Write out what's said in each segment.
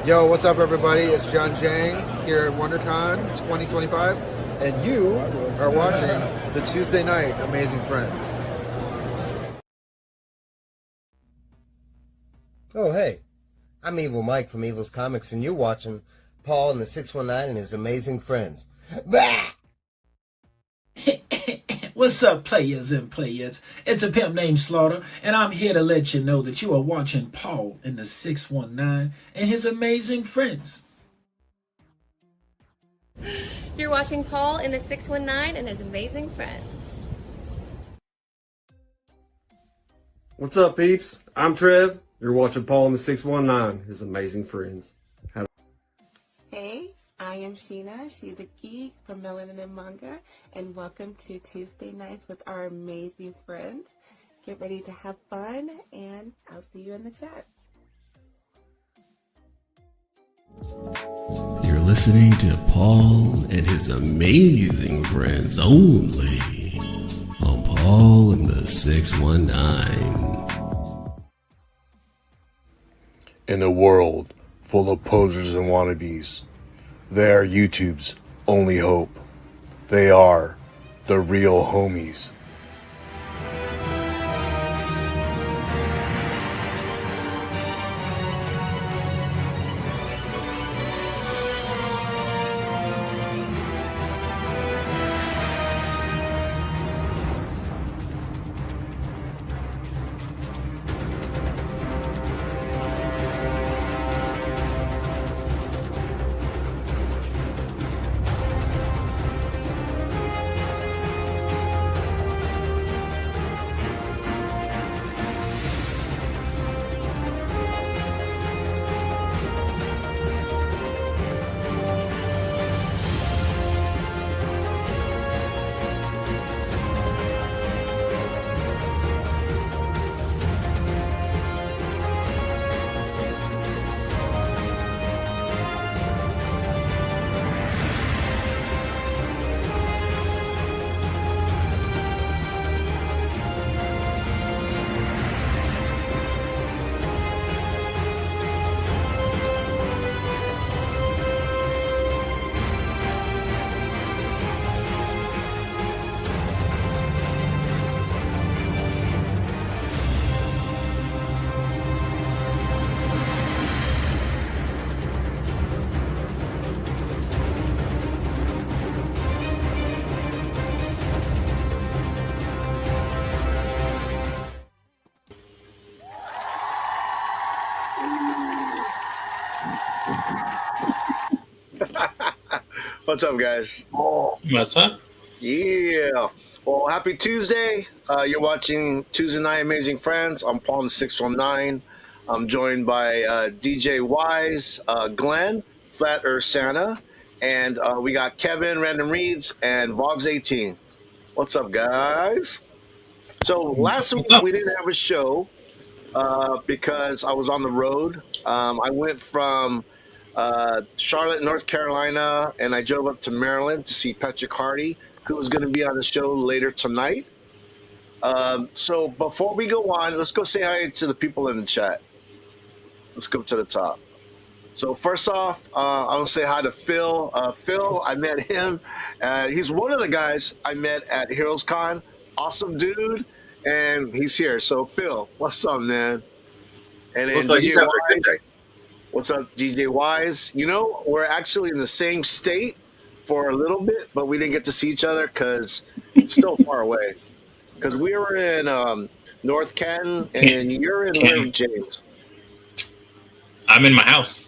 Yo, what's up, everybody? It's John Jang here at WonderCon 2025, and you are watching the Tuesday Night Amazing Friends. Oh, hey, I'm Evil Mike from Evil's Comics, and you're watching Paul and the 619 and his amazing friends. Bah! What's up, players and players? It's a pimp named Slaughter, and I'm here to let you know that you are watching Paul and the 619 and his amazing friends. You're watching Paul and the 619 and his amazing friends. What's up, peeps? I'm Trev. You're watching Paul and the 619, his amazing friends. Hey, I am Sheena. She's a geek from Melanin and Manga, and welcome to Tuesday Nights with our amazing friends. Get ready to have fun, and I'll see you in the chat. You're listening to Paul and his amazing friends only on Paul and the 619. In a world full of posers and wannabes, they are YouTube's only hope. They are the real homies. What's up, guys? What's up? Yeah. Well, happy Tuesday. You're watching Tuesday Night Amazing Friends. I'm Paul the 619. I'm joined by DJ Wise, Glenn, Flat Earth Santa, and we got Kevin, Random Reads, and Vogs18. What's up, guys? So last week we didn't have a show because I was on the road. I went from Charlotte, North Carolina, and I drove up to Maryland to see Patrick Hardy, who was going to be on the show later tonight. So before we go on, let's go say hi to the people in the chat. Let's go to the top. So first off, I want to say hi to Phil. Phil, I met him. He's one of the guys I met at Heroes Con. Awesome dude, and he's here. So Phil, what's up, man? And then DJ Wise. What's up, DJ Wise? You know, we're actually in the same state for a little bit, but we didn't get to see each other because it's still far away. Because we were in North Canton, and you're in where, James? I'm in my house.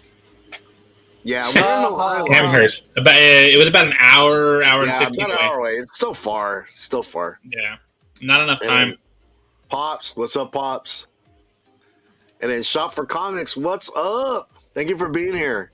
Yeah, we're in Ohio. Amherst. It was about an hour and Yeah, 15 about an away. hour away. It's still far. Still far. Yeah, not enough And time. Pops, what's up, Pops? And then Shop for Comics, what's up? Thank you for being here.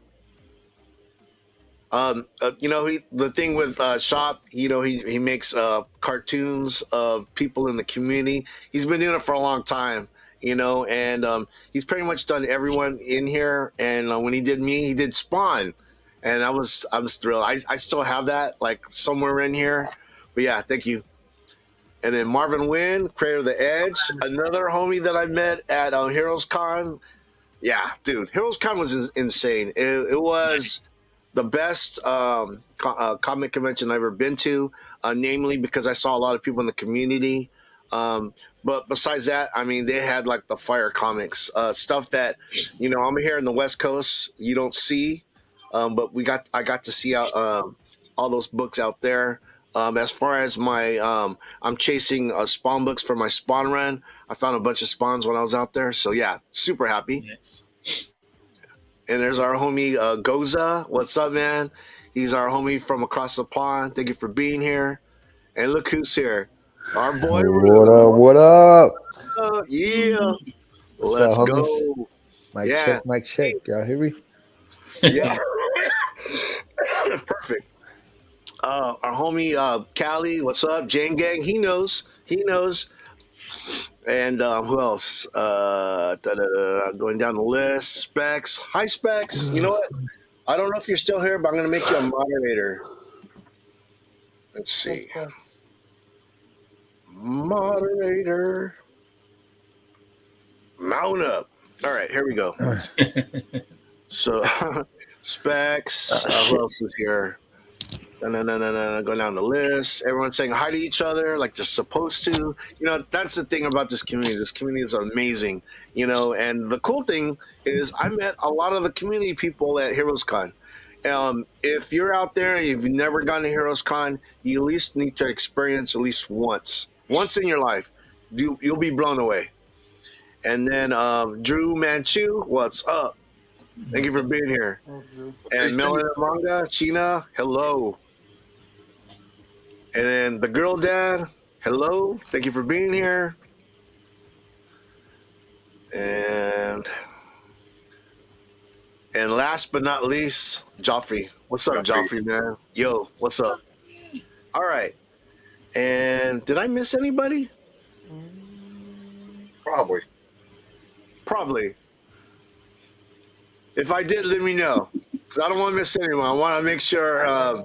The thing with Shop, he makes cartoons of people in the community. He's been doing it for a long time, and he's pretty much done everyone in here. And when he did me, he did Spawn, and I was thrilled. I still have that like somewhere in here, but yeah, thank you. And then Marvin Wynn, creator of The Edge, another homie that I met at Heroes Con. Yeah, dude, Heroes Con was insane. It was the best comic convention I've ever been to, namely because I saw a lot of people in the community. But besides that, I mean, they had like the fire comics, stuff that, I'm here in the West Coast, you don't see. But I got to see out all those books out there. As far as my, I'm chasing Spawn books for my Spawn run. I found a bunch of Spawns when I was out there. So yeah, super happy. Yes. And there's our homie Goza. What's up, man? He's our homie from across the pond. Thank you for being here. And look who's here. Our boy. What up? What up? Yeah. What's Let's up, go. Mike check. Y'all hear me? Yeah. Perfect. Our homie Callie, what's up? Jane Gang, he knows. And who else? Going down the list. Specs. Hi, Specs. You know what? I don't know if you're still here, but I'm going to make you a moderator. Let's see. Moderator. Mount up. All right, here we go. So, Specs. Who else is here? No. Go down the list. Everyone's saying hi to each other like they're supposed to. That's the thing about this community. This community is amazing. And the cool thing is I met a lot of the community people at Heroes Con. If you're out there and you've never gone to Heroes Con, you at least need to experience at least once in your life. You'll be blown away. And then Drew Manchu, what's up? Thank you for being here. And Melon Manga, China, hello. And then the girl dad, hello. Thank you for being here. And last but not least, Joffrey. What's up, Joffrey, man? Yo, what's up? All right. And did I miss anybody? Probably. If I did, let me know. Because I don't want to miss anyone. I want to make sure, I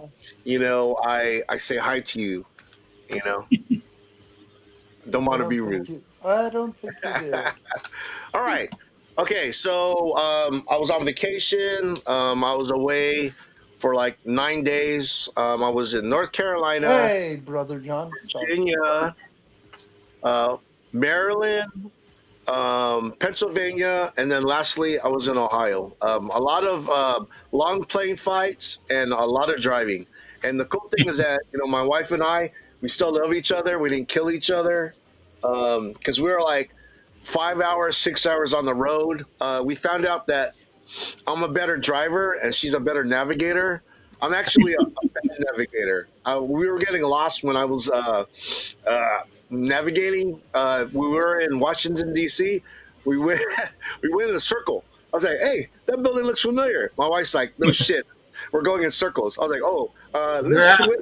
say hi to you. Don't want to be rude. I don't think you did. All right. Okay, so I was on vacation. I was away for like 9 days. I was in North Carolina. Hey, Brother John. Virginia, Maryland, Pennsylvania, and then lastly, I was in Ohio. A lot of long plane flights and a lot of driving. And the cool thing is that, my wife and I, we still love each other. We didn't kill each other because we were like 5 hours, 6 hours on the road. We found out that I'm a better driver and she's a better navigator. I'm actually a better navigator. We were getting lost when I was navigating. We were in Washington, D.C. We went in a circle. I was like, hey, that building looks familiar. My wife's like, no shit. We're going in circles. I was like, oh, let's switch.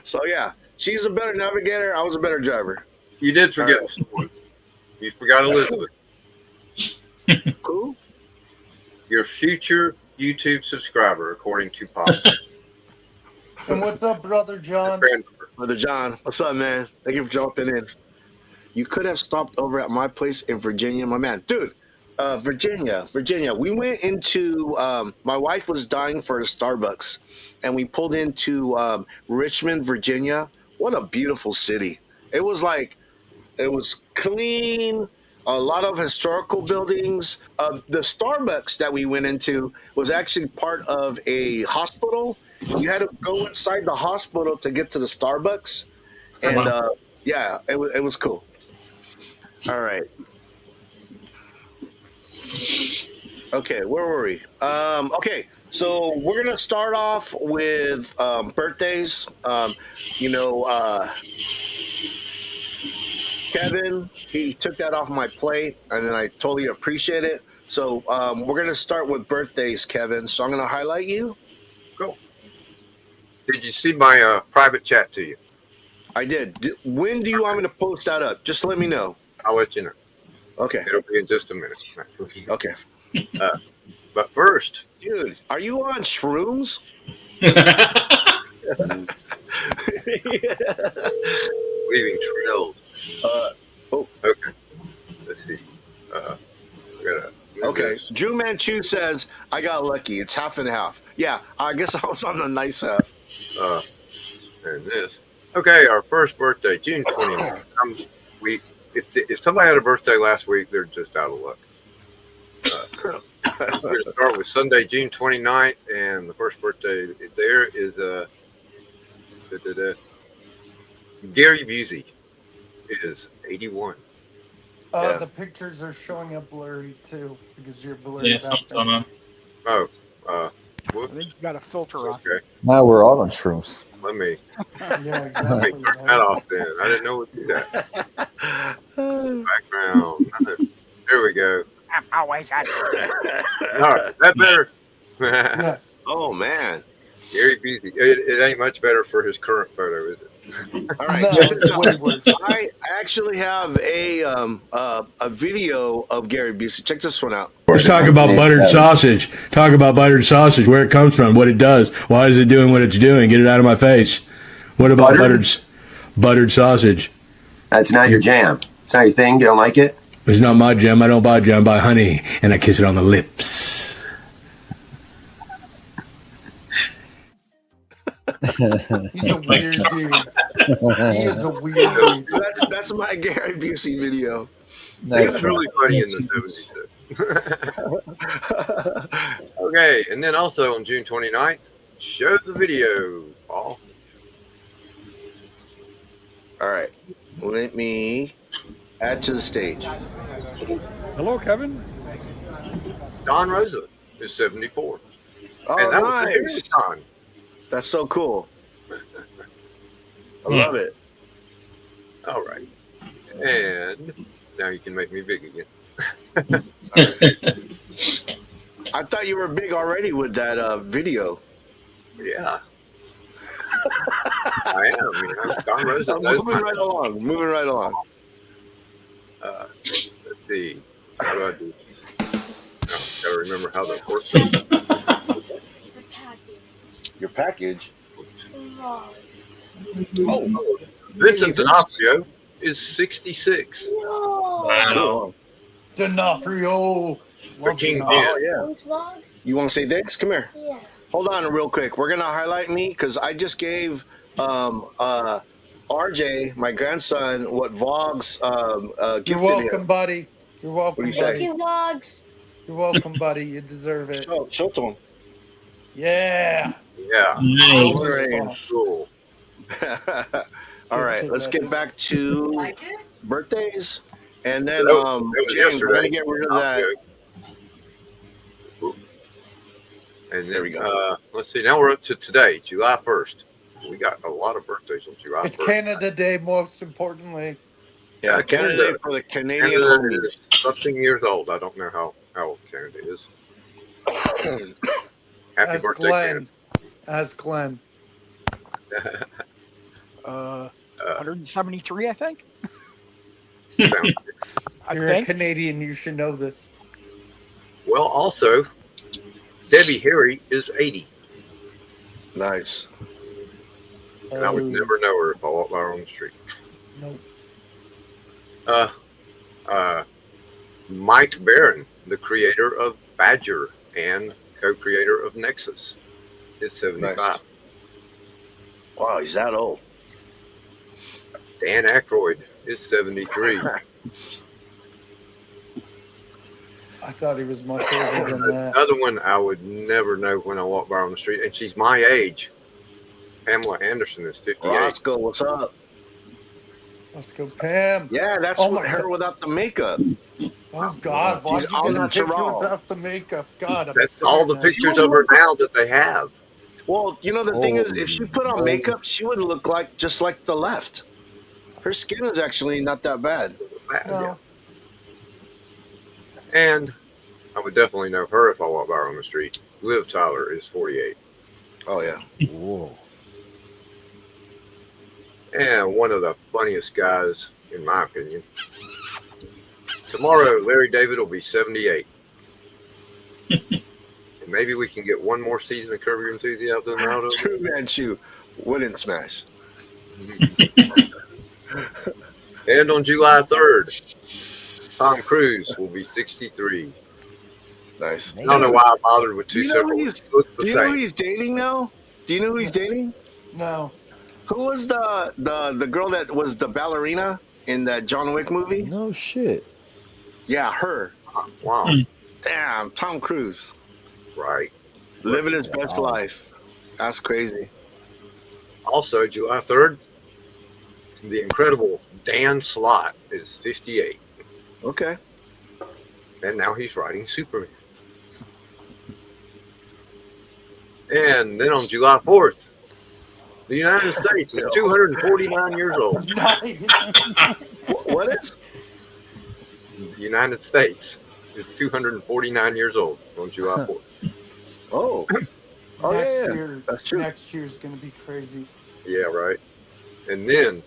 So, yeah, she's a better navigator. I was a better driver. You did forget someone. You forgot Elizabeth. Who? Your future YouTube subscriber, according to Pops. And what's up, Brother John? Brother John, what's up, man? Thank you for jumping in. You could have stopped over at my place in Virginia, my man. Dude, Virginia. We went into, my wife was dying for a Starbucks, and we pulled into Richmond, Virginia. What a beautiful city. It was clean, a lot of historical buildings. The Starbucks that we went into was actually part of a hospital. You had to go inside the hospital to get to the Starbucks. And Wow. yeah, it was cool. All right. Okay, where were we? Okay, so we're gonna start off with birthdays. You know, Kevin, he took that off my plate, and then I totally appreciate it. So we're gonna start with birthdays, Kevin. So I'm gonna highlight you. Cool. Did you see my private chat to you? I did. When do you want me to post that up? Just let me know. I'll let you know. Okay. It'll be in just a minute. Okay. But first, dude, are you on shrooms? leaving trails. Okay. Let's see. Okay. Drew Manchu says, I got lucky. It's half and half. Yeah, I guess I was on the nice half. And this. Okay, our first birthday, June 29th. If somebody had a birthday last week, they're just out of luck. We're going to start with Sunday, June 29th, and the first birthday there is Gary Busey is 81. The pictures are showing up blurry too because you're blurry. Yeah, something's going on. Oh, I think you got a filter on. okay. Now we're all on shrooms. Let me Yeah, turn exactly. that off then. I didn't know what to do that. Background. There we go. I'm always on. All right, that better. Yes. Oh, man. Gary Busey. It ain't much better for his current photo, is it? All right. No, Check this it's out. way worse. I actually have a video of Gary Busey. Check this one out. Let's talk about buttered sausage. Talk about buttered sausage, where it comes from, what it does, why is it doing what it's doing. Get it out of my face. What about buttered sausage? That's not your jam. It's not your thing. You don't like it? It's not my jam. I don't buy jam. I buy honey, and I kiss it on the lips. He's a weird dude. He is a weird dude. So that's my Gary Busey video. He was really funny in the 70s. Okay, and then also on June 29th, show the video, Paul. All right. Let me add to the stage. Hello, Kevin. Don Rosa is 74. Oh, and that was the nice. Don. That's so cool. I love it. All right. And now you can make me big again. I thought you were big already with that video. Yeah. I am. You know, Don Rosa knows Moving right along. Moving right along. Let's see. How do I do this? Gotta remember how that works. Your package. Oh, Vincent D'Onofrio is 66. Wow. D'Onofrio. The King Oh, Pin. yeah. You want to say thanks? Come here. Yeah. Hold on real quick. We're going to highlight me because I just gave RJ, my grandson, what Vogs gifted You're welcome, him. buddy. You're welcome, What do you say? buddy. You're welcome, buddy. You deserve it. Show it to him. Yeah. Yeah. Nice. Cool. All right, let's get back to birthdays. And then, That was James, we're going to yesterday. get rid of that. And There we then, go. let's see. Now we're up to today, July 1st. We got a lot of birthdays on July 1st. It's Canada Day, most importantly. Yeah, Canada Day for the Canadian homies. is something years old. I don't know how old Canada is. Happy As birthday, Glenn. As Glenn. Canada. 173, I think. Sounds- I You're think. a Canadian. You should know this. well, also, Debbie Harry is 80. Nice. And I would never know her if I walked by her on the street. Nope. Mike Barron, the creator of Badger and co-creator of Nexus, is 75. Nice. Wow, he's that old. Dan Aykroyd is 73. I thought he was much older than that. Another one I would never know when I walk by on the street, and she's my age. Pamela Anderson is 58. Roscoe, what's up? Let's go, Pam. Yeah, that's Oh what my her God. without the makeup. Oh God, why She's you all get a picture natural. without the makeup? God, I'm That's all scared the now. pictures of her now that they have. Well, you know the thing is, if she put on makeup, she would look like just like the left. Her skin is actually not that bad. No. And I would definitely know her if I walked by her on the street. Liv Tyler is 48. Oh yeah. Whoa. And one of the funniest guys, in my opinion. Tomorrow, Larry David will be 78. And maybe we can get one more season of Curb Your Enthusiasm out of True Manchu wouldn't smash. And on July 3rd, Tom Cruise will be 63. Nice. I don't know why I bothered with two Do you know separate who ones. he's, Look the do you know who same. he's dating now? Do you know who he's dating? No. Who was the girl that was the ballerina in that John Wick movie? No shit. Yeah, her. Wow. Damn, Tom Cruise. Right. Living his best life. That's crazy. Also, July 3rd, the incredible Dan Slott is 58. Okay. And now he's writing Superman. And then on July 4th, the United States is 249 years old. What is? The United States is 249 years old on July 4th. Oh. Oh, next yeah. year, That's true. Next year's gonna be crazy. Yeah, right. And then,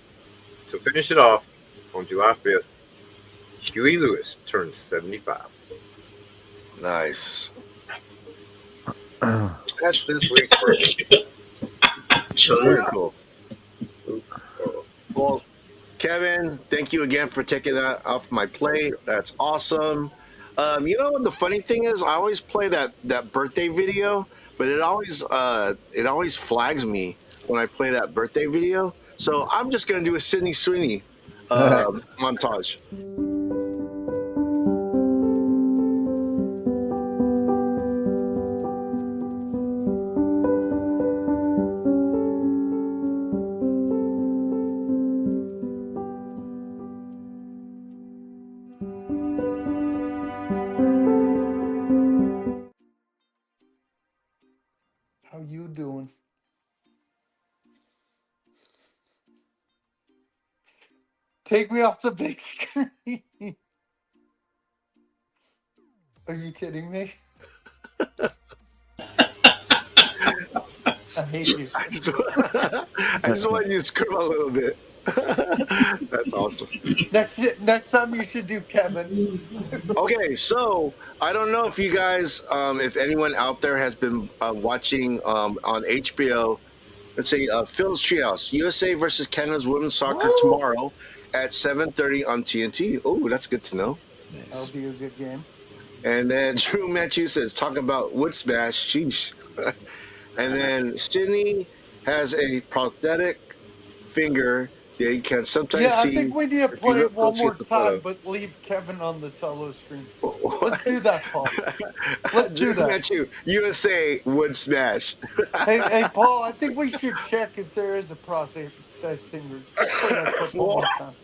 to finish it off, on July 5th, Huey Lewis turns 75. Nice. That's this week's birthday. Very cool. Well, Kevin, thank you again for taking that off my plate. That's awesome. You know what the funny thing is? I always play that birthday video, but it always flags me when I play that birthday video. So I'm just gonna do a Sydney Sweeney montage. How you doing? Take me off the big screen. Are you kidding me? I hate you. I just want you to scream a little bit. That's awesome. Next time you should do Kevin. Okay, so I don't know if you guys, if anyone out there has been watching on HBO, let's say Phil's Treehouse, USA versus Canada's women's soccer tomorrow at 7:30 on TNT. Oh, that's good to know. That'll be a good game. And then Drew Manchu says, talk about wood smash, sheesh. And then Sydney has a prosthetic finger that you can sometimes Yeah, see. I think we need to if you play it look one closely more at the time, photo. but leave Kevin on the solo screen. Let's do that, Paul. Let's do Drew that. Manchu, USA would smash. Hey, Paul, I think we should check if there is a prostate finger. Let's play that clip one more time.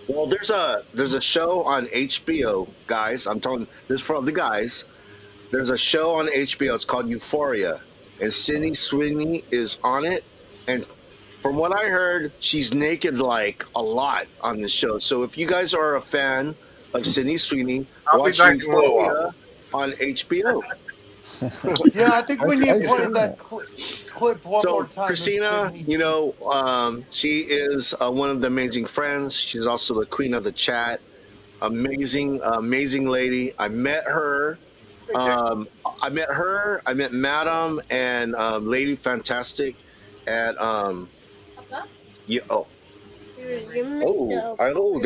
Well, there's a show on HBO, guys. I'm telling this for the guys. There's a show on HBO. It's called Euphoria, and Sydney Sweeney is on it. And from what I heard, she's naked like a lot on the show. So if you guys are a fan of Sydney Sweeney, I'll be watch back in a little Euphoria on HBO. Yeah, I think we need to play that clip one So more time. Christina, you know, she is one of the amazing friends. She's also the queen of the chat. Amazing, amazing lady. I met her. I met Madam and Lady Fantastic at yeah. They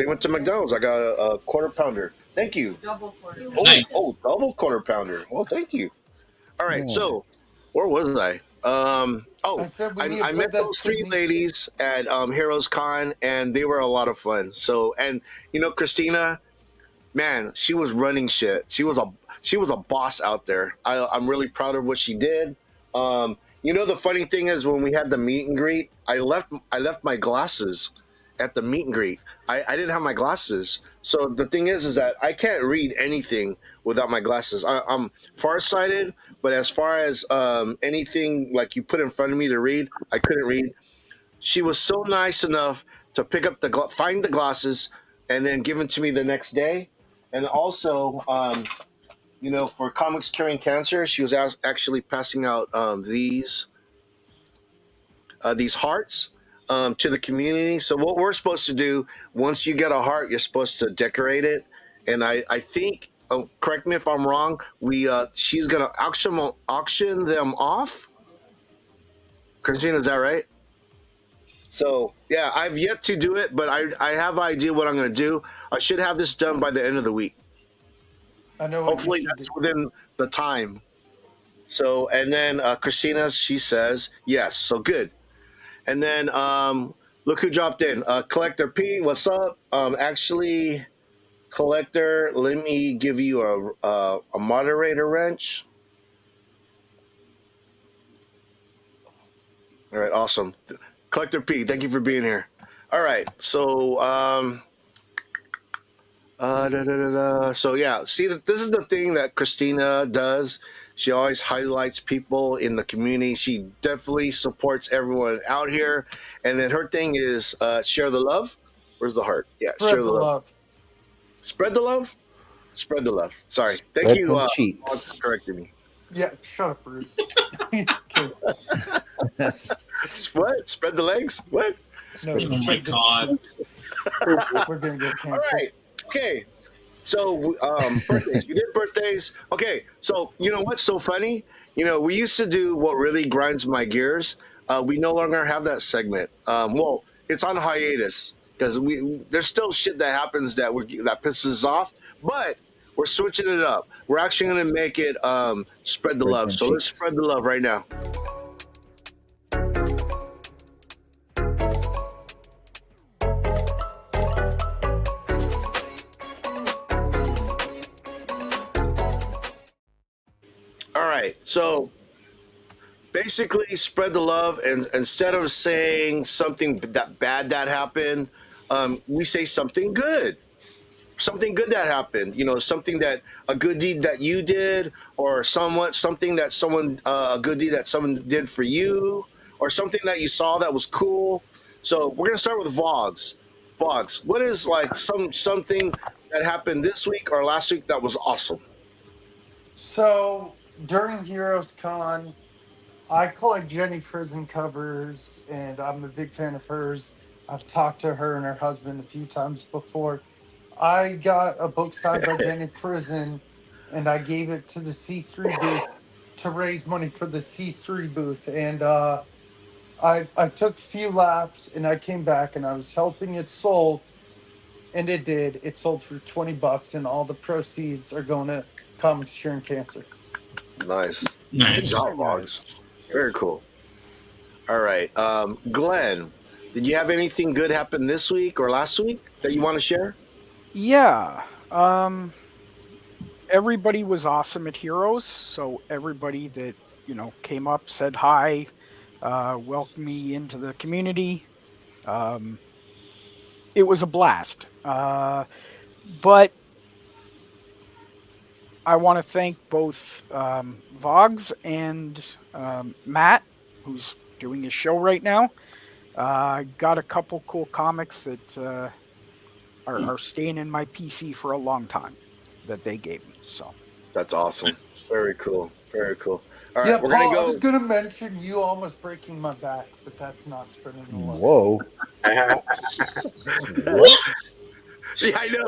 went to McDonald's. I got a quarter pounder. Thank you. Double quarter. Double quarter pounder. Well, thank you. All right, so where was I? I met those three ladies at Heroes Con, and they were a lot of fun. So, and you know, Christina, man, she was running shit. She was a boss out there. I'm really proud of what she did. You know, the funny thing is when we had the meet and greet, I left my glasses at the meet and greet. I didn't have my glasses. So the thing is that I can't read anything without my glasses. I'm farsighted, but as far as anything like you put in front of me to read, I couldn't read. She was so nice enough to pick up find the glasses and then give them to me the next day. And also, for Comics Curing Cancer, she was actually passing out these hearts to the community. So what we're supposed to do, once you get a heart, you're supposed to decorate it. And I think, correct me if I'm wrong, she's gonna auction them off. Christina, is that right? So yeah, I've yet to do it, but I have an idea what I'm gonna do. I should have this done by the end of the week. I know. Hopefully that's within the time. So, and then Christina, she says yes. So good. And then look who dropped in. Collector P, what's up? Actually, Collector, let me give you a moderator wrench. All right, awesome. Collector P, thank you for being here. All right, so so yeah, see that this is the thing that Christina does. She always highlights people in the community. She definitely supports everyone out here. And then her thing is share the love. Where's the heart? Yeah, Spread share the love. Spread the love. Spread the love. Sorry, thank Spread you. the cheeks. For correcting me. Yeah, shut up, Bruce. What? Spread the legs? What? No, Oh my God. We're gonna get canceled. All right. Okay. So birthdays. We did birthdays. Okay. So you know what's so funny? We used to do what really grinds my gears. We no longer have that segment. Well, it's on hiatus because there's still shit that happens that pisses us off, but we're switching it up. We're actually going to make it spread the love. So let's spread the love right now. All right. So basically spread the love, and instead of saying something bad that happened, we say something good. Something good that happened, something that a good deed that you did, or a good deed that someone did for you, or something that you saw that was cool. So we're gonna start with Vlogs. Vlogs, what is like something that happened this week or last week that was awesome? So during Heroes Con, I collect Jenny Frison covers, and I'm a big fan of hers. I've talked to her and her husband a few times before. I got a book signed by Jenny Frison, and I gave it to the C3 booth to raise money for the C3 booth. And I took a few laps, and I came back, and I was helping it sold, and it did. It sold for $20, and all the proceeds are going to Comics Curing Cancer. Nice. Nice. Good job, Vlogs. Very cool. All right. Glenn, did you have anything good happen this week or last week that you want to share? Yeah. Everybody was awesome at Heroes. So everybody that, came up, said hi, welcomed me into the community. It was a blast. But I want to thank both Vogs and Matt, who's doing his show right now. Got a couple cool comics that are staying in my PC for a long time that they gave me. So that's awesome. Very cool. Very cool. All right, Yeah, we're Paul, gonna go. I was going to mention you almost breaking my back, but that's not spreading the love. Whoa. Yeah, I know.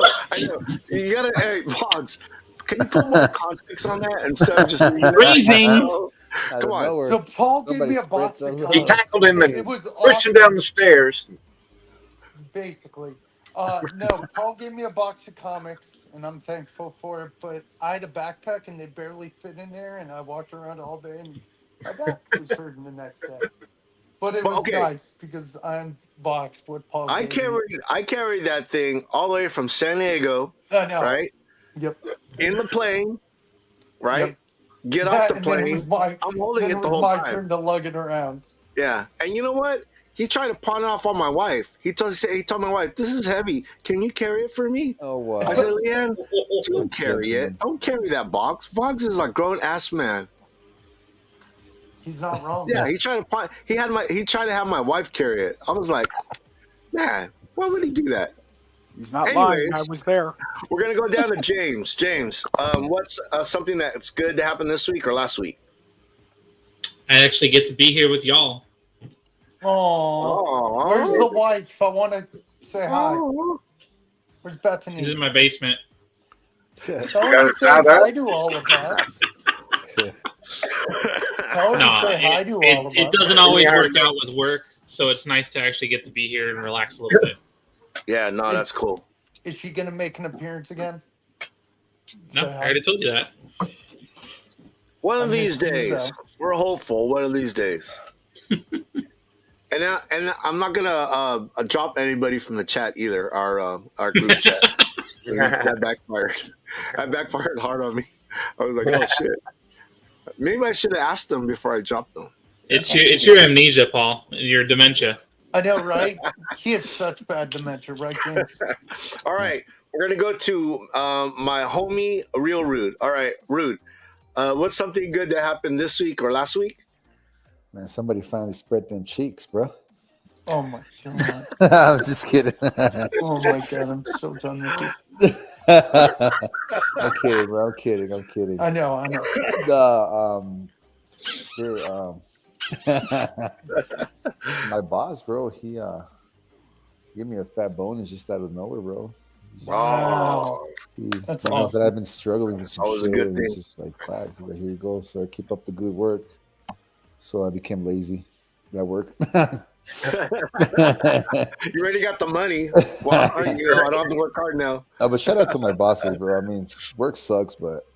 You gotta, hey, Vlogs, can you put more context on that instead of just Raising. Come on. So Paul gave me a box of He comics. tackled him and It was pushed him awesome. down the stairs. Basically. No, Paul gave me a box of comics, and I'm thankful for it, but I had a backpack, and they barely fit in there, and I walked around all day, and my back was hurting the next day. But it was Okay. nice, because I'm boxed with Paul I gave me. carried that thing all the way from San Diego, I know. right? Yep. In the plane, right? Yep. Get Yeah, off the and then it plane. was my, I'm holding then it it the was whole my time. turn to lug it around. Yeah, and you know what? He tried to pawn it off on my wife. He told my wife, "This is heavy. Can you carry it for me?" Oh wow! I said, "Leanne, don't carry it. Don't carry that box. Boggs is a grown ass man." He's not wrong. Yeah, he tried to he tried to have my wife carry it. I was like, man, why would he do that? He's not lying. I was there. We're gonna go down to James. James, what's something that's good to happen this week or last week? I actually get to be here with y'all. Oh, where's the wife? I want to say hi. Where's Bethany? She's in my basement. Tell her to say hi to all of us. Tell her to say hi to all of us. It doesn't always work out with work, so it's nice to actually get to be here and relax a little bit. Yeah, no, that's cool. Is she going to make an appearance again? No, I already told you that. One of these days, we're hopeful. One of these days. And I'm not gonna drop anybody from the chat either. Our group chat. That backfired. That backfired hard on me. I was like, oh shit. Maybe I should have asked them before I dropped them. It's your amnesia, Paul. Your dementia. I know, right? He has such bad dementia, right, James? All right, we're gonna go to my homie, Real Rude. All right, Rude. What's something good that happened this week or last week? Man, somebody finally spread them cheeks, bro. Oh my god! I'm just kidding. Oh my god! I'm so done with this. I'm kidding, bro. I'm kidding. I know. My boss, bro. He gave me a fat bonus just out of nowhere, bro. Wow, that's awesome. That I've been struggling with. That's always a good thing. Just like, God, here you go, sir. Keep up the good work. So I became lazy. That worked. You already got the money. Well, I don't have to work hard now. Oh, but shout out to my bosses, bro. I mean, work sucks, but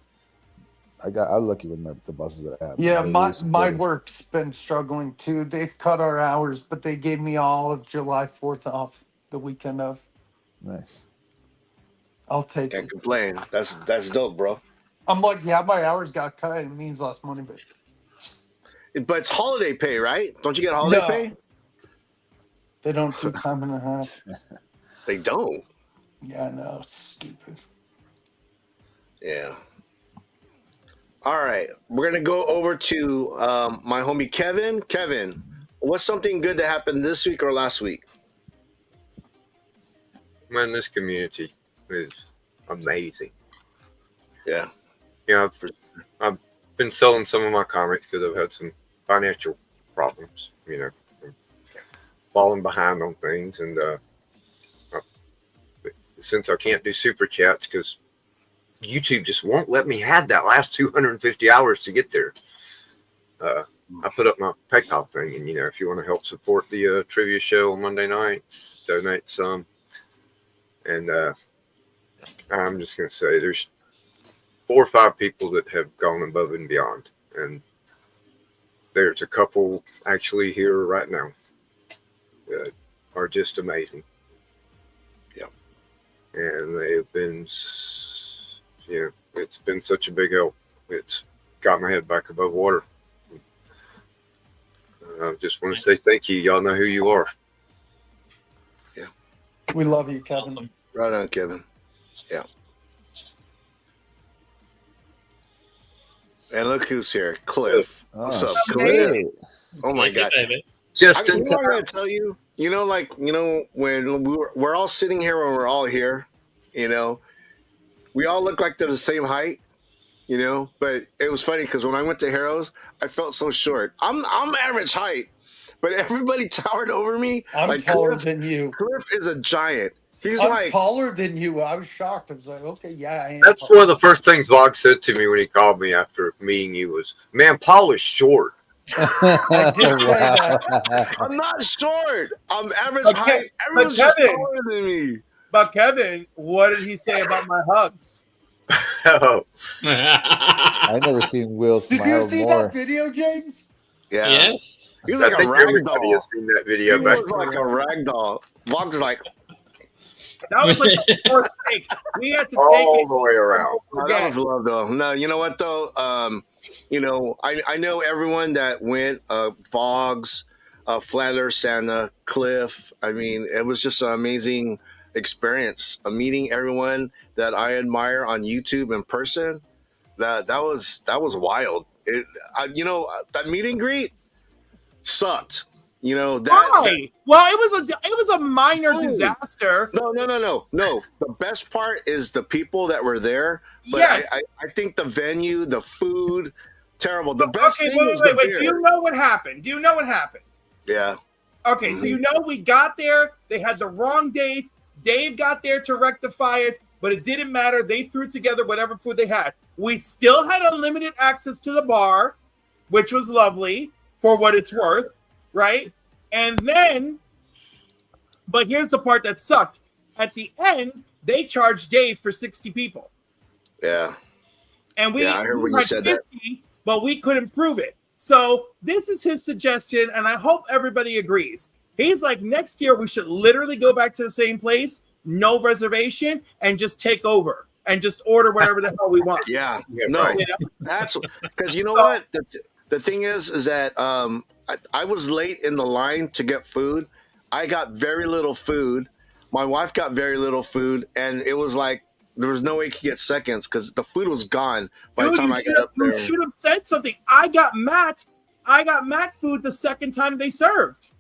I'm lucky with the bosses that I have. Yeah, They're my really supportive. work's been struggling too. They've cut our hours, but they gave me all of July 4th off, the weekend of. Nice. I'll take Can't it. complain. That's dope, bro. I'm like, yeah, my hours got cut. It means less money, but it's holiday pay, right? Don't you get holiday No. pay? They don't do time and a half. They don't. Yeah, I know. It's stupid. Yeah. All right. We're going to go over to my homie Kevin. Kevin, what's something good that happened this week or last week? Man, this community is amazing. Yeah. Yeah, I've been selling some of my comics because I've had some financial problems, falling behind on things. And since I can't do super chats because YouTube just won't let me have that last 250 hours to get there, I put up my PayPal thing. And, if you want to help support the trivia show on Monday nights, donate some. And I'm just going to say there's 4 or 5 people that have gone above and beyond. And there's a couple actually here right now that are just amazing. Yeah. And they've been, it's been such a big help. It's got my head back above water. I just want to say thank you. Y'all know who you are. Yeah. We love you, Kevin. Awesome. Right on, Kevin. Yeah. And look who's here, Cliff. What's up, Cliff? Oh my God! Just in I'm gonna tell you, when we're all sitting here, when we're all here, we all look like they're the same height, But it was funny because when I went to Heroes, I felt so short. I'm average height, but everybody towered over me. I'm taller than you. Cliff is a giant. He's I'm taller than you. I was shocked. I was like, okay, yeah, I am. That's taller. one of the first things Vog said to me when he called me after meeting you was, "Man, Paul is short." I did say that. I'm not short. I'm average But height. Ke- Everyone's but just Kevin- taller than me. But Kevin, what did he say about my hugs? Oh. I never seen Will Did smile you see more. that video, James? Yeah. Yes. He was I like a think rag everybody doll. has seen that video. He back was like a rag doll. Vog's like, That was like the fourth take. We had to take all it. the way around. oh, that was love though. No, you know what though? I know everyone that went, Vogs, Flatter, Santa, Cliff. I mean, it was just an amazing experience. Meeting everyone that I admire on YouTube in person. That was wild. That meet and greet sucked. Why? Well, it was a minor disaster. No. The best part is the people that were there. But Yes. I think the venue, the food, terrible. The best Okay, thing was the wait. beer. Do you know what happened? Yeah. Okay, so we got there. They had the wrong date. Dave got there to rectify it, but it didn't matter. They threw together whatever food they had. We still had unlimited access to the bar, which was lovely for what it's worth, right? And then, but here's the part that sucked. At the end, they charged Dave for 60 people. Yeah. And I heard when you had said that. 50, but we couldn't prove it. So this is his suggestion, and I hope everybody agrees. He's like, next year we should literally go back to the same place, no reservation, and just take over and just order whatever the hell we want. Yeah. You No. know? That's because you know what? The thing is that I was late in the line to get food. I got very little food. My wife got very little food, and it was like there was no way you could get seconds because the food was gone by the time I got up there. You should have said something. I got Matt food the second time they served.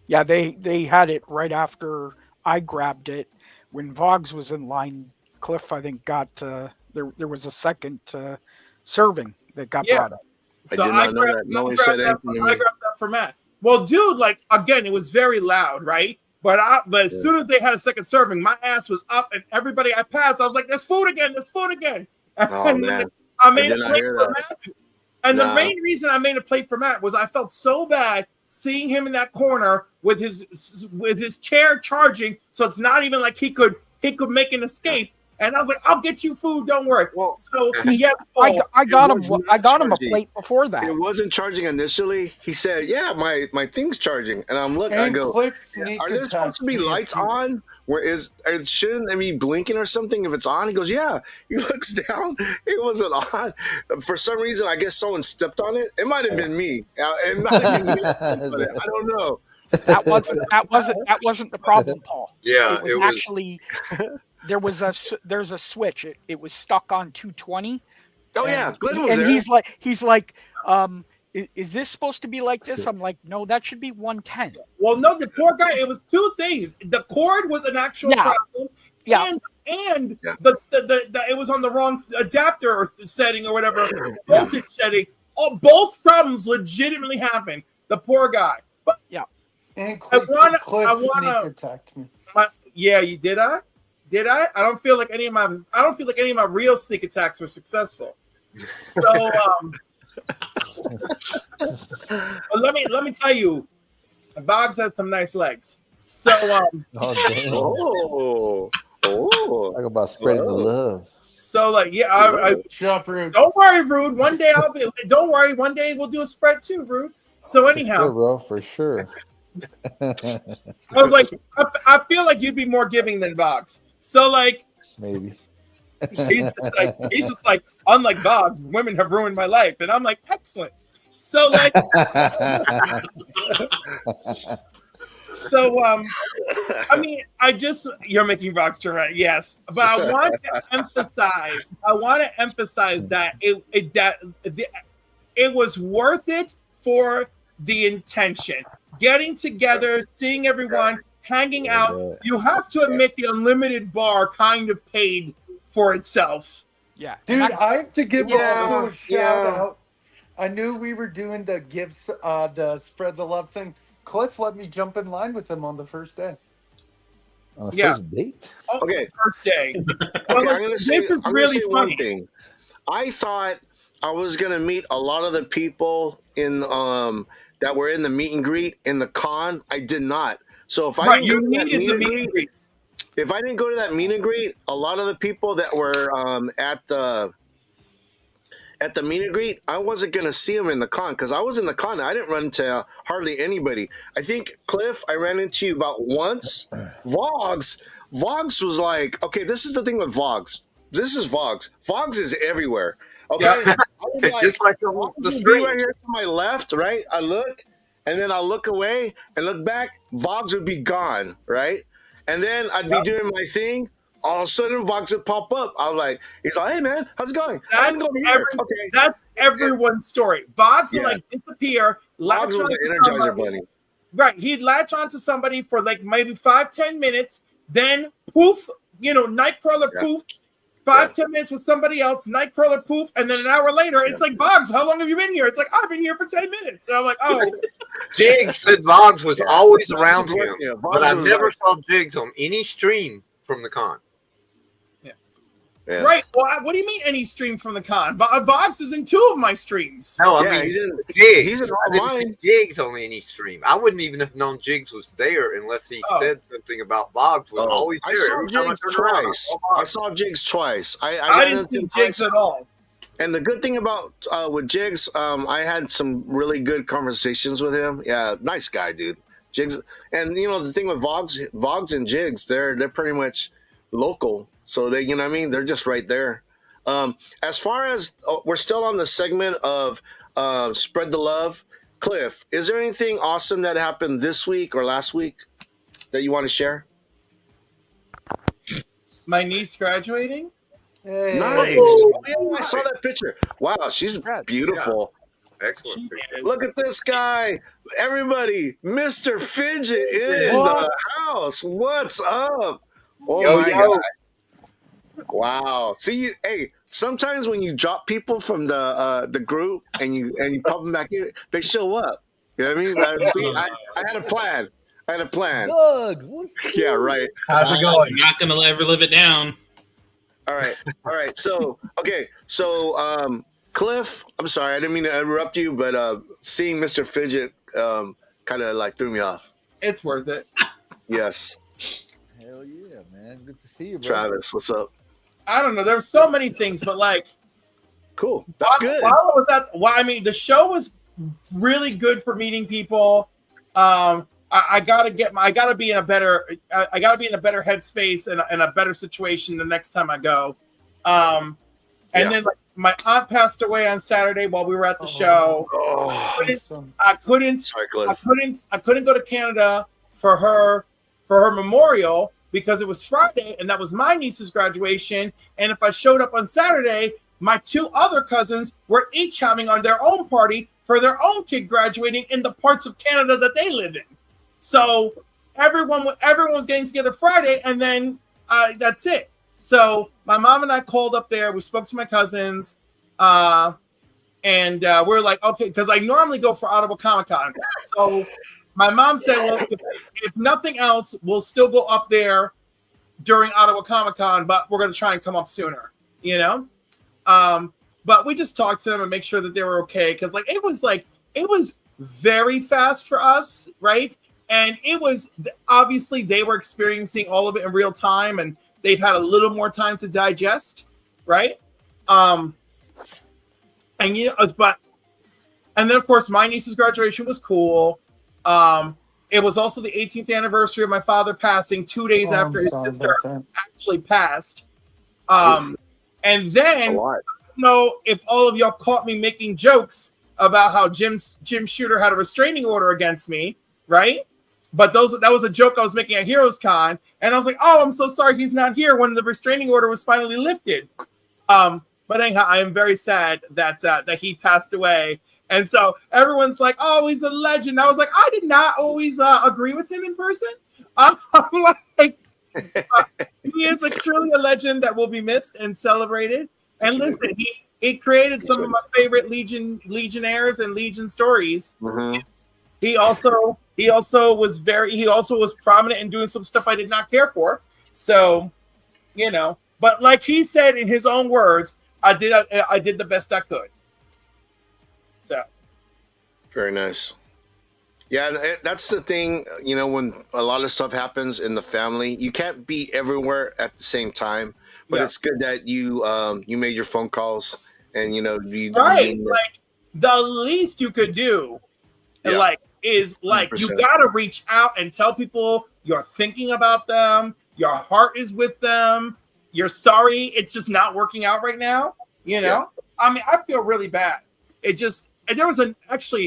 Yeah, they had it right after I grabbed it. When Vogs was in line, Cliff, I think, got there was a second serving that got brought up. So I grabbed that for Matt. Well, dude, like, again, it was very loud, right? But as soon as they had a second serving, my ass was up, and everybody I passed, I was like, "There's food again! Oh, And man. I made I a did not plate hear for that. Matt. And the No. main reason I made a plate for Matt was I felt so bad seeing him in that corner with his chair charging, so it's not even like he could make an escape. And I was like, "I'll get you food, don't worry." So yes, I got him a charging. plate before that. It wasn't charging initially. He said, "Yeah, my thing's charging," and I'm looking. I go, "Are there supposed to be lights on? Shouldn't they be blinking or something if it's on?" He goes, "Yeah." He looks down. It wasn't on. For some reason, I guess someone stepped on it. It might have been me. It might have been me. I don't know. That wasn't the problem, Paul. Yeah, it was actually there's a switch. It was stuck on 220. Oh yeah, Glenn was and there. he's like, is this supposed to be like this? I'm like, no, that should be 110. Well, no, the poor guy. It was two things. The cord was an actual problem. Yeah. And the it was on the wrong adapter or setting or whatever voltage setting. Both problems legitimately happened. The poor guy. But yeah. And I Cliff sneak wanna. attacked me. You did I? Did I? I don't feel like any of my real sneak attacks were successful. So but let me tell you, Vogs has some nice legs. So Oh damn! Oh. Talk about spreading the love. So like don't worry, Rude. One day don't worry. One day we'll do a spread too, Rude. So anyhow, Sure, bro, for sure. I was like, I feel like you'd be more giving than Vogs. So like, Maybe. he's just like, unlike Vogs, women have ruined my life, and I'm like, excellent. So like, I mean, you're making Vogs turn around, yes, but I want to emphasize that it was worth it for the intention. Getting together, seeing everyone, hanging out. You have to admit the unlimited bar kind of paid for itself. Yeah. Dude, I have to give a little shout out. I knew we were doing the gifts, the spread the love thing. Cliff let me jump in line with him on the first day. On the first date? Okay. First day. Okay, I'm gonna say really one funny. thing. I thought I was gonna meet a lot of the people in that were in the meet and greet in the con. I did not. So if I didn't go to that meet and greet, if I didn't go to that meet and greet, a lot of the people that were at the meet and greet, I wasn't gonna see them in the con because I was in the con. I didn't run into hardly anybody. I think Cliff, I ran into you about once. Vogs was like, okay, this is the thing with Vogs. This is Vogs. Vogs is everywhere. Okay, I was Just like the Vogs is street. right here to my left, right? I look, and then I'll look away and look back. Vogs would be gone, right? And then I'd be doing my thing. All of a sudden, Vogs would pop up. I was like, he's like, hey man, how's it going? I'm going here. Okay. That's everyone's story. Vogs would like disappear. Vogs was the Energizer Bunny. Right. He'd latch onto somebody for like maybe 5-10 minutes. Then poof, Nightcrawler poof. 5-10 minutes with somebody else, Nightcrawler poof, and then an hour later, it's like, Boggs, how long have you been here? It's like, I've been here for 10 minutes. And I'm like, oh. Jiggs said Boggs was always around him, Yeah, but I Boggs never was saw Jiggs on any stream from the con. Yeah. Right. Well, what do you mean any stream from the con? Boggs is in 2 of my streams. No, I Yeah, mean, he's in- Jiggs. he's in I didn't mine. see Jiggs on any stream. I wouldn't even have known Jiggs was there unless he said something about Boggs was always I there. saw Every time Jigs I turned around, twice. I saw Jigs twice. I I didn't see Jigs at all. And the good thing about with Jigs, I had some really good conversations with him. Yeah, nice guy, dude. Jigs, and the thing with Vogs and Jigs, they're pretty much local, so they, you know what I mean, they're just right there. As far as we're still on the segment of spread the love, Cliff, is there anything awesome that happened this week or last week that you want to share? My niece graduating. Nice. Oh, yeah, I saw that picture. Wow, she's beautiful. Excellent. Look at this guy. Everybody, Mr. Fidget in the house. What's up? Oh my God. Wow. See, hey, sometimes when you drop people from the group and you pop them back in, they show up. You know what I mean? See, I had a plan. Doug, Yeah, right. How's it going? I'm not gonna ever live it down. All right. So, Cliff, I'm sorry, I didn't mean to interrupt you, but seeing Mr. Fidget kind of like threw me off. It's worth it. Yes. Hell yeah, man. Good to see you, bro. Travis, what's up? I don't know. There were so many things, but like, cool. That's good. The show was really good for meeting people. I gotta be in a better headspace and a better situation the next time I go. Then like, my aunt passed away on Saturday while we were at the show. I couldn't go to Canada for her memorial because it was Friday and that was my niece's graduation. And if I showed up on Saturday, my 2 other cousins were each having on their own party for their own kid graduating in the parts of Canada that they live in. So everyone was getting together Friday, and then that's it. So my mom and I called up there. We spoke to my cousins, and we're like, okay, because I normally go for Ottawa Comic Con. So my mom said, well, if nothing else, we'll still go up there during Ottawa Comic Con, but we're going to try and come up sooner, But we just talked to them and make sure that they were okay, because it was very fast for us, right? And it was obviously they were experiencing all of it in real time, and they've had a little more time to digest, right? And then of course my niece's graduation was cool. It was also the 18th anniversary of my father passing 2 days after his sister actually passed. And then I don't know if all of y'all caught me making jokes about how Jim Shooter had a restraining order against me, right? But that was a joke I was making at Heroes Con, and I was like, "Oh, I'm so sorry he's not here when the restraining order was finally lifted." But anyhow, I am very sad that he passed away, and so everyone's like, "Oh, he's a legend." I was like, I did not always agree with him in person. I'm like, he is truly a legend that will be missed and celebrated. And listen, he created some of my favorite Legionnaires and Legion stories. Mm-hmm. He also was prominent in doing some stuff I did not care for. So, but like he said in his own words, I did the best I could. So, very nice. Yeah, that's the thing. When a lot of stuff happens in the family, you can't be everywhere at the same time. But it's good that you made your phone calls and right. Like the least you could do, is you gotta reach out and tell people you're thinking about them, your heart is with them, you're sorry it's just not working out right now. I mean, I feel really bad. It just And there was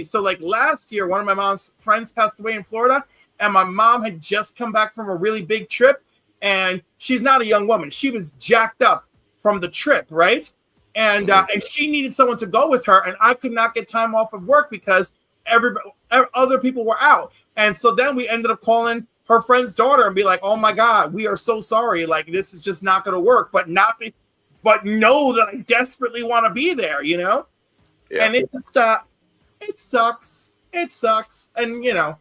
so like last year, one of my mom's friends passed away in Florida, and my mom had just come back from a really big trip, and she's not a young woman. She was jacked up from the trip, right? And she needed someone to go with her, and I could not get time off of work because other people were out. And so then we ended up calling her friend's daughter and be like, "Oh my God, we are so sorry. Like, this is just not going to work." But know that I desperately want to be there, you know? Yeah. And it just, it sucks. It sucks. And, you know,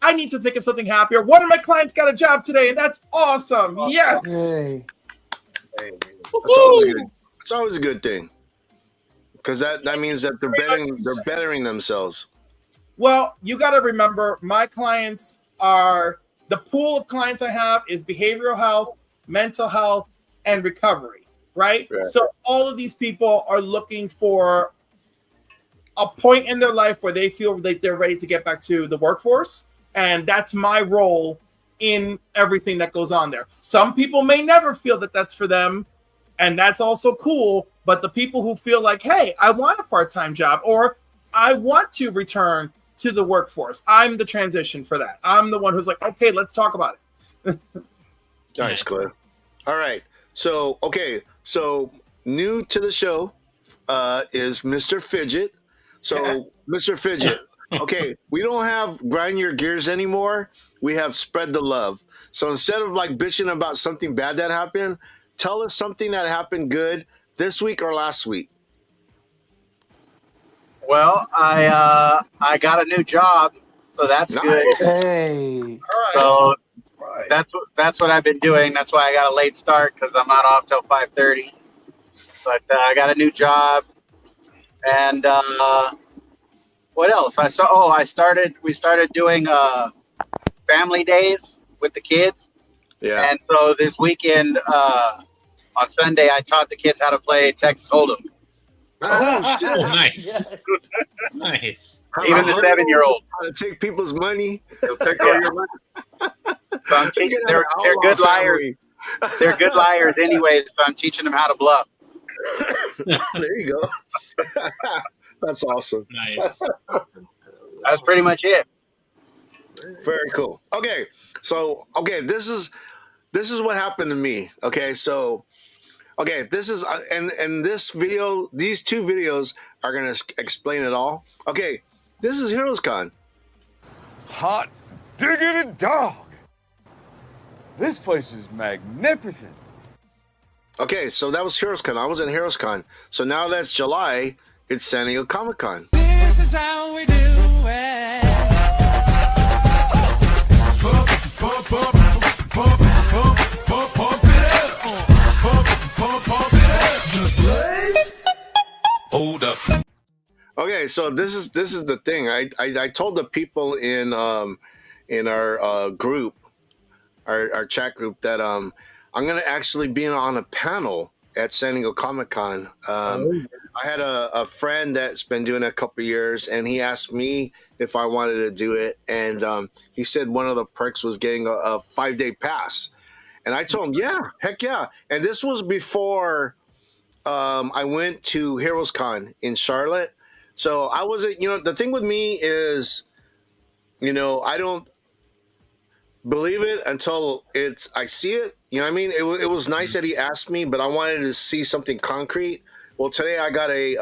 I need to think of something happier. One of my clients got a job today, and that's awesome. Yes. Hey. That's always good. It's always a good thing. Because that means that they're bettering themselves. Well, you got to remember, my clients are, the pool of clients I have is behavioral health, mental health, and recovery, right? So all of these people are looking for a point in their life where they feel like they're ready to get back to the workforce. And that's my role in everything that goes on there. Some people may never feel that that's for them, and that's also cool. But the people who feel like, hey, I want a part-time job, or I want to return to the workforce, I'm the transition for that. I'm the one who's like, okay, let's talk about it. Nice, Cliff. All right. So, so new to the show is Mr. Fidget. So, Mr. Fidget, okay, we don't have grind your gears anymore. We have spread the love. So instead of like bitching about something bad that happened, tell us something that happened good this week or last week. Well, I got a new job, so that's good. Hey. So that's what I've been doing. That's why I got a late start, because I'm not off till 5:30. But I got a new job, and what else? We started doing family days with the kids. Yeah. And so this weekend, on Sunday, I taught the kids how to play Texas Hold'em. Oh, shit. Nice. Yes. Nice. Even the 7-year-old. How to take people's money. They'll take all your money. So I'm teaching, they're good liars. They're good liars anyway, so I'm teaching them how to bluff. There you go. That's awesome. Nice. That's pretty much it. Very cool. Okay, so this is what happened to me. Okay, so this is and this video, these two videos are gonna explain it all. Okay, this is HeroesCon. Hot diggity dog. This place is magnificent. Okay, so that was HeroesCon. I was in HeroesCon. So now that's July. It's San Diego Comic-Con. This is how we do it. Hold up. Okay, so this is the thing. I told the people in our group, our chat group, that I'm gonna actually be on a panel at San Diego Comic-Con. I had a friend that's been doing it a couple of years, and he asked me if I wanted to do it, and he said one of the perks was getting a 5-day pass, and I told him, yeah, heck yeah. And this was before I went to HeroesCon in Charlotte. So I wasn't, the thing with me is, I don't believe it until I see it. You know what I mean? It was nice that he asked me, but I wanted to see something concrete. Well, today I got a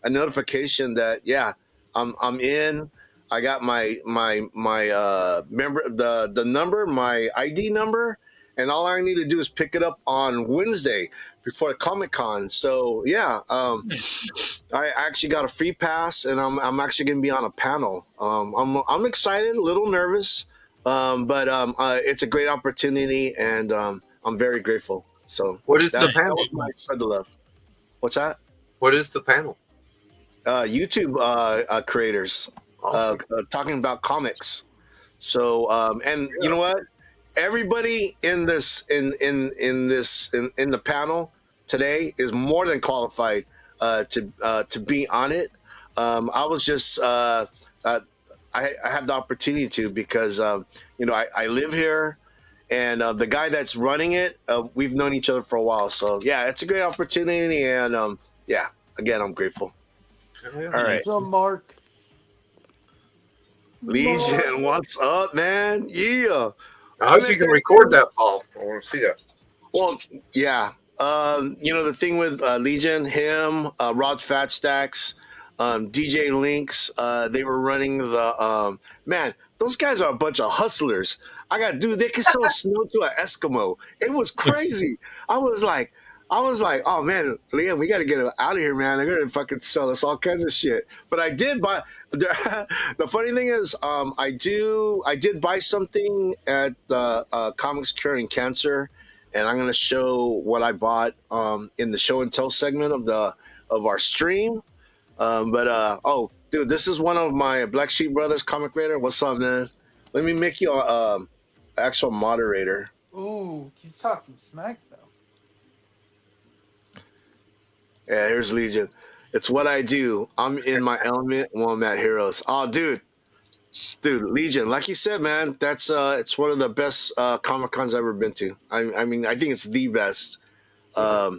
notification that, yeah, I'm in. I got my member, the number, my ID number, and all I need to do is pick it up on Wednesday before Comic-Con. So yeah, I actually got a free pass, and I'm actually going to be on a panel. I'm excited, a little nervous, but it's a great opportunity, and I'm very grateful. So what is the panel? Spread the love. What's that? What is the panel? YouTube creators talking about comics. So and you know what? Everybody in this in the panel today is more than qualified to be on it. I was just I have the opportunity to, because I live here, and the guy that's running it, we've known each other for a while. So yeah, it's a great opportunity, and yeah, again, I'm grateful. All right. What's up, Mark? Legion, what's up, man? Yeah. I hope you can record that, Paul. I want to see that. Well, yeah. You know, the thing with Legion, him, Rod Fat Stacks, DJ Lynx, they were running the man, those guys are a bunch of hustlers. Dude, they can sell snow to an Eskimo. It was crazy. I was like, oh man, Liam, we got to get out of here, man. They're gonna fucking sell us all kinds of shit. But I did buy. The funny thing is, I did buy something at the Comics Curing Cancer, and I'm gonna show what I bought in the show and tell segment of our stream. Oh, dude, this is one of my Black Sheep Brothers, Comic Raider. What's up, man? Let me make you an actual moderator. Ooh, he's talking smack though. Yeah, here's Legion. It's what I do. I'm in my element when I'm at Heroes. Oh, dude, Legion. Like you said, man, that's it's one of the best Comic Cons I've ever been to. I mean, I think it's the best. I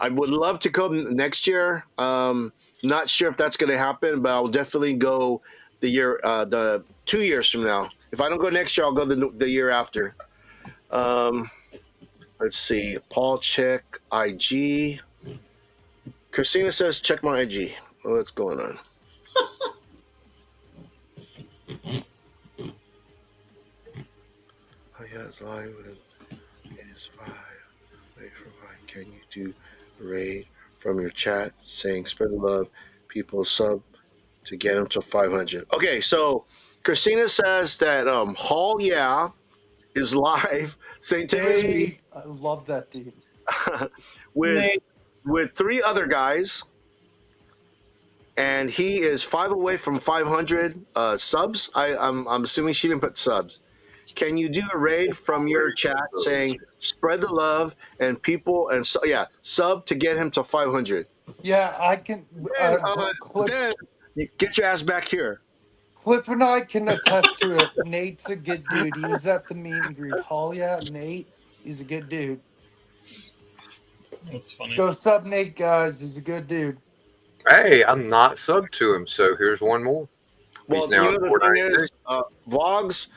would love to go next year. Not sure if that's going to happen, but I'll definitely go the 2 years from now. If I don't go next year, I'll go the year after. Let's see. Paul, check IG. Christina says, check my IG. What's going on? Oh, yeah, it's live with it is 5. Wait for 5. Can you do a raid from your chat saying spread the love, people sub to get them to 500? Okay, so Christina says that Hall Yeah is live. St. Timothy's Hey, I love that dude. with 3 other guys, and he is 5 away from 500 subs. I'm assuming she didn't put subs. Can you do a raid from your chat saying spread the love and people and sub to get him to 500? Yeah, I can. Then you get your ass back here. Cliff and I can attest to it. Nate's a good dude. He was at the meet and greet. Hall yeah, Nate, he's a good dude. That's funny. Go sub Nate, guys. He's a good dude. Hey, I'm not sub to him, so here's one more. Well, He's now you know at the thing 496. is, Vlogs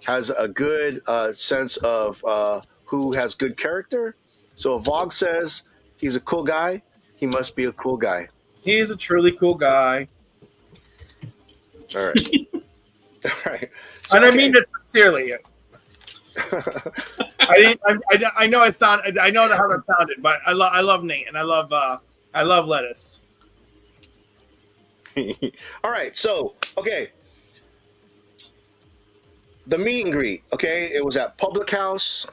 has a good sense of who has good character. So if Vlog says he's a cool guy, he must be a cool guy. He is a truly cool guy. All right. All right. So, And I mean it sincerely. I know it sound. I know how that sounded, but I love Nate and I love Lettuce. All right. So okay. The meet and greet. Okay, it was at Public House.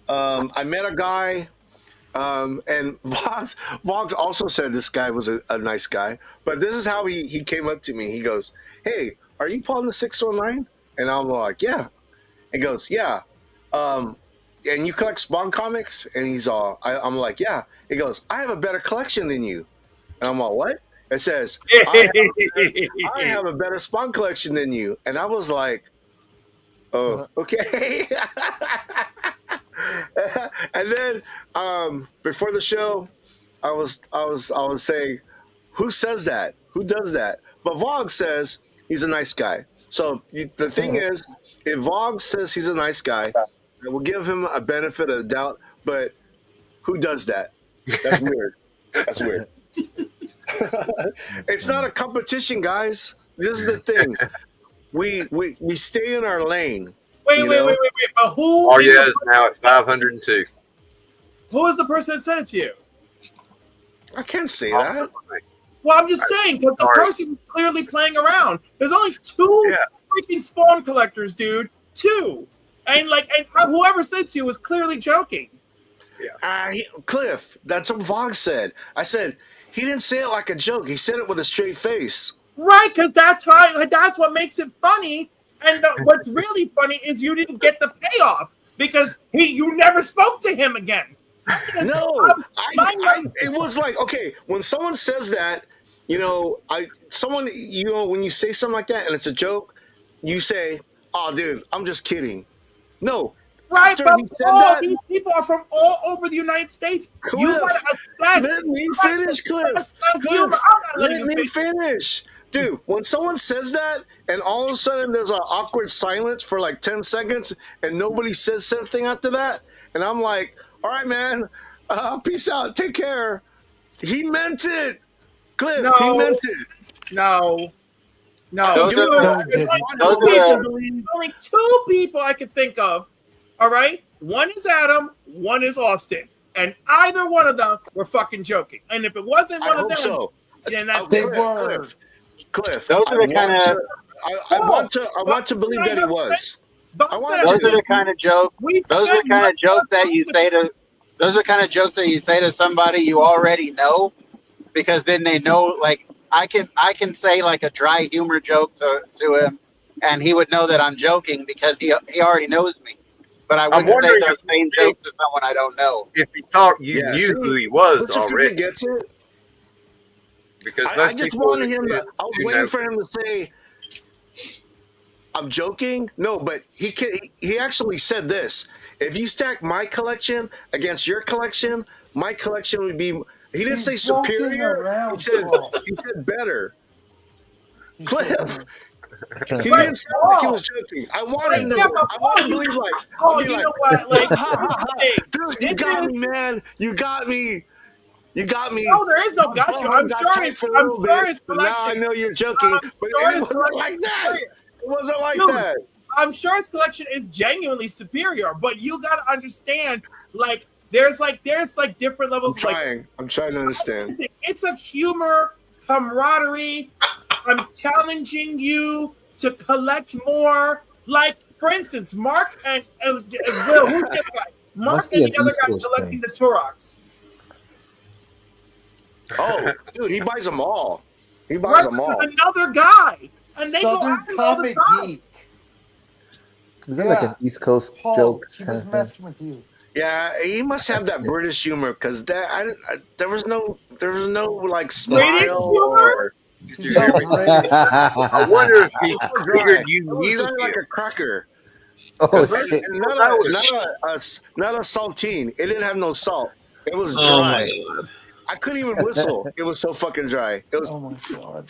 I met a guy, and Vlogs also said this guy was a nice guy. But this is how he came up to me. He goes, "Hey, are you Paul in the 619?" And I'm like, "Yeah." He goes, "Yeah." And you collect Spawn comics? And he's all, I'm like, "Yeah." He goes, "I have a better collection than you." And I'm all, "What?" It says, I have a better Spawn collection than you. And I was like, "Oh, okay." And then before the show, I was saying, who says that? Who does that? But Vlog says he's a nice guy. So the thing is, if Vlog says he's a nice guy, I will give him a benefit of the doubt. But who does that? That's weird. That's weird. It's not a competition, guys. This is the thing. We stay in our lane. Wait. But who? Oh, is yeah, the it's now at 502. Who is the person that sent it to you? I can't say that. Well, I'm just saying because the person was clearly playing around. There's only 2 freaking Spawn collectors, dude. 2, and whoever said to you was clearly joking. Cliff, that's what Vlog said. I said he didn't say it like a joke. He said it with a straight face. Right, because that's what makes it funny. And what's really funny is you didn't get the payoff because you never spoke to him again. No, it was like, okay, when someone says that, when you say something like that and it's a joke, you say, "Oh, dude, I'm just kidding." No, Right, after but he said all that, these people are from all over the United States. You Cliff, gotta assess. let me you gotta finish, Cliff. assess the humor. Cliff, I'm not letting let you me finish. Dude, when someone says that and all of a sudden there's an awkward silence for like 10 seconds and nobody says something after that, and I'm like, all right, man, peace out, take care. He meant it. Cliff, No. he meant it. No. Those Dude, are there's only two people I can think of. All right? One is Adam, one is Austin. And either one of them were fucking joking. And if it wasn't one I of them, hope so. then that's They it. were. Cliff, Those are the kind of. I want to believe that he was. I want Those to. are the kind of joke. Those are the kind of joke that you say to. Those are kind of jokes that you say to somebody you already know, because then they know. Like I can say like a dry humor joke to him, and he would know that I'm joking because he already knows me. But I wouldn't say those same jokes to someone I don't know. If he thought you knew who he was already. Gets it. Because I just wanted him to. I was waiting for him to say, "I'm joking." No, but he actually said this. If you stack my collection against your collection, my collection would be. He didn't say superior. He said better. Cliff. He didn't sound like he was joking. I want him to. I want to believe like. Oh, you know what? Like, dude, you got me, man. You got me. You got me. No, there is no got you. I'm sure his collection. Now I know you're joking, but it wasn't like that. It wasn't like that. I'm sure his collection is genuinely superior, but you gotta understand, like, there's different levels. I'm trying to understand. It's a humor, camaraderie. I'm challenging you to collect more. Like, for instance, Mark and Will, who's the other guy? Mark and the other guy collecting the Turoks. Oh, dude, he buys them all. He buys them all. There's another guy, and they go Southern after him all the Comic time. Geek. Is that like an East Coast Paul, joke he kind was of thing? messing with you. Yeah, he must have that British humor because there was no like British smile humor? or. I wonder if he figured you It was knew dry like him. a cracker. Oh, shit. Not a saltine. It didn't have no salt. It was Oh dry. my god. I couldn't even whistle. It was so fucking dry. It was. Oh my god.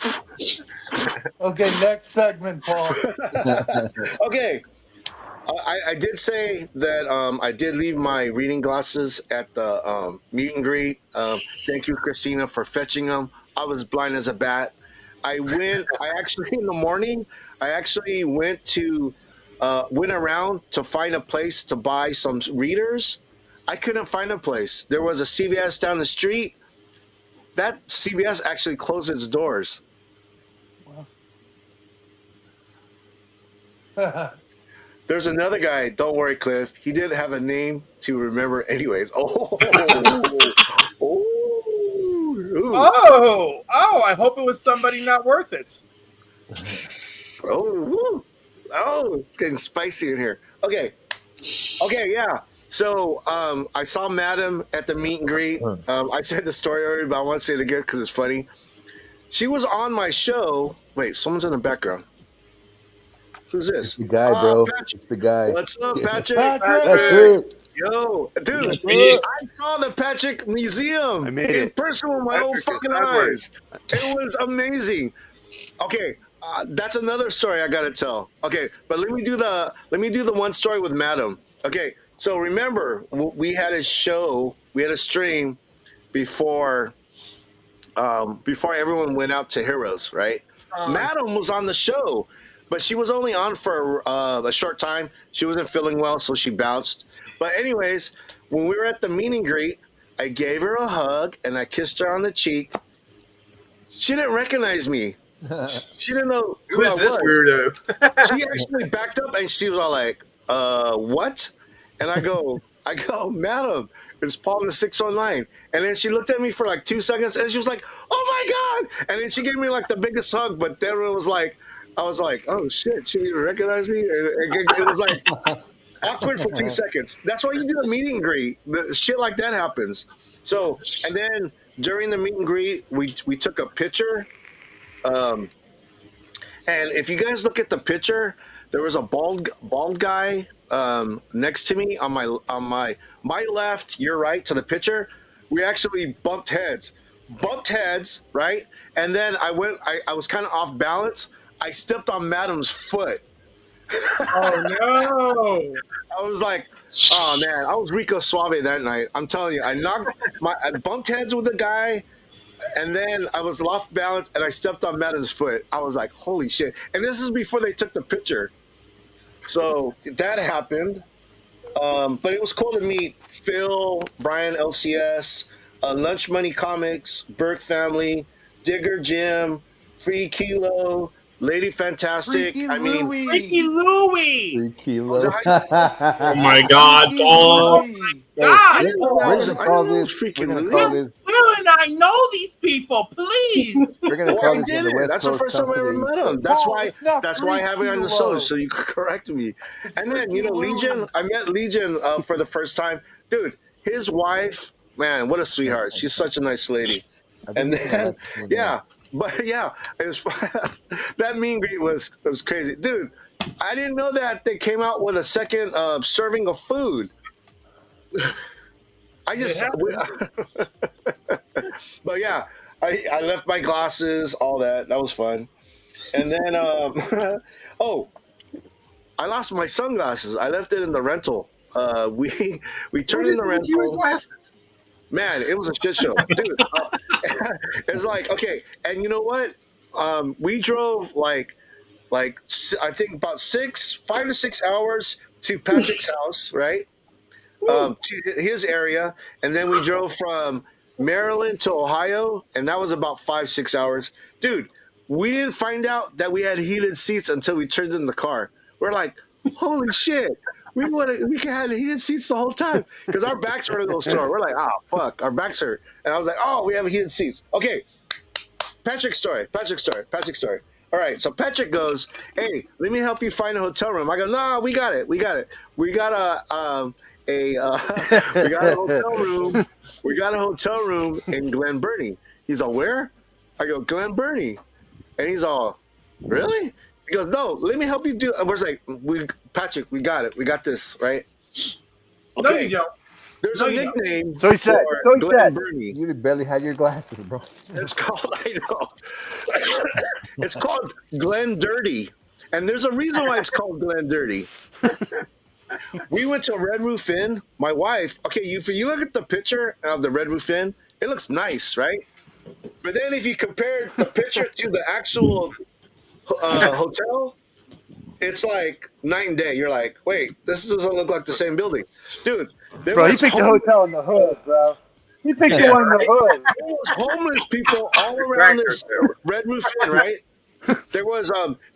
Okay, next segment, Paul. Okay. I did say that I did leave my reading glasses at the meet and greet. Thank you, Christina, for fetching them. I was blind as a bat. I actually in the morning, went around to find a place to buy some readers. I couldn't find a place. There was a CVS down the street. That CVS actually closed its doors. There's another guy. Don't worry, Cliff. He didn't have a name to remember, anyways. Oh! I hope it was somebody not worth it. It's getting spicy in here. Okay, yeah. So I saw Madam at the meet and greet. I said the story already, but I want to say it again because it's funny. She was on my show. Wait, someone's in the background. Who's this? It's the guy, bro. Patrick. It's the guy. What's up, Patrick? Patrick. Yo, dude, I saw the Patrick Museum in person with my own Patrick fucking is average. eyes. It was amazing. Okay, that's another story I gotta tell. Okay, but let me do the one story with Madam. Okay, so remember we had a show, we had a stream before everyone went out to Heroes, right? Madam was on the show, but she was only on for a short time. She wasn't feeling well, so she bounced. But anyways, when we were at the meet and greet, I gave her a hug and I kissed her on the cheek. She didn't recognize me. She didn't know who is I this was. weirdo? She actually backed up and she was all like, what? And I go, Madam, it's Paul in the 619. And then she looked at me for like 2 seconds and she was like, oh my God. And then she gave me like the biggest hug, but then it was like, I was like, oh shit, she didn't recognize me. It was like awkward for 2 seconds. That's why you do a meet and greet. Shit like that happens. So, and then during the meet and greet, we took a picture. And if you guys look at the picture, there was a bald guy next to me on my left, your right to the picture. We actually bumped heads, right? And then I was kind of off balance. I stepped on Madam's foot. Oh no! I was like, oh man, I was Rico Suave that night. I'm telling you, I bumped heads with the guy, and then I was off balance and I stepped on Madam's foot. I was like, holy shit! And this is before they took the picture. So that happened. But it was cool to meet Phil, Brian, LCS, Lunch Money Comics, Burke Family, Digger Jim, Free Kilo, Lady Fantastic. Freaky Louie. Oh my God, Paul. God, We're gonna call this. Will and I know these people. Please. We're gonna call this one the West That's the Coast first time I ever Custody. met him. That's Paul, why. it's not That's why I have it on the Freaky show, Lou. so you could correct me. And then Legion. I met Legion for the first time, dude. His wife, man, what a sweetheart. She's such a nice lady. And then but yeah, it was that meet and greet was crazy, dude. I didn't know that they came out with a second serving of food. I just, but yeah, I left my glasses, all that. That was fun. And then, oh, I lost my sunglasses. I left it in the rental. We turned in the rental. Glasses? Man, it was a shit show, dude. It's like, okay, and you know what? We drove like I think about 5 to 6 hours to Patrick's house, right? To his area, and then we drove from Maryland to Ohio, and that was about 5-6 hours. Dude, we didn't find out that we had heated seats until we turned in the car. We're like, holy shit. We could have heated seats the whole time because our backs were a little sore. We're like, oh fuck, our backs hurt. And I was like, oh, we have heated seats. Okay, Patrick's story. All right, so Patrick goes, hey, let me help you find a hotel room. I go, no, we got it. We got a hotel room. We got a hotel room in Glen Burnie. He's all, where? I go, Glen Burnie. And he's all, really? He goes, no, let me help you do. And we're like, Patrick, we got it. We got this, right? Okay. No, you don't. There's a nickname. So he said. for Glen Burnie. You barely had your glasses, bro. It's called, I know. It's called Glen Dirty. And there's a reason why it's called Glen Dirty. We went to a Red Roof Inn. My wife, okay, if you look at the picture of the Red Roof Inn, it looks nice, right? But then if you compare the picture to the actual hotel, it's like night and day. You're like, wait, this doesn't look like the same building. Dude, Bro, he picked the hotel in the hood, bro. He picked the one in the hood. There was homeless people all around this Red Roof Inn, right? There was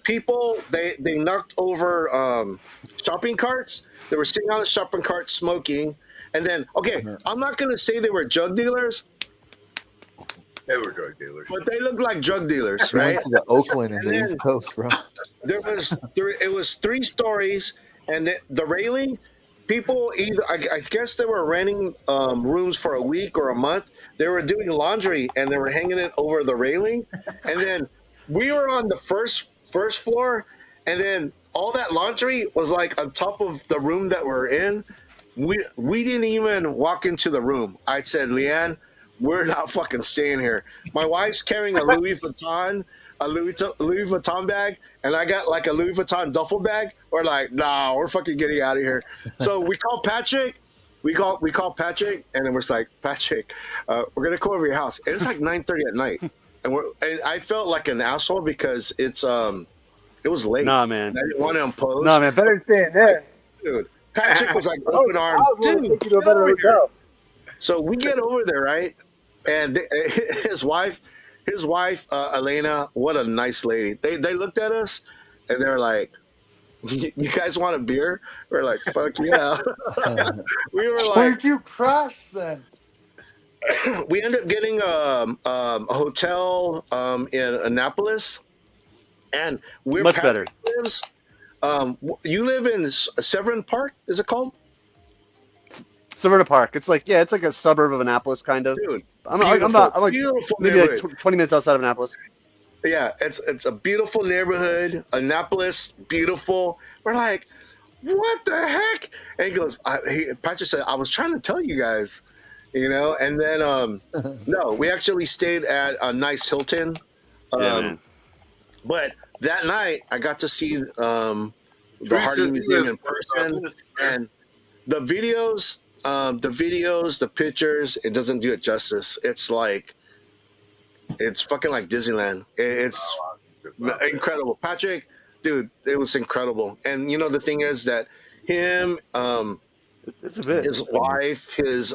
people, they knocked over shopping carts. They were sitting on the shopping cart smoking. And then, okay, I'm not going to say they were drug dealers. They were drug dealers. But they looked like drug dealers, We right? went to the Oakland and the East Coast, bro. It was 3 stories, and the railing, people either, I guess they were renting rooms for a week or a month. They were doing laundry, and they were hanging it over the railing. And then we were on the first floor, and then all that laundry was like on top of the room that we're in. We didn't even walk into the room. I said, Leanne, we're not fucking staying here. My wife's carrying a Louis Vuitton bag, and I got like a Louis Vuitton duffel bag. We're like, nah, we're fucking getting out of here. So we call Patrick. We call Patrick, and then we're like, Patrick, we're gonna come over your house. And it's like 9:30 at night, and I felt like an asshole because it was late. Nah, man. I didn't want to impose. Nah, man, better stay in there. Dude, Patrick was like open arms. Dude, Take you to a better hotel. so we get over there, right? And his wife, Elena, what a nice lady. They looked at us, and they're like, "You guys want a beer?" We're like, "Fuck yeah!" We were like, Where'd you crash then? we ended up getting a hotel in Annapolis, and we're Much better. Lives, you live in Severn Park, is it called? Severna Park. It's like a suburb of Annapolis, kind of. Dude, I'm like beautiful maybe neighborhood. like 20 minutes outside of Annapolis. Yeah, it's a beautiful neighborhood. Annapolis, beautiful. We're like, what the heck? And he goes, Patrick said, I was trying to tell you guys, you know. And then no, we actually stayed at a nice Hilton. But that night I got to see the Harding Museum in person, and the videos, the pictures, it doesn't do it justice. It's like, it's fucking like Disneyland. It's incredible. Patrick, dude, it was incredible. And you know, the thing is that him, his wife, his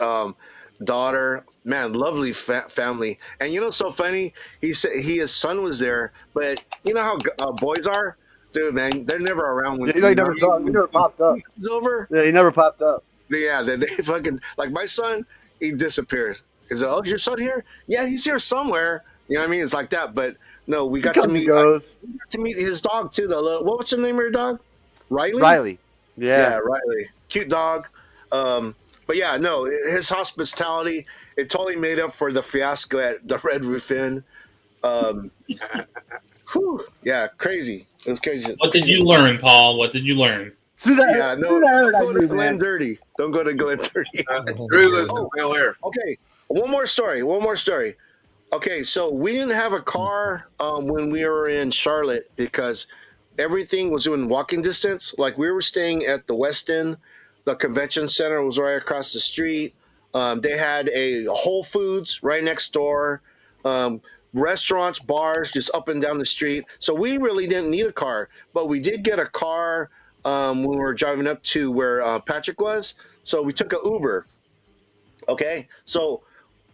daughter, man, lovely family. And you know, so funny, he said his son was there, but you know how boys are, dude, man, they're never around when he never popped up. It's over. Yeah, he never popped up. Yeah, they fucking, like my son, he disappeared. Is it, oh, your son here? Yeah, he's here somewhere. You know what I mean? It's like that. But no, we got to meet. We got to meet his dog too. What's the name of your dog? Riley. Riley. Yeah, Riley. Cute dog. But yeah, no, his hospitality, it totally made up for the fiasco at the Red Roof Inn. Yeah, crazy. It was crazy. What did you learn, Paul? What did you learn? Yeah, no, don't go to Glen Dirty. Don't go to Glen Dirty. Drew lives in Bel Air. Okay, one more story. Okay, so we didn't have a car when we were in Charlotte because everything was in walking distance. Like, we were staying at the Westin, the convention center was right across the street. They had a Whole Foods right next door. Restaurants, bars just up and down the street. So we really didn't need a car, but we did get a car when we were driving up to where Patrick was. So we took an Uber. Okay, so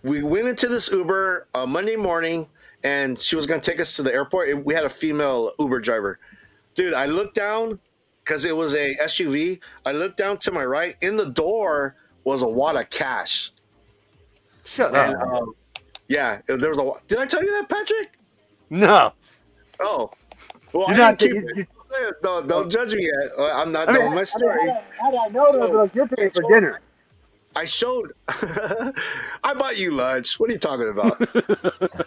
we went into this Uber Monday morning, and she was going to take us to the airport. We had a female Uber driver. Dude, I looked down because it was a SUV. I looked down to my right. In the door was a wad of cash. Shut up. Yeah, there was a. Did I tell you that, Patrick? No. Oh, well, You're I not- didn't keep it. Don't judge me yet. I'm not done with my story. How did I know that? Like, you're paying for dinner. I showed. I bought you lunch. What are you talking about?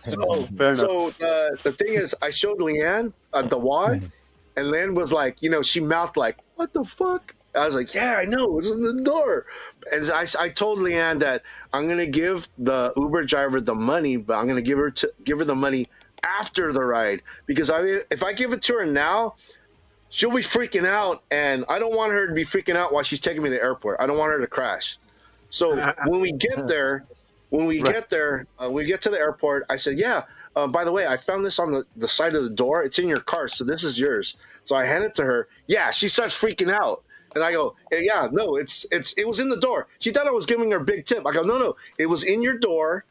So the thing is, I showed Leanne the wad, and Leanne was like, you know, she mouthed like, "What the fuck?" I was like, "Yeah, I know. It's in the door." And I told Leanne that I'm gonna give the Uber driver the money, but I'm gonna give her the money after the ride, because if I give it to her now, she'll be freaking out, and I don't want her to be freaking out while she's taking me to the airport. I don't want her to crash. So when we get there, we get to the airport, I said, yeah, by the way, I found this on the side of the door. It's in your car, so this is yours. So I hand it to her. Yeah, she starts freaking out. And I go, yeah, no, it was in the door. She thought I was giving her a big tip. I go, no, it was in your door,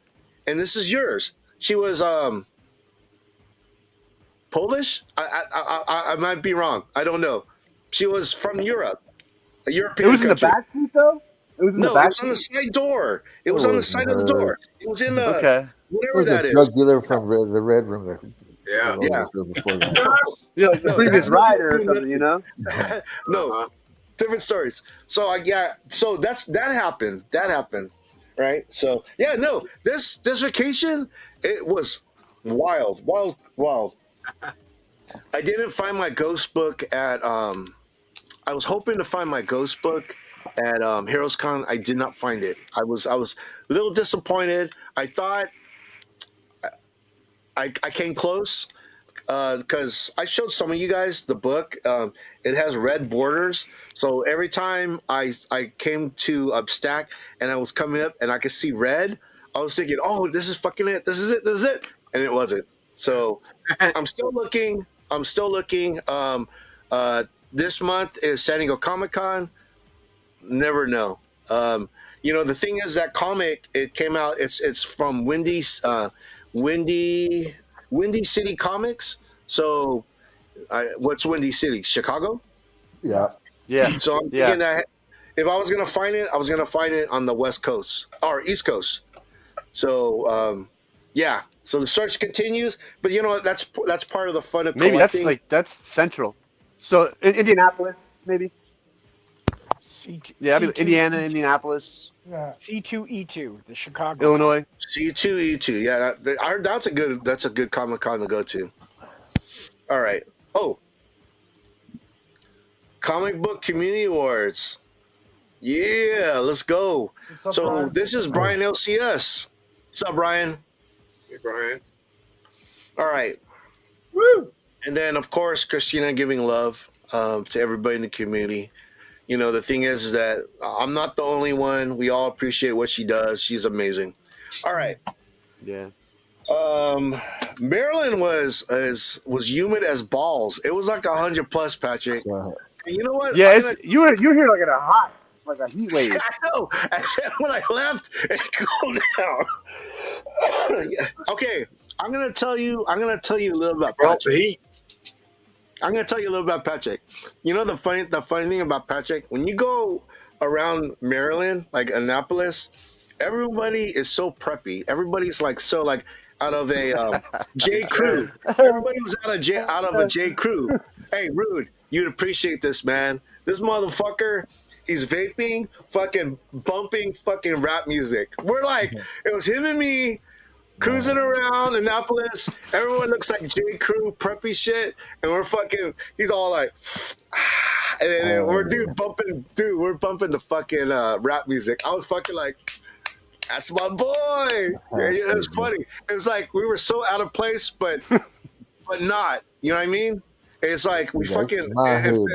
and this is yours. She was Polish? I might be wrong. I don't know. She was from Europe, a European It was in the country. back seat, though? It was in No, the back it was on the side door. It was on the side of the door. It was in the whatever that is. Drug dealer from the Red Room. Yeah. Before that. Yeah, like the previous rider or something, you know? No, different stories. So so that happened. That happened, right? So yeah, no, this vacation, it was wild. I didn't find my ghost book at I was hoping to find my ghost book at Heroes Con. I did not find it. I was a little disappointed. I thought I came close because I showed some of you guys the book. It has red borders, so every time I came to Stack and I was coming up and I could see red, I was thinking, oh, this is fucking it. This is it, and it wasn't. So I'm still looking. This month is San Diego Comic-Con. Never know. You know, the thing is that comic, it came out, it's from Windy City Comics. So what's Windy City? Chicago? Yeah. So I'm thinking that if I was going to find it, I was going to find it on the West Coast or East Coast. So, yeah. So the search continues, but you know what? That's part of the fun of collecting. Maybe that's central. So Indianapolis, maybe. Yeah, Indiana, Indianapolis. Yeah. C2E2, the Chicago. Illinois. C2E2. Yeah, I heard that's a good Comic-Con to go to. All right. Oh, Comic Book Community Awards. Yeah, let's go. up, So Brian? this is Brian LCS. What's up, Brian? Hey, Brian. All right. Woo! And then, of course, Christina giving love to everybody in the community. You know, the thing is that I'm not the only one. We all appreciate what she does. She's amazing. All right. Yeah. Maryland was humid as balls. It was like 100+, Patrick. And you know what? Yeah, I'm it's, you're here like in a hot, like a heat wave. I know. And then when I left, it cooled down. Okay, I'm gonna tell you a little about Patrick. I'm gonna tell you a little about Patrick. You know the funny thing about Patrick, when you go around Maryland, like Annapolis, everybody is so preppy. Everybody's like so like out of a J. Crew. Everybody was out of a J. Crew. Hey, Rude, you'd appreciate this, man. This motherfucker, he's vaping, fucking bumping fucking rap music. We're like, it was him and me cruising around Annapolis. Everyone looks like J. Crew preppy shit, and we're fucking. He's all like, and then we're bumping the fucking rap music. I was fucking like, that's my boy. Yeah, it was funny. It was like we were so out of place, but not. You know what I mean? It's like we fucking. It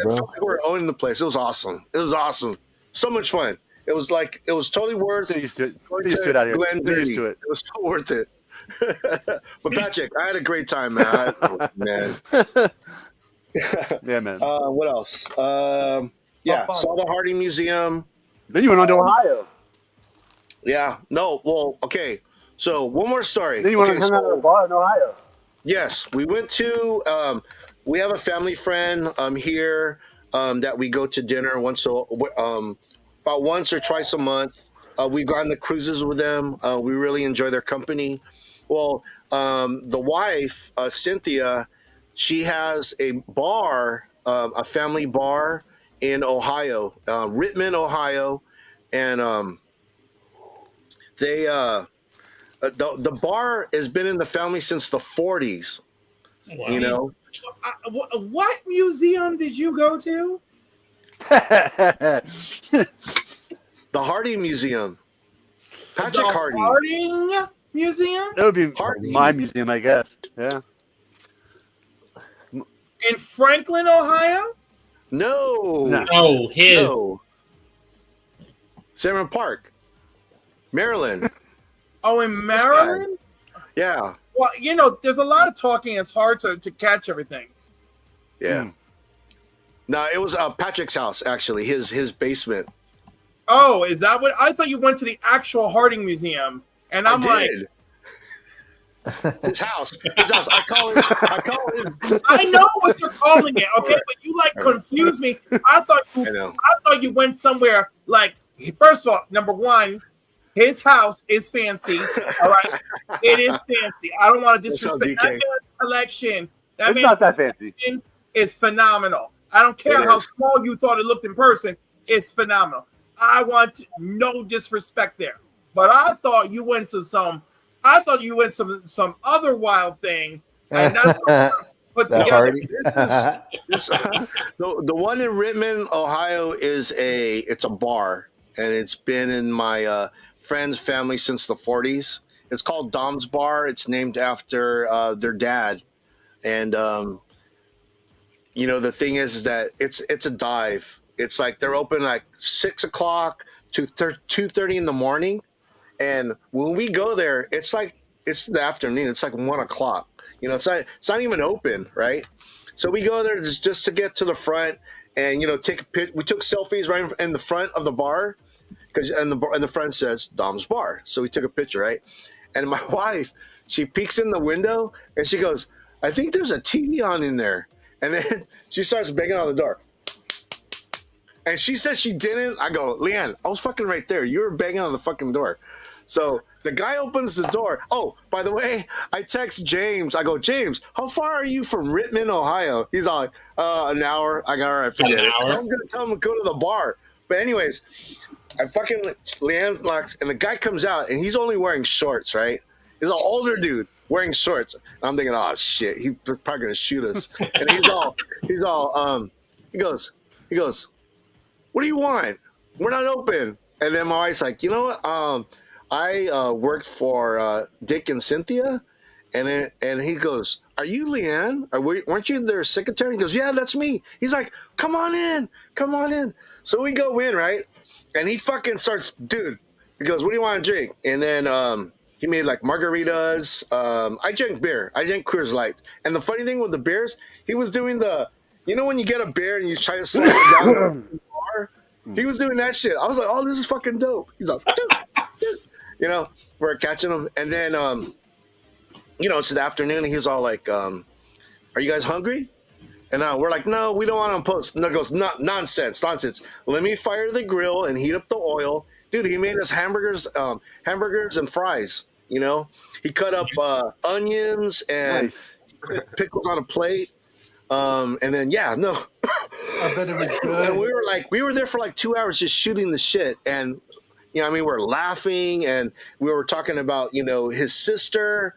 felt like we were owning the place. It was awesome. It was awesome. So much fun. It was like it was totally worth it. Glen Dirty. It was so worth it. But Patrick, I had a great time, man. Yeah, man. What else? Yeah, saw the Harding Museum. Then you went on to Ohio. Yeah. No. Well, okay. So one more story. Then you went to hang out at a bar in Ohio. Yes, we went to. We have a family friend here that we go to dinner about once or twice a month. We've gone to cruises with them. We really enjoy their company. Well, the wife, Cynthia, she has a bar, a family bar in Ohio, Rittman, Ohio, and the bar has been in the family since the 40s. Wow. You know. What museum did you go to? The Harding Museum. Patrick Harding. Harding Museum? That would be Harding. my museum, I guess. Yeah. In Franklin, Ohio? No. No, his. No. Salmon Park, Maryland. Oh, in Maryland? Yeah. Well, you know, there's a lot of talking. It's hard to catch everything. Yeah. No, it was Patrick's house, actually, his basement. Oh, is that what? I thought you went to the actual Harding Museum. And I'm like, his house. I call his. I know what you're calling it, okay? But you like confuse me. I thought you went somewhere like. First of all, number one, his house is fancy. All right, it is fancy. I don't want to disrespect that man's collection. It's not that fancy. Is phenomenal. I don't care how small you thought it looked in person. It's phenomenal. I want no disrespect there, but I thought you went to some other wild thing, and that's put together. The one in Rittman, Ohio, it's a bar, and it's been in my friend's family since the 40s. It's called Dom's Bar. It's named after their dad, and you know the thing is that it's a dive. It's like they're open like 6 o'clock to 2:30 in the morning, and when we go there, it's the afternoon. It's like 1 o'clock. You know, it's not even open, right? So we go there just to get to the front and take a pic. We took selfies right in the front of the bar because and the front says Dom's Bar. So we took a picture, right? And my wife, she peeks in the window and she goes, "I think there's a TV on in there." And then she starts banging on the door. And she said she didn't. I go, "Leanne, I was fucking right there. You were banging on the fucking door." So the guy opens the door. Oh, by the way, I text James. I go, "James, how far are you from Rittman, Ohio?" He's all like, "An hour." I go, "All right, forget it." So I'm gonna tell him to go to the bar. But anyways, Leanne locks, and the guy comes out, and he's only wearing shorts, right? He's an older dude. wearing shorts. I'm thinking, oh shit, he's probably gonna shoot us. And he goes, what do you want? We're not open. And then my wife's like, you know what? I worked for Dick and Cynthia, and he goes, are you Leanne? Weren't you their secretary? He goes, yeah, that's me. He's like, come on in. So we go in, right? And he fucking starts, dude. He goes, what do you want to drink? And then he made like margaritas. I drank beer. I drank Coors Light. And the funny thing with the beers, he was doing when you get a beer and you try to slow it down in the bar? He was doing that shit. I was like, oh, this is fucking dope. He's like, dude. We're catching him. And then, it's the afternoon, and he's all like, are you guys hungry? And we're like, no, we don't want to post. And he goes, nonsense. Let me fire the grill and heat up the oil. Dude, he made us hamburgers and fries. He cut up onions and pickles on a plate. And then, I bet it was good. And we were there for like 2 hours just shooting the shit. And, we're laughing, and we were talking about, his sister.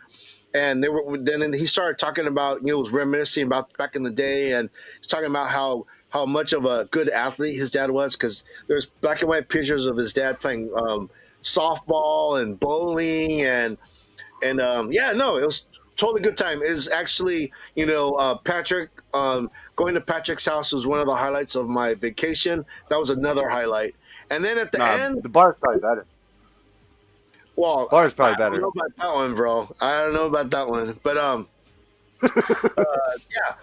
And then he started talking about, was reminiscing about back in the day, and he's talking about how much of a good athlete his dad was, because there's black and white pictures of his dad playing softball and bowling, and it was totally good time. It's actually, Patrick, going to Patrick's house was one of the highlights of my vacation. That was another highlight. And then at the end, the bar's probably better. Well, bar's probably I don't know about that one, bro. I don't know about that one, but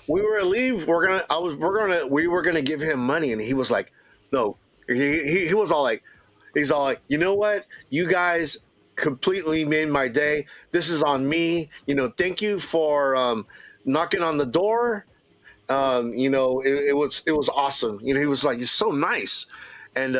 we were to leave. We were gonna give him money, and he was like, no. He was all like, he's all like, you know what? You guys completely made my day. This is on me. Thank you for knocking on the door. It was awesome. He was like, you're so nice, and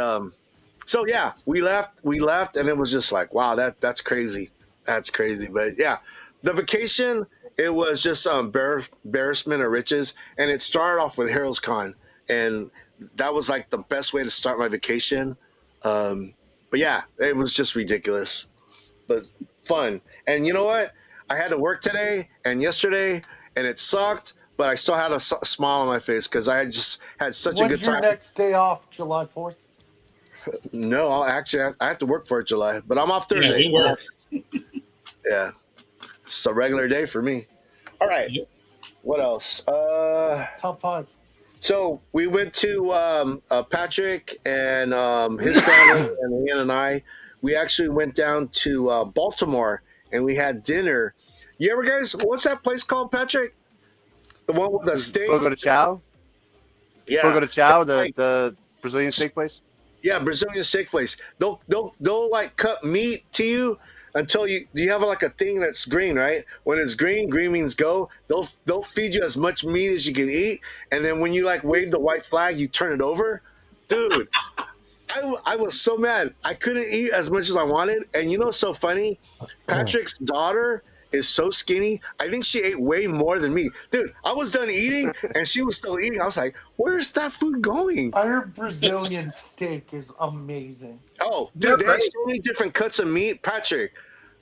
so yeah, we left, and it was just like, wow, that's crazy. That's crazy. But yeah, the vacation, it was just embarrassment of riches, and it started off with Heroes Con, and that was like the best way to start my vacation. But yeah, it was just ridiculous, but fun. And you know what? I had to work today and yesterday, and it sucked, but I still had a smile on my face because I just had such a good time. When's your next day off? July 4th? No, I have to work for it July, but I'm off Thursday. Yeah, we work. Yeah, it's a regular day for me. All right, what else? Top 5. So we went to Patrick and his family, and Ian and I. We actually went down to Baltimore, and we had dinner. You ever guys? What's that place called, Patrick? The one with the steak. Fogo de Chao. Yeah, Fogo de Chao, the Brazilian steak place. Yeah, Brazilian steak place. They'll like cut meat to you until you have like a thing that's green, right? When it's green means go. They'll feed you as much meat as you can eat, and then when you like wave the white flag, you turn it over. Dude, I was so mad. I couldn't eat as much as I wanted. And what's so funny? Patrick's daughter is so skinny. I think she ate way more than me. Dude, I was done eating and she was still eating. I was like, where's that food going? I heard Brazilian steak is amazing. Oh, dude, they have so many different cuts of meat. Patrick,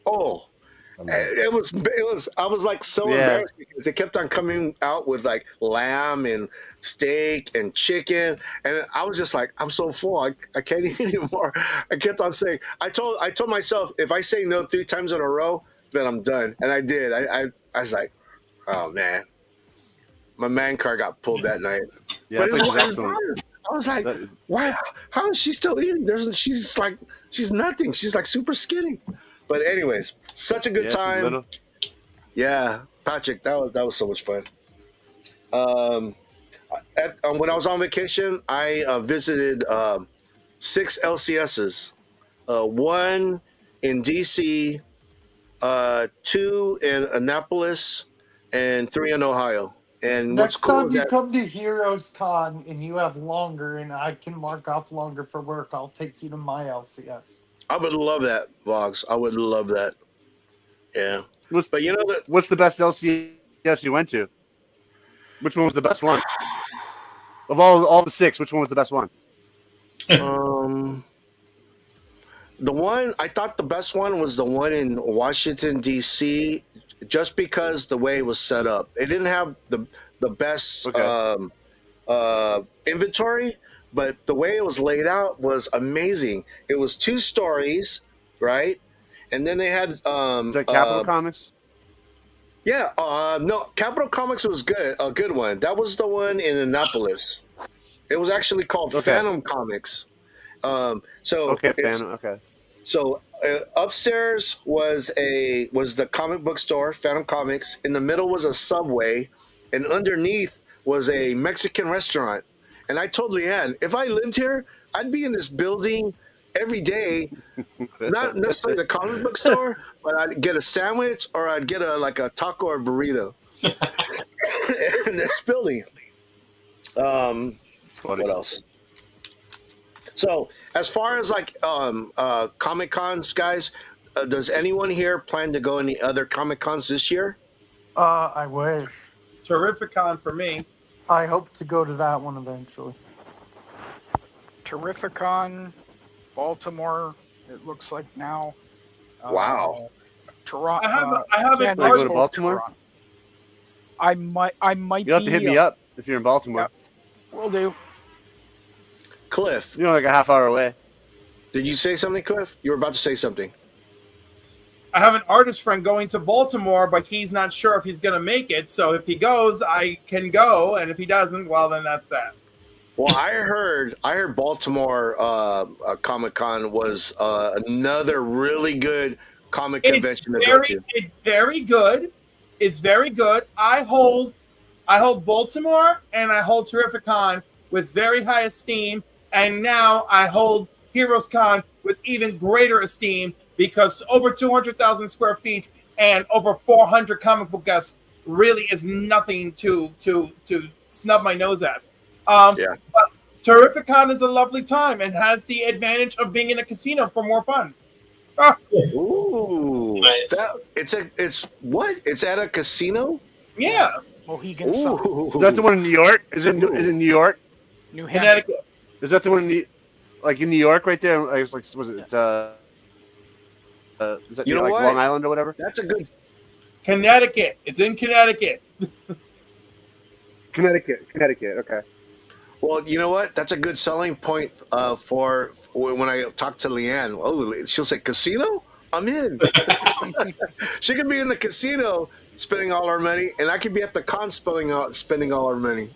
it was, I was like so embarrassed because they kept on coming out with like lamb and steak and chicken. And I was just like, I'm so full. I can't eat anymore. I kept on saying, I told myself, if I say no 3 times in a row, then I'm done. And I did. I was like, oh man, my man car got pulled that night. Yeah, but I was like, wow, how is she still eating? She's nothing. She's like super skinny. But anyways, such a good time. Yeah, Patrick, that was so much fun. When I was on vacation, I visited 6 LCSs, 1 in DC, 2 in Annapolis, and 3 in Ohio. And next time you come to Heroes Con and you have longer and I can mark off longer for work, I'll take you to my LCS. I would love that, Vlogs. I would love that. Yeah. What's the best LCS you went to? Which one was the best one? Of all the 6, which one was the best one? The one I thought the best one was the one in Washington D.C. just because the way it was set up. It didn't have the best inventory, but the way it was laid out was amazing. It was 2 stories, right? And then they had Is that Capital Comics? Yeah, no, Capital Comics was a good one. That was the one in Annapolis. It was actually called Phantom Comics. So upstairs was the comic book store, Phantom Comics. In the middle was a Subway, and underneath was a Mexican restaurant. And I told Leanne, if I lived here, I'd be in this building every day, not necessarily the comic book store, but I'd get a sandwich or I'd get a taco or burrito in this building. What else? So as far as like Comic Cons, guys, does anyone here plan to go any other Comic Cons this year? I wish. Terrificon for me. I hope to go to that one eventually. Terrificon, Baltimore. It looks like now. Wow. Toronto. I haven't go to Baltimore. Toronto. I might. You'll have to hit me up if you're in Baltimore. Will do. Cliff, you're like a half hour away. Did you say something, Cliff? You were about to say something. I have an artist friend going to Baltimore, but he's not sure if he's going to make it. So if he goes, I can go, and if he doesn't, well, then that's that. Well, I heard Baltimore Comic Con was another really good comic convention to go to. It's very good. It's very good. I hold Baltimore and I hold Terrificon with very high esteem, and now I hold Heroes Con with even greater esteem because over 200,000 square feet and over 400 comic book guests really is nothing to snub my nose at. But Terrificon is a lovely time and has the advantage of being in a casino for more fun. Ooh, Nice. It's at a casino? Yeah. Mohegan Ooh. Sun. Is that the one in New York? Is it in New York? New Connecticut. Is that the one in New York right there? Like, was it? Is that You know like what? Long Island or whatever? That's a good. Connecticut. It's in Connecticut. Connecticut. Okay. Well, you know what? That's a good selling point for when I talk to Leanne. Oh, she'll say casino. I'm in. She could be in the casino spending all our money, and I could be at the con spending all our money.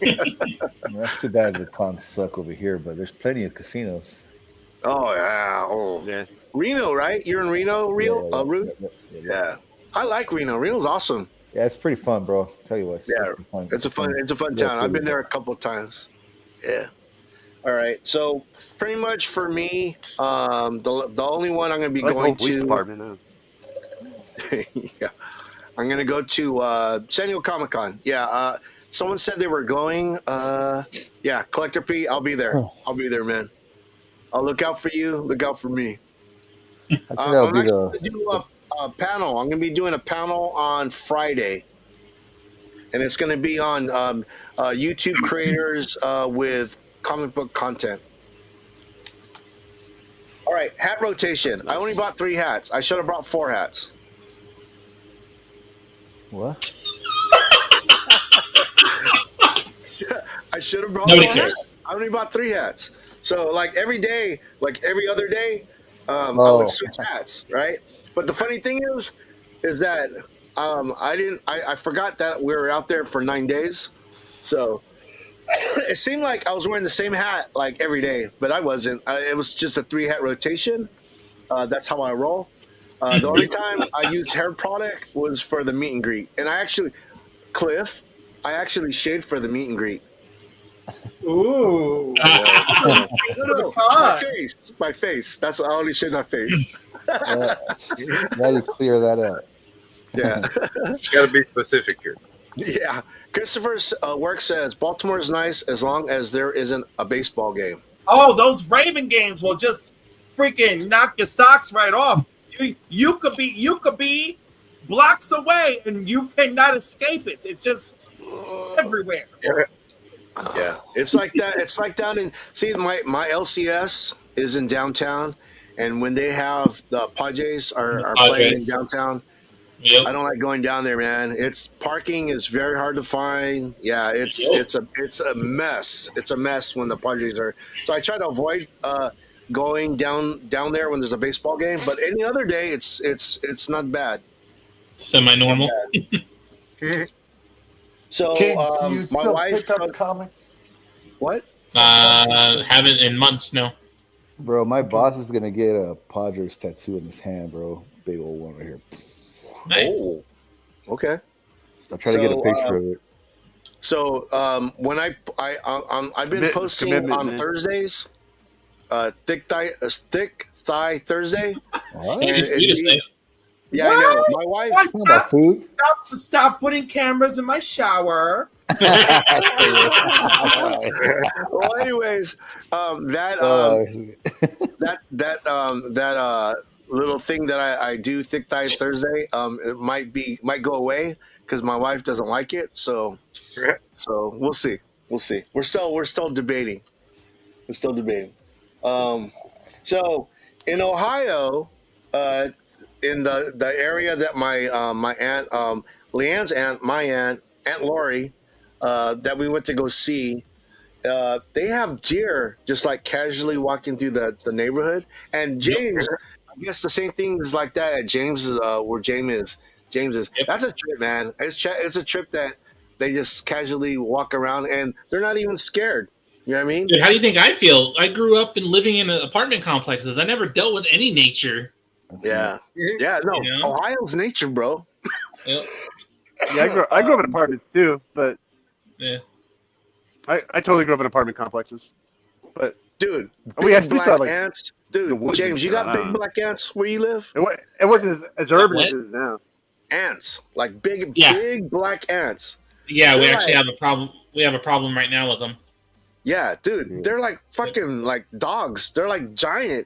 That's too bad the cons suck over here, but there's plenty of casinos. Oh yeah. Oh yeah. Reno, right? You're in Reno, Rude? Yeah. I like Reno. Reno's awesome. Yeah, it's pretty fun, bro. Tell you what. Fun. It's a fun town. I've been there a couple of times. Yeah. All right. So pretty much for me, the only one I'm going to be going police to. Department now. Yeah. I'm going to go to San Diego Comic Con. Yeah. Someone said they were going. Yeah. Collector P. I'll be there. I'll be there, man. I'll look out for you. Look out for me. I think that'll I'm be actually going to do a panel. I'm going to be doing a panel on Friday, and it's going to be on YouTube creators with comic book content. All right, hat rotation. I only bought 3 hats. I should have brought 4 hats. What? I should have brought Nobody 4 cares. hats. I only bought 3 hats. So like every day, like every other day, I would switch hats, right? But the funny thing is that I forgot that we were out there for 9 days. So it seemed like I was wearing the same hat like every day, but I wasn't. It was just a 3 hat rotation. That's how I roll. The only time I used hair product was for the meet and greet. And I actually shaved for the meet and greet. Ooh. My face. That's I only shaved my face. Now you clear that up. Yeah. Got to be specific here. Yeah. Christopher's work says Baltimore is nice as long as there isn't a baseball game. Oh, those Raven games will just freaking knock your socks right off. You could be blocks away and you cannot escape it. It's just everywhere. Yeah, it's like that. It's like down in my LCS is in downtown, and when they have the Padres are playing in downtown, Yep. I don't like going down there, man. It's parking is very hard to find. Yeah, it's a mess. It's a mess when the Padres are. So I try to avoid going down there when there's a baseball game. But any other day, it's not bad. Semi-normal. So Kids, do you my still wife. pick up comics? What? Haven't in months, no. Bro, my boss is gonna get a Padres tattoo in his hand, bro. Big old one right here. Nice. Oh, okay. I'll try to get a picture of it. So when I've been posting commitment, on man. Thursdays, thick thigh Thursday. What? And It's sweet as it- that. yeah, I know. My wife. What? Talking about food? Stop putting cameras in my shower. Well, anyways, that little thing that I do, thick thigh Thursday, it might go away because my wife doesn't like it. So we'll see. We're still debating. So in Ohio, in the area that my aunt Leanne's aunt, my aunt Lori, that we went to go see, they have deer just like casually walking through the neighborhood. And James, I guess the same thing is like that at James, where James is. That's a trip, man. It's a trip that they just casually walk around and they're not even scared. You know what I mean? Dude, how do you think I feel? I grew up living in apartment complexes. I never dealt with any nature. Yeah. Yeah, no. You know? Ohio's nature, bro. Yep. Yeah, I grew up in apartments too, but Yeah. I totally grew up in apartment complexes. But dude, we big still black have, like, ants. the Dude, woods James, and you stuff. got I don't big know. black ants where you live? It wasn't as urban What? as it is now. Ants, like big black ants. Yeah, we They're actually like- have a problem. We have a problem right now with them. Yeah, dude, they're like fucking like dogs. They're like giant.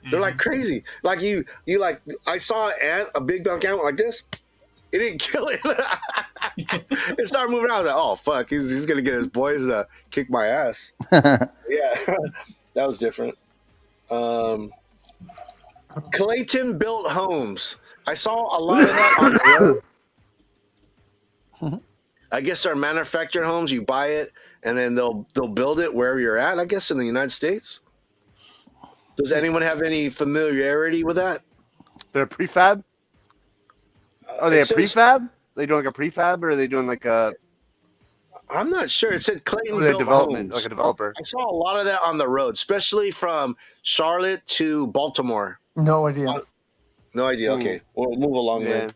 They're like crazy. Like you like. I saw an ant, a big black ant like this. It didn't kill it. It started moving out. I was like, oh fuck, he's gonna get his boys to kick my ass. Yeah, that was different. Clayton built homes. I saw a lot of that on the road. I guess they're manufactured homes. You buy it, and then they'll build it wherever you're at. I guess in the United States. Does anyone have any familiarity with that? They're prefab. Are they It a says- prefab? They doing like a prefab, or are they doing like a? I'm not sure. It said Clayton Or they built development, homes. like a developer. I saw a lot of that on the road, especially from Charlotte to Baltimore. No idea. No idea. Okay, we'll move along then.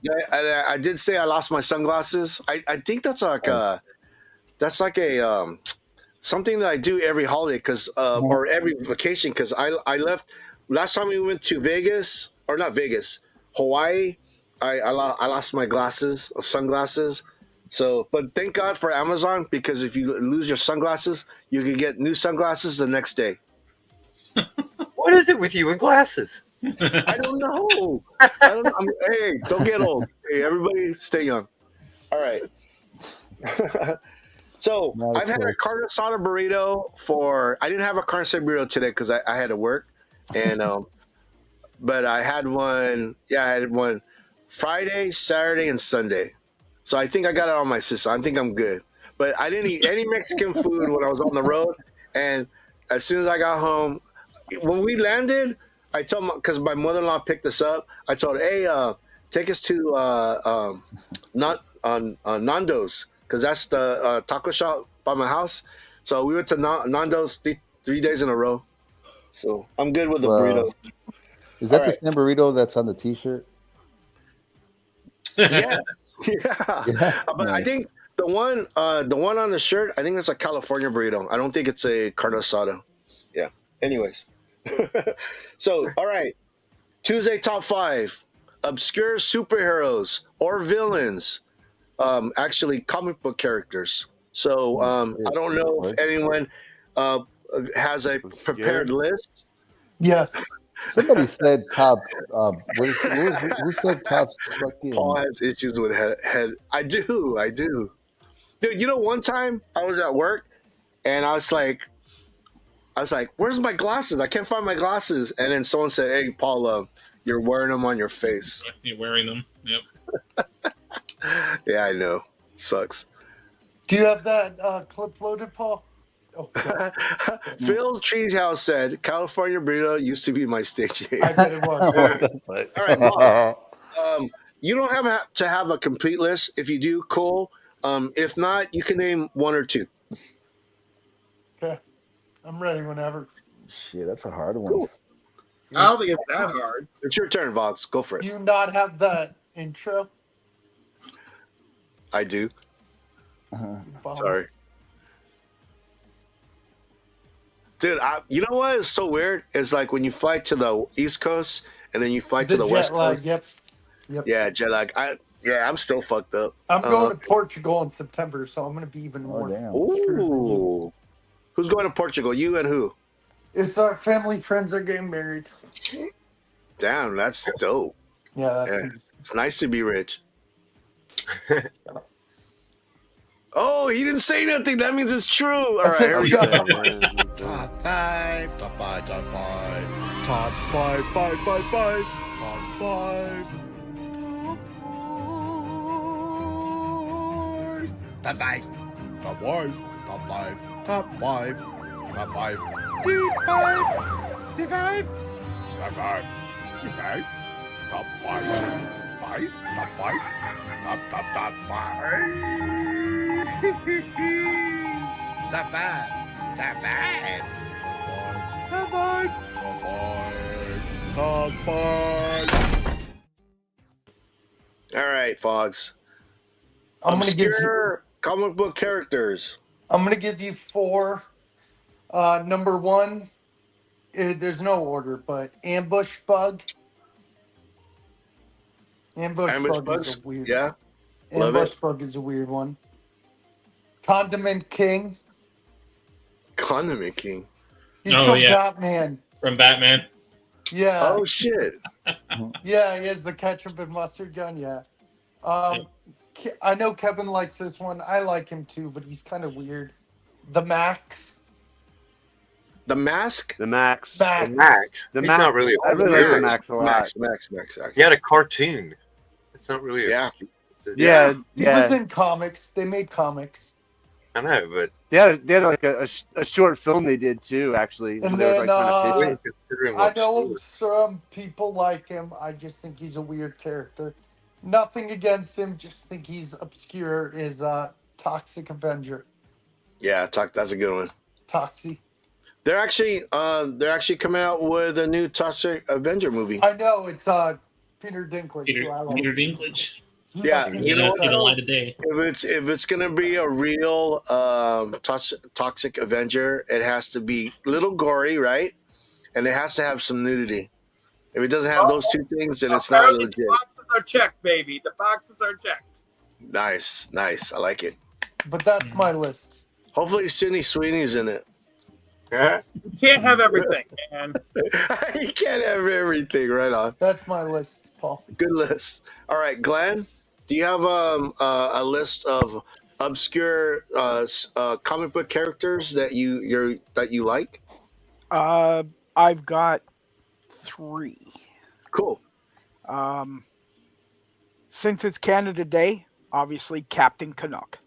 Yeah, I did say I lost my sunglasses. I think that's like a something that I do every holiday because or every vacation because I left last time we went to Vegas or not Vegas, Hawaii. I lost my sunglasses. So, but thank God for Amazon because if you lose your sunglasses, you can get new sunglasses the next day. What is it with you and glasses? I don't know. Hey, don't get old. Hey, everybody, stay young. All right. So I've had a carne asada burrito I didn't have a carne asada burrito today because I had to work, and but I had one. Yeah, I had one Friday, Saturday, and Sunday. So I think I got it on my system. I think I'm good. But I didn't eat any Mexican food when I was on the road, and as soon as I got home, when we landed, I told because my mother-in-law picked us up. I told her, "Hey, take us to Nando's because that's the taco shop by my house." So we went to Nando's 3 days in a row. So I'm good with the burrito. Is that All the right. same burrito that's on the T-shirt? Yeah. But I think the one on the shirt, I think that's a California burrito. I don't think it's a carne asada. Yeah. Anyways. So, all right. Tuesday top 5. Obscure superheroes or villains. Actually comic book characters. So, I don't know if anyone has a prepared list. Yes. Somebody said top. Who said top? Fucking. Paul has issues with head. I do. Dude, you know, one time I was at work and I was like, where's my glasses? I can't find my glasses. And then someone said, hey, Paul, You're wearing them on your face. You're wearing them. Yep. Yeah, I know. Sucks. Do you have that clip loaded, Paul? Oh, Phil Treehouse said, California burrito used to be my stage name. I bet it was. All right, Bob. You don't have to have a complete list. If you do, cool. If not, you can name one or two. Okay. I'm ready whenever. Shit, that's a hard one. I don't think it's that hard. It's your turn, Vox. Go for it. Do you not have the intro? I do. Sorry. Dude, you know what is so weird? It's like when you fly to the East Coast and then you fly to the West Coast. Yep. Yep. Yeah, jet lag. I'm still fucked up. I'm going to Portugal in September, so I'm going to be even more. screwed than you. Ooh. Who's going to Portugal? You and who? It's our family friends are getting married. Damn, that's dope. Yeah, it's nice to be rich. Oh, he didn't say nothing. That means it's true. All right, here we go. Top five. Top 5. Top 5. Top 5. 5. 5. 5. Top 5. Top 5. Top 5. Top 5. Top 5. Top 5. T5. T5. Top 5. T5. Top 5. 5. Top 5. Top 5. Top 5. Top 5. Top 5. Top 5. All right, Fogs. I'm going to give you Obscure comic book characters. I'm going to give you 4. Number 1, there's no order, but Ambush Bug. Ambush Bug Bugs? is a weird Yeah. Love Ambush it. Bug is a weird one. Condiment King. Condiment King. He's Oh, from yeah. Batman. From Batman. Yeah. Oh, shit. Yeah, he has the ketchup and mustard gun. Yeah. I know Kevin likes this one. I like him too, but he's kind of weird. The Max. The Mask? The Max. Max. The He's Max. not really. I really like the Max a lot. Max. He had a cartoon. It's not really. Yeah. He was in comics. They made comics. I know, but They had like a short film they did too, actually. And where they were, then like, trying to I know some people like him. I just think he's a weird character. Nothing against him. Just think he's obscure. Is Toxic Avenger. Yeah, that's a good one. Toxie. They're actually coming out with a new Toxic Avenger movie. I know it's Peter Dinklage. Peter, so I like Peter him. Dinklage. Yeah, you know See the light of day. if it's gonna be a real Toxic Avenger, it has to be a little gory, right? And it has to have some nudity. If it doesn't have those two things, then it's not Apparently legit. The boxes are checked, baby. The boxes are checked. Nice. I like it. But that's my list. Hopefully, Sydney Sweeney's in it. You can't have everything, man. You can't have everything. Right on. That's my list, Paul. Good list. All right, Glenn, do you have a list of obscure comic book characters that you like? I've got 3. Cool. Since it's Canada Day, obviously Captain Canuck.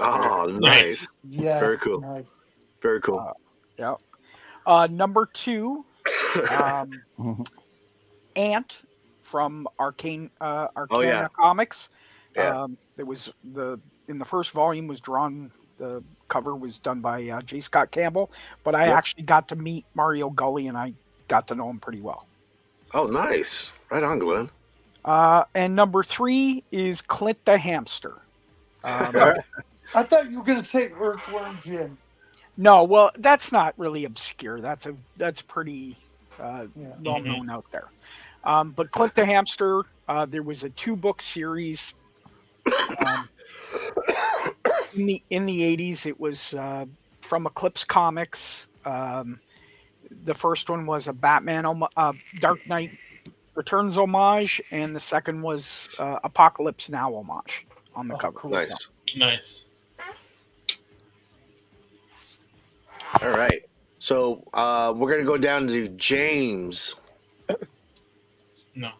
Oh, nice. Yes. Very cool. Nice. Very cool. Yeah. Number 2, Ant from Arcana Comics. Yeah. There was in the first volume was drawn. The cover was done by J. Scott Campbell, but I actually got to meet Mario Gully and I got to know him pretty well. Oh, nice. Right on, Glenn. And number 3 is Clint the Hamster. I thought you were gonna say Earthworm Jim. No, well, that's not really obscure. That's pretty well known out there. But Clint the Hamster, there was a 2-book series. In the 80s, it was from Eclipse Comics. The first one was a Batman, Dark Knight Returns homage, and the second was Apocalypse Now homage on the cover. Cool. Nice. All right. So we're gonna go down to James. No.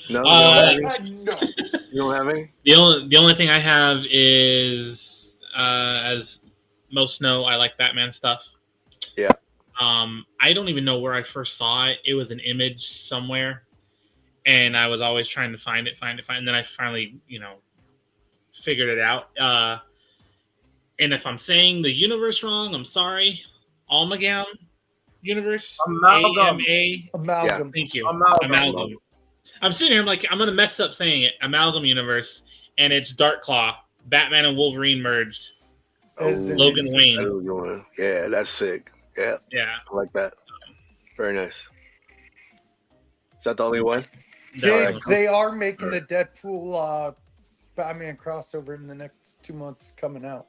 No, you Uh, don't have any? You don't have any? The only thing I have is, as most know, I like Batman stuff. Yeah. I don't even know where I first saw it. It was an image somewhere, and I was always trying to find it. And then I finally, figured it out. And if I'm saying the universe wrong, I'm sorry. Almagam universe. Amalgam. AMA. Amalgam. Thank you. Amalgam. I'm sitting here. I'm like, I'm gonna mess up saying it. Amalgam universe, and it's Darkclaw, Batman and Wolverine merged. Logan Wayne. Yeah, that's sick. Yeah. Yeah. I like that. Very nice. Is that the only one? James, they are making a Deadpool Batman crossover in the next 2 months coming out.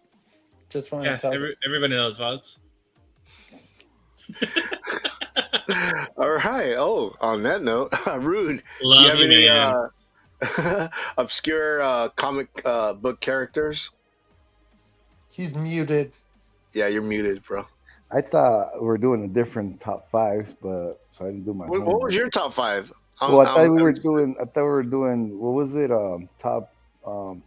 Just want to tell you. Everybody knows VODs. All right. Oh, on that note, Rude, Love do you have you, any obscure comic book characters? He's muted. Yeah, you're muted, bro. I thought we were doing a different top fives, but so I didn't do my. What was your top five? Well, I thought we were doing. What was it? Top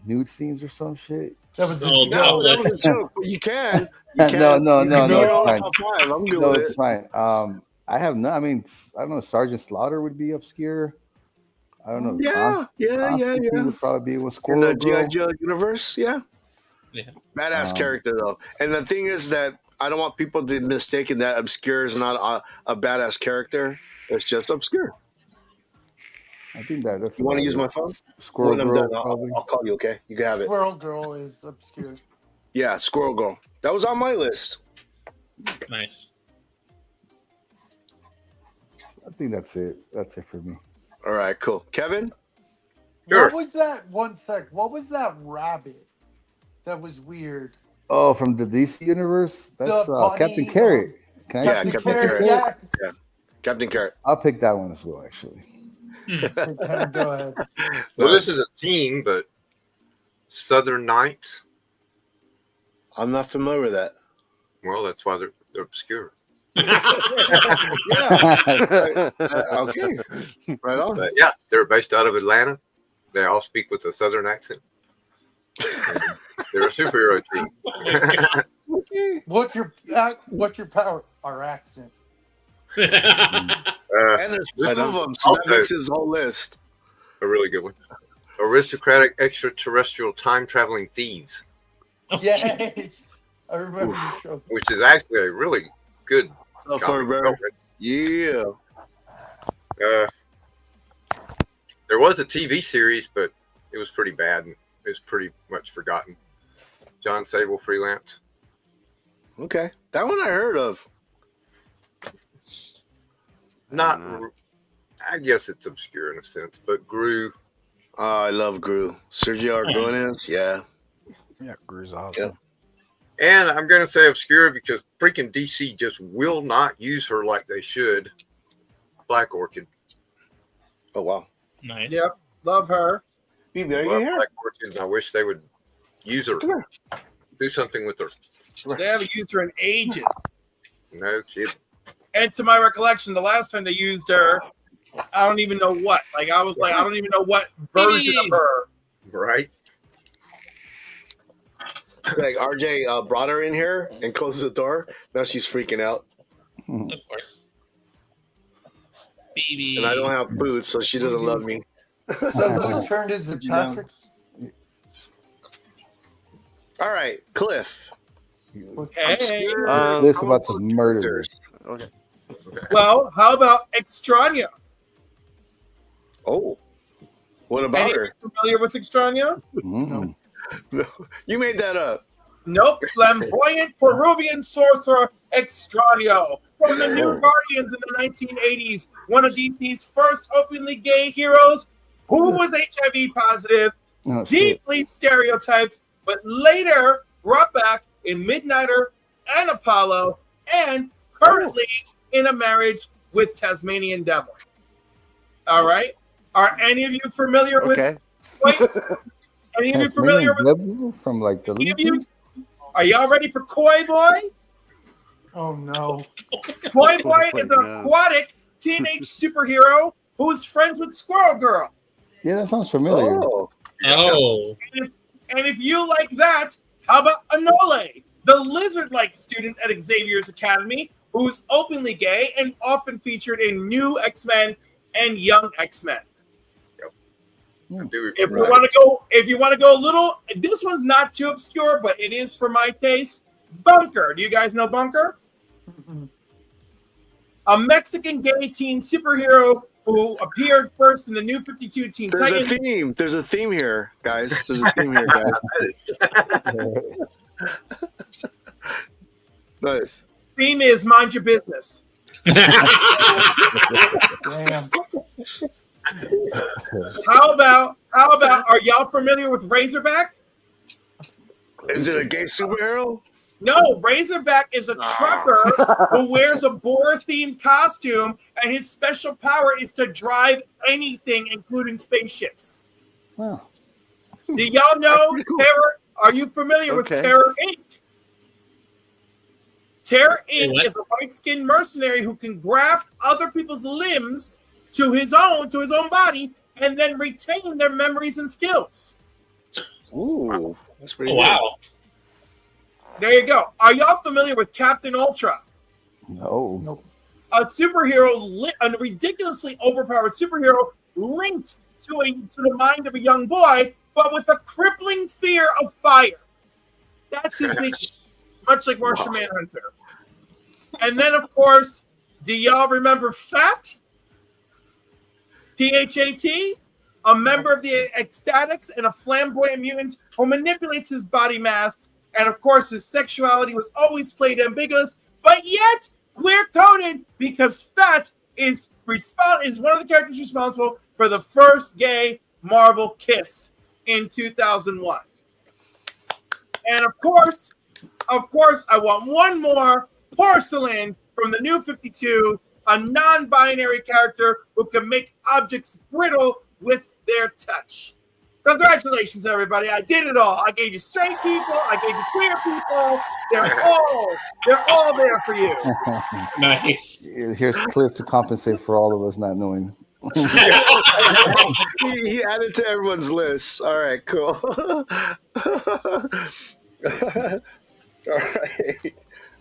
nude scenes or some shit. That was a joke. No, that was a joke. You can. You can. No, You can do it it's on fine. top five. I'm good No, with it's it. fine. I have no. I mean, I don't know. Sergeant Slaughter would be obscure. I don't know. Yeah. Constantine would probably be with In Squirrel the Girl. G.I. Joe universe, yeah. Yeah. Badass character though. And the thing is that I don't want people to mistake that obscure is not a badass character. It's just obscure. I think that's. You want to use my phone? Squirrel When I'm Girl, done, I'll call you. Okay, you can have it. Squirrel Girl is obscure. Yeah, Squirrel Girl. That was on my list. Nice. I think that's it. That's it for me. All right, cool. Kevin? What was that? 1 sec. What was that rabbit? That was weird. Oh, from the DC universe, that's bunny, Captain Carrot. Can I Yeah, pick Captain that? Carrot. Yes. Yeah, Captain Carrot. I'll pick that one as well, actually. Go ahead. Well, this is a team, but Southern Knights. I'm not familiar with that. Well, that's why they're obscure. Okay. Right on. But yeah, they're based out of Atlanta. They all speak with a Southern accent. They're a superhero team. What's your power? Our accent. And there's this 5 of is them, so that also makes his whole list. a really good one. Aristocratic extraterrestrial time traveling thieves, Yes. I remember the show. which is actually a really good. So comic far, bro. book. Yeah. There was a TV series, but it was pretty bad and it was pretty much forgotten. John Sable freelance. Okay. That one I heard of. Not, I guess it's obscure in a sense, but Gru. Oh, I love Gru. Sergio Aragonés, yeah. Yeah, Gru's awesome. And I'm going to say obscure because freaking DC just will not use her like they should. Black Orchid. Oh, wow. Nice. Yep. Love her. Baby, are you Love here? Black Orchid. I wish they would use her. Do something with her. They haven't used her in ages. No kid. And to my recollection, the last time they used her, I don't even know what. Like, I was like, I don't even know what version of her. Right. Like RJ brought her in here and closed the door. Now she's freaking out. Of course. Baby. And I don't have food, so she doesn't love me. So whose turn is it, Patrick's? All right, Cliff. Hey. This about to murder this. Okay. Well, how about Extraña? Oh. What about Any her? familiar with Extraña? Mm-mm. You made that up. Nope. Flamboyant Peruvian sorcerer Extraño from the New Guardians in the 1980s. One of DC's first openly gay heroes who was HIV positive, Oh, shit. deeply stereotyped, but later brought back in Midnighter and Apollo, and currently in a marriage with Tasmanian Devil. All right. Are any of you familiar with? Wait, any of you familiar with? Devil from like the Any of you? Are y'all ready for Koi Boy? Oh no. Koi Boy is an aquatic teenage superhero who's friends with Squirrel Girl. Yeah, that sounds familiar. Oh. And if you like that, how about Anole, the lizard-like student at Xavier's Academy, who's openly gay and often featured in New X-Men and Young X-Men. If you want to go a little, this one's not too obscure, but it is for my taste. Bunker. Do you guys know Bunker? A Mexican gay teen superhero who appeared first in the New 52 Teen There's Titans. a theme. There's a theme here, guys. There's a theme here, guys. Nice. Theme is mind your business. Damn. How about are y'all familiar with Razorback? Is it a gay superhero? No, Razorback is a trucker who wears a boar-themed costume, and his special power is to drive anything, including spaceships. Wow. Do y'all know Terror? Are you familiar with Terror Inc.? Terror Inc. is a white-skinned mercenary who can graft other people's limbs to his own body, and then retain their memories and skills. Ooh, that's pretty. Wow. There you go. Are y'all familiar with Captain Ultra? No. A superhero, a ridiculously overpowered superhero linked to the mind of a young boy, but with a crippling fear of fire. That's his weakness, much like Martian Manhunter. And then, of course, do y'all remember Fat? P-H-A-T? A member of the Ecstatics and a flamboyant mutant who manipulates his body mass. And of course, his sexuality was always played ambiguous, but yet queer-coded because Fat is one of the characters responsible for the first gay Marvel kiss in 2001. And of course, I want one more Porcelain from the New 52, a non-binary character who can make objects brittle with their touch. Congratulations, everybody. I did it all. I gave you straight people. I gave you queer people. They're all there for you. Nice. Here's Cliff to compensate for all of us not knowing. he added to everyone's list. All right, cool.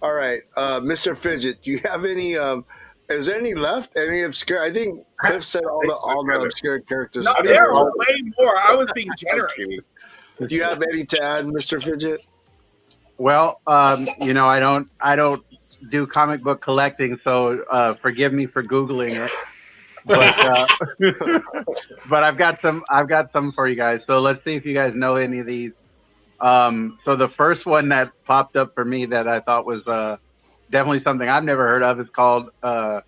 All right. Mr. Fidget, do you have any? Is there any left? Any obscure? I think Cliff said all the obscure characters. No, there are way more. I was being generous. Do you have any to add, Mr. Fidget? Well, I don't do comic book collecting, so forgive me for Googling it. But I've got some for you guys. So let's see if you guys know any of these. So the first one that popped up for me that I thought was definitely something I've never heard of is called a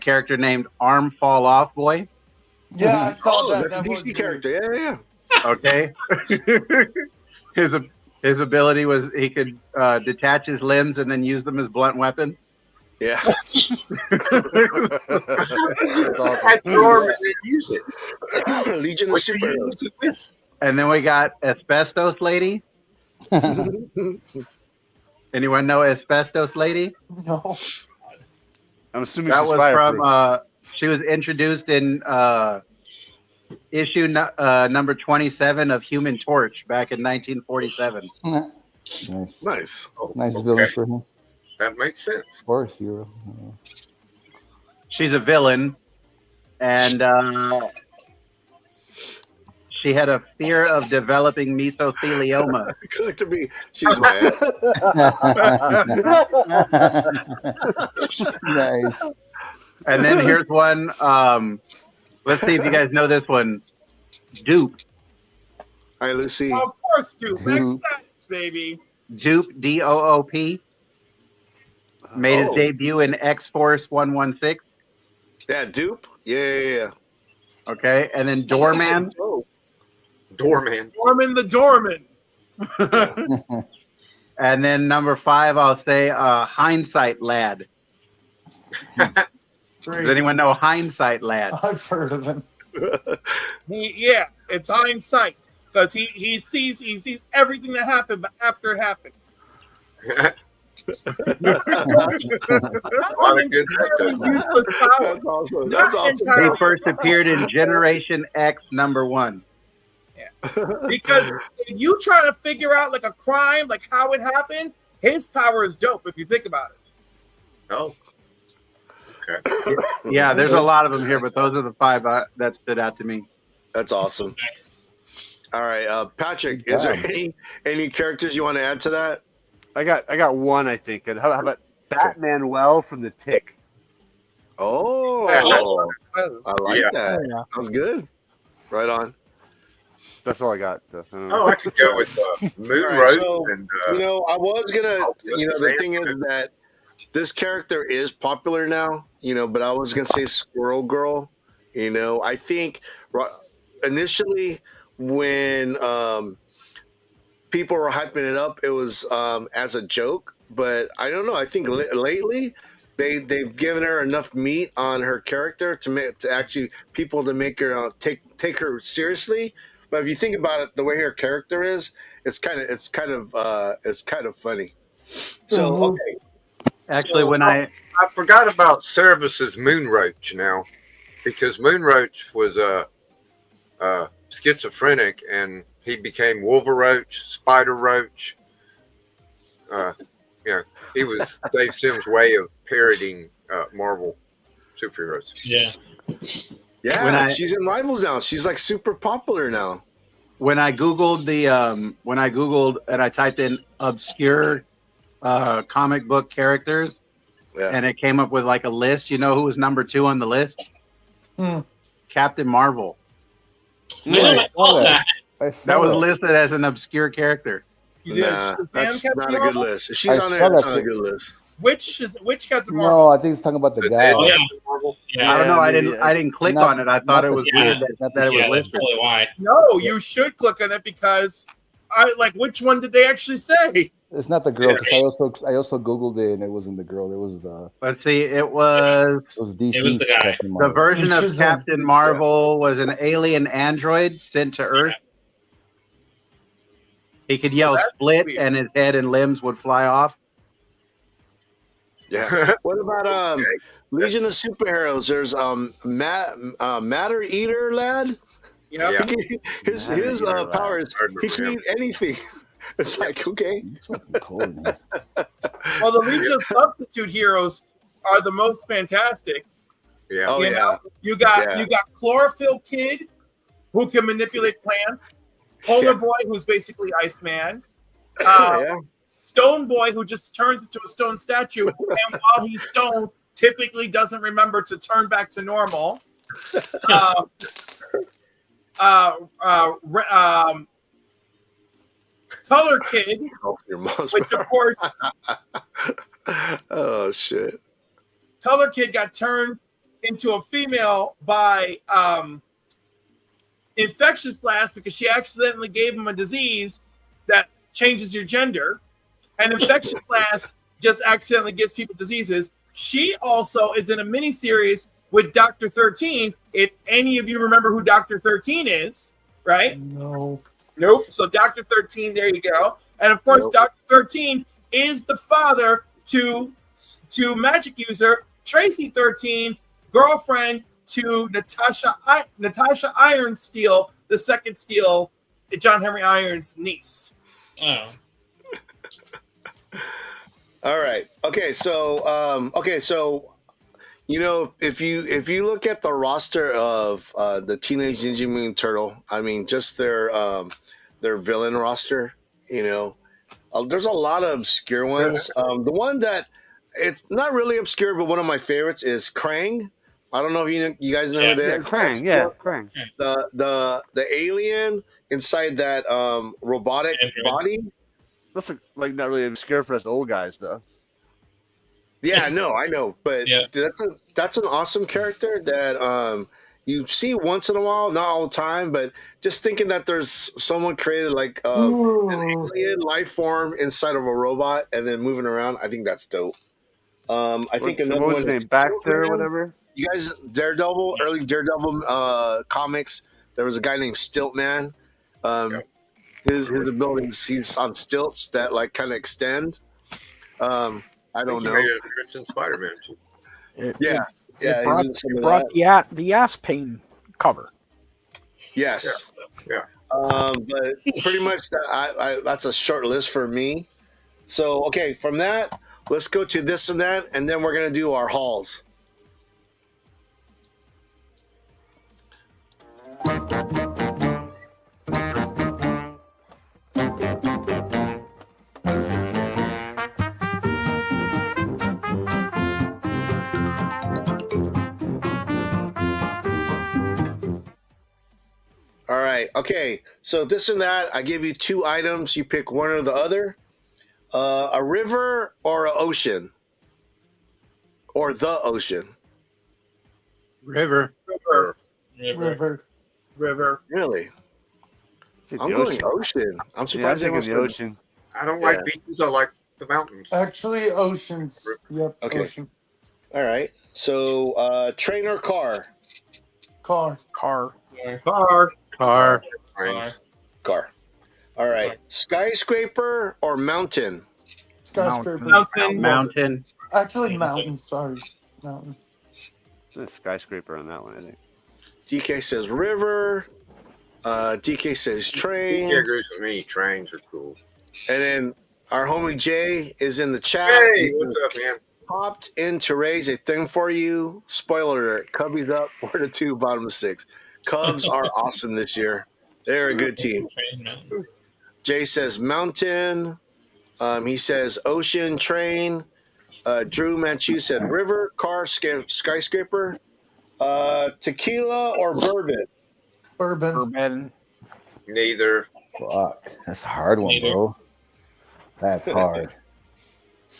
character named Arm Fall Off Boy. Yeah, I saw that. That's a DC character. Yeah. Okay. His ability was he could detach his limbs and then use them as blunt weapons. Yeah. I throw them and then use it. Legion of Superheroes. And then we got Asbestos Lady. Anyone know Asbestos Lady? No. I'm assuming that she's was fireproof. from. She was introduced in issue number 27 of Human Torch back in 1947. Nice. Nice. Nice villain for him. That makes sense. Or a hero. She's a villain, and she had a fear of developing mesothelioma. Look to me, she's my Nice. And then here's one. Let's see if you guys know this one. Dupe. Hi, Lucy. Of course, Dupe. X-Statix, baby. Dupe, D-O-O-P. Made his debut in X-Force 116. Yeah, Dupe. Yeah. Okay, and then Doorman. Doorman. Dorman the Doorman. And then number 5, I'll say Hindsight Lad. Does anyone know Hindsight Lad? I've heard of him. It's hindsight because he sees everything that happened after it happened. Useless power. That's awesome. Not That's awesome. entirely He first appeared in Generation X #1. Because if you try to figure out like a crime, like how it happened, his power is dope if you think about it. Oh. Okay. Yeah, there's a lot of them here, but those are the 5 that stood out to me. That's awesome. All right, Patrick, is there any characters you want to add to that? I got one, I think. And how about Batman Well from The Tick? Oh, I like that. That was good. Right on. That's all I got. Oh, I could go with Moon All right, Road. so, And, I was gonna, the Sand thing is that this character is popular now, but I was gonna say Squirrel Girl. I think initially when people were hyping it up, it was as a joke, but I don't know. I think lately they've given her enough meat on her character to make people to make her take her seriously. But if you think about it, the way her character is, it's kind of funny. So okay. Actually, when I forgot about Service's Moon Roach now, because Moon Roach was schizophrenic and he became Wolveroach, Spider Roach. He was Dave Sims' way of parodying Marvel superheroes. Yeah. Yeah, she's in Rivals now. She's like super popular now. When I Googled and I typed in obscure comic book characters, and it came up with like a list. You know who was number 2 on the list? Captain Marvel. I saw That was listed as an obscure character. Nah, that's Captain not a good Marvel? list. If she's on there, that's not a good list. Which Captain Marvel? No, I think he's talking about the guy. I don't know. I didn't click on it. I thought it was weird that it was listed. No, you should click on it because which one did they actually say? It's not the girl because I also googled it and it wasn't the girl. It was the. Let's see. It was DC. The version of Captain Marvel was an alien android sent to Earth. He could yell "split" and his head and limbs would fly off. Yeah. What about Legion of Superheroes? There's Matter Eater lad. Yeah. His power is he can eat anything. It's like okay. Well, the Legion of Substitute Heroes are the most fantastic. Yeah. Oh, yeah. You got Chlorophyll Kid, who can manipulate plants. Polar Boy, who's basically Iceman. Stone Boy, who just turns into a stone statue, and while he's stone, typically doesn't remember to turn back to normal. Color Kid, which of course, oh shit, Color Kid got turned into a female by Infectious Lass because she accidentally gave him a disease that changes your gender. And Infectious Lass just accidentally gives people diseases. She also is in a miniseries with Dr. 13. If any of you remember who Dr. 13 is, right? No. Nope. So Dr. 13, there you go. And of course, Dr. 13 is the father to magic user Tracy 13, girlfriend to Natasha Iron Steel, the second Steel, John Henry Iron's niece. Oh. All right. Okay. So, if you look at the roster of the Teenage Ninja Mutant Turtle, I mean, just their villain roster, there's a lot of obscure ones. The one that it's not really obscure, but one of my favorites is Krang. I don't know if you guys know who that. Krang. Yeah, Krang. The alien inside that robotic body. That's not really obscure for us old guys, though. Yeah, I know, but that's an awesome character that you see once in a while, not all the time, but just thinking that there's someone created like an alien life form inside of a robot and then moving around. I think that's dope. I think another what was one his is name? Baxter or whatever. You guys, early Daredevil comics. There was a guy named Stiltman. His abilities, he's on stilts that like kind of extend. I don't He know. made an appearance in Spider-Man too. Yeah, yeah. It brought, he's in some it of brought that. the ass pain cover. Yes. Yeah. But pretty much that's a short list for me. So okay, from that, let's go to this and that, and then we're gonna do our hauls. All right. Okay. So this and that, I give you two items. You pick one or the other. A river or an ocean, or the ocean. River. River. Really? Take I'm the going ocean. ocean. I'm surprised Yeah, I'm they taking don't the say- ocean. I don't like Yeah. beaches. I like the mountains. Actually, oceans. Yep. Okay. Ocean. All right. So train or car? Car. Car. Car. All right. Skyscraper or mountain? Skyscraper. Mountain. Actually, mountain. Sorry. Mountain. It's a skyscraper on that one, I think. DK says river. DK says train. He agrees with me. Trains are cool. And then our homie Jay is in the chat. Hey, He's what's up, man? popped in to raise a thing for you. Spoiler alert. Cubbies up 4-2, bottom of 6. Cubs are awesome this year. They're a good team. Jay says mountain. He says ocean, train. Drew Manchu said river, car, skyscraper. Tequila or bourbon? Bourbon. Neither. Fuck, that's a hard one, bro. That's hard.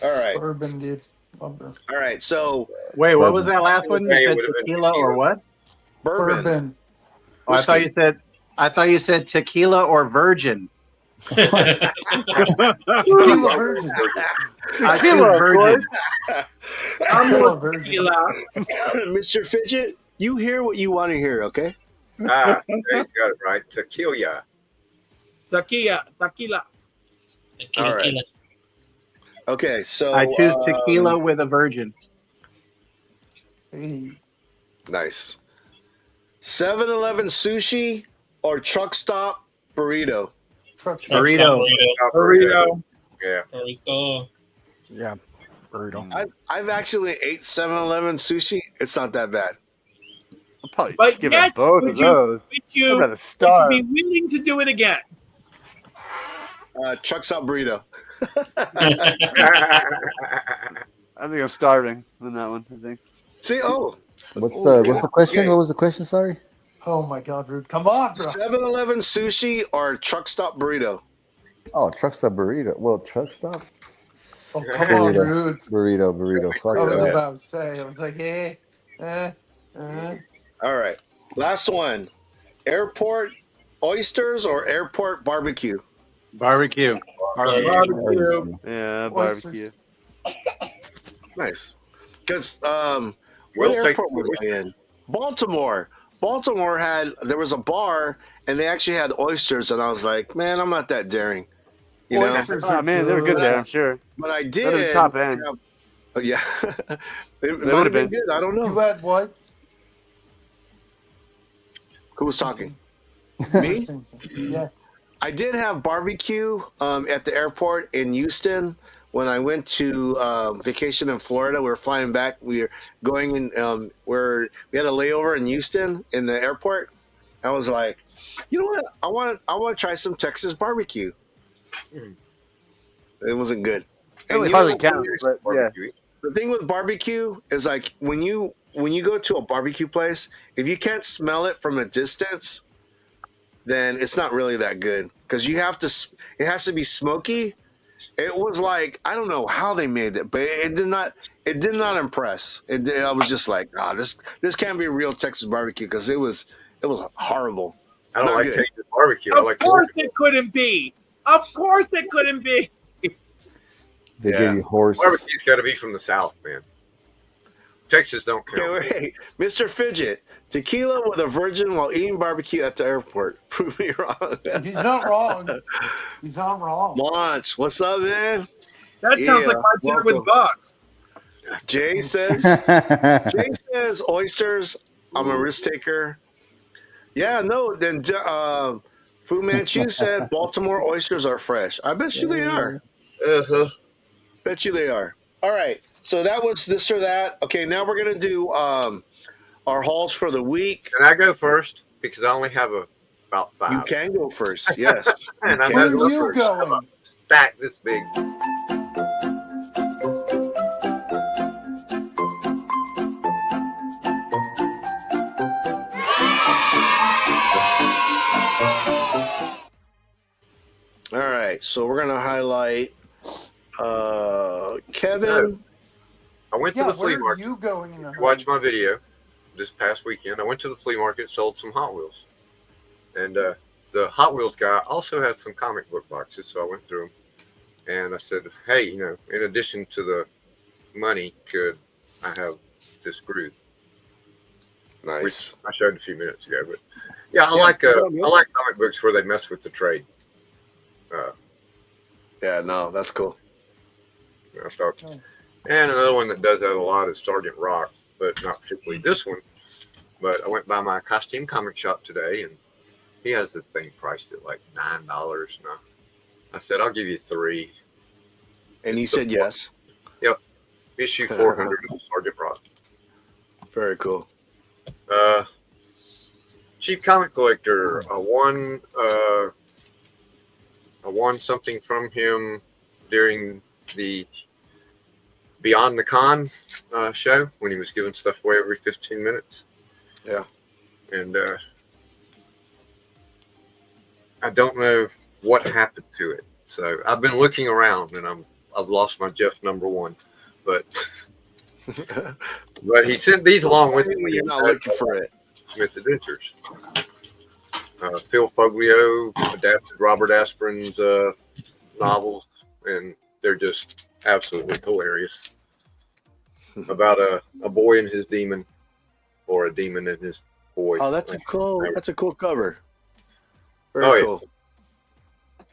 All right. Bourbon, dude. Love bourbon. All right. So Wait, what was that last one? You Hey, it said would've been tequila or what? bourbon. Bourbon. Oh, I thought you said tequila or virgin. Tequila virgin. I choose virgin. Tequila virgin. Mr. Fidget, you hear what you want to hear, okay? Jay's got it right. Tequila. Tequila. All right. Okay, so I choose tequila with a virgin. Hey. Nice. 7-Eleven sushi or truck stop burrito? Truck Burrito. Burrito. Yeah. Burrito. Yeah, burrito. I've actually ate 7-Eleven sushi. It's not that bad. I'll probably But just give yes, it both would of you, those. would you, I'd rather would starve. you be willing to do it again? Truck stop burrito. I think I'm starving on that one. I think. See, What's the question? Okay. What was the question? Sorry. Oh my God, Rude. Come on, bro. 7-Eleven sushi or truck stop burrito? Oh, truck stop burrito. Well, truck stop Oh, come on, burrito. Rude. Burrito. Fuck I was that. about to say. I was like, All right. Last one. Airport oysters or airport barbecue? Barbecue. Barbecue. Yeah, Oysters. barbecue. Nice. Because what We'll take airport was I in? Baltimore. Baltimore there was a bar and they actually had oysters, and I was like, man, I'm not that daring. You know? Oysters Oh are man, they were good there. I'm sure. But I Better than did. top end. Yeah. It might would've have been been. good. I don't You know. had what? Who was talking? Me? Yes. I did have barbecue at the airport in Houston when I went to vacation in Florida. We were flying back. We were going in. We had a layover in Houston in the airport. I was like, you know what? I want to try some Texas barbecue. It wasn't good. And Really you know hardly what counts, is? but yeah. The thing with barbecue is like when you go to a barbecue place, if you can't smell it from a distance, then it's not really that good because you have to. It has to be smoky. It was like I don't know how they made it, but it did not. It did not impress. I was just like, this can't be real Texas barbecue because it was horrible. I don't Not like good. Texas barbecue. I Of like course barbecue. it couldn't be. Of course it couldn't be. They Yeah. give you horse. Barbecue's got to be from the South, man. Texas don't count. Hey, Mr. Fidget, tequila with a virgin while eating barbecue at the airport. Prove me wrong. He's not wrong. He's not wrong. Launch, what's up, man? That sounds like my dinner with Vox. Jay says oysters. I'm a risk taker. Yeah, no. Then Fu Manchu said Baltimore oysters are fresh. I bet you they are. Bet you they are. All right. So that was this or that. Okay, now we're gonna do our hauls for the week. Can I go first? Because I only have about 5. You can go first. Yes. And I'm can gonna go go first. first. How about stack this big. All right, so we're gonna highlight Kevin. I went to Yeah, the flea where are market. you going in a You hurry? watched my video this past weekend. I went to the flea market, sold some Hot Wheels, and the Hot Wheels guy also had some comic book boxes. So I went through them, and I said, "Hey, you know, in addition to the money, could I have this Groot?" Nice. Which I showed a few minutes ago, but yeah, I like comic books where they mess with the trade. Yeah, no, that's cool. I thought, and another one that does that a lot is Sergeant Rock, but not particularly this one. But I went by my costume comic shop today, and he has this thing priced at like $9. And I said, "I'll give you 3." And he said yes. Yep, issue 400 of Sergeant Rock. Very cool. Cheap comic collector. I won something from him during the Beyond the Con show when he was giving stuff away every 15 minutes. Yeah. And I don't know what happened to it. So I've been looking around, and I've lost my Jeff #1. But but he sent these along with me. You're not looking for it. Smith Adventures. Phil Foglio adapted Robert Asprin's novels, and they're just absolutely hilarious. About a boy and his demon, or a demon and his boy. Oh, that's a cool cover. Very Oh, yeah. cool.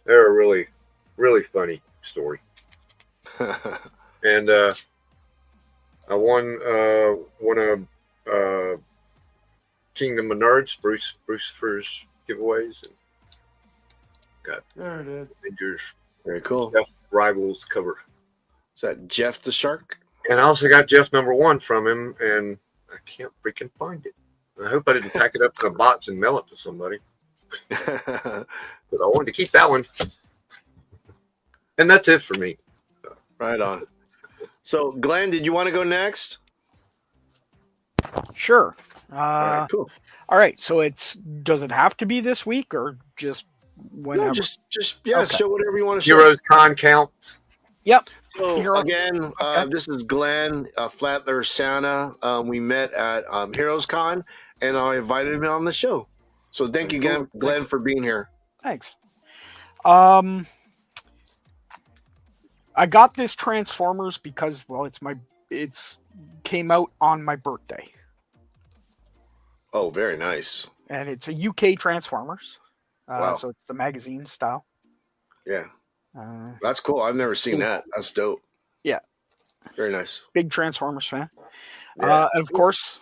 They're a really, really funny story. And I won one of Kingdom of Nerds, Bruce First giveaways, and got There it is. Avengers. Very cool. Jeff Rivals cover. Is that Jeff the Shark? And I also got Jeff #1 from him, and I can't freaking find it. I hope I didn't pack it up in a box and mail it to somebody. But I wanted to keep that one. And that's it for me. Right on. So, Glenn, did you want to go next? Sure. right, cool. All right. So does it have to be this week or just whenever? No, just show whatever you want to show. Heroes Con counts. Yep. So again, this is Glenn Flatler Santa. We met at Heroes Con, and I invited him on the show. So thank you again, Glenn, for being here. Thanks. I got this Transformers because, well, it's came out on my birthday. Oh, very nice. And it's a UK Transformers. Wow. So it's the magazine style. Yeah. That's cool. I've never seen that. That's dope. Yeah. Very nice. Big Transformers fan. Yeah. And of course,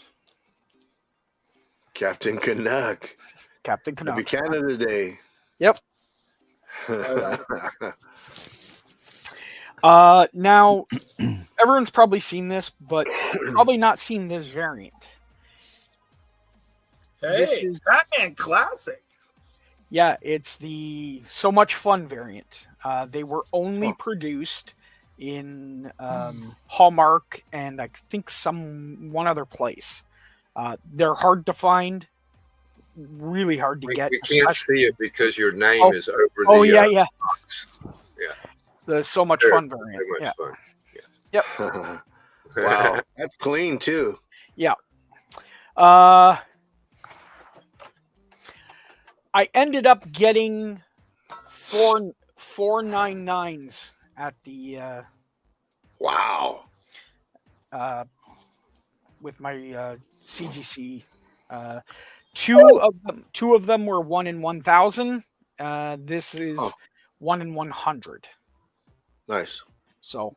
Captain Canuck. Captain Canuck. Happy Canada Day. Yep. Now, everyone's probably seen this, but probably not seen this variant. Hey, This is- Batman Classic. Yeah, it's the So Much Fun variant. They were only produced in Hallmark and I think one other place. They're hard to find, really hard to get. We can't especially- see it because your name is over the Oh yeah, yeah. box. Yeah. The So Much Very- Fun variant. very much yeah. fun. Yep. Wow, that's clean too. Yeah. I ended up getting 499s at the wow. With my CGC. Two of them were 1 in 1,000. This is 1 in 100. Nice. So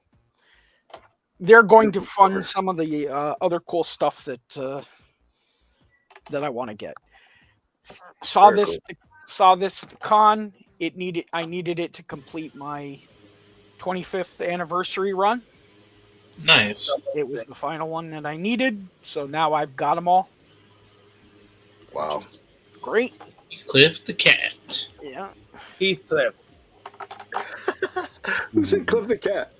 they're going to fund some of the other cool stuff that I want to get. Saw Very this at the con. I needed it to complete my 25th anniversary run. Nice. It was the final one that I needed, so now I've got them all. Wow. Great. Cliff the cat. Yeah. Heathcliff. Who said Cliff the cat?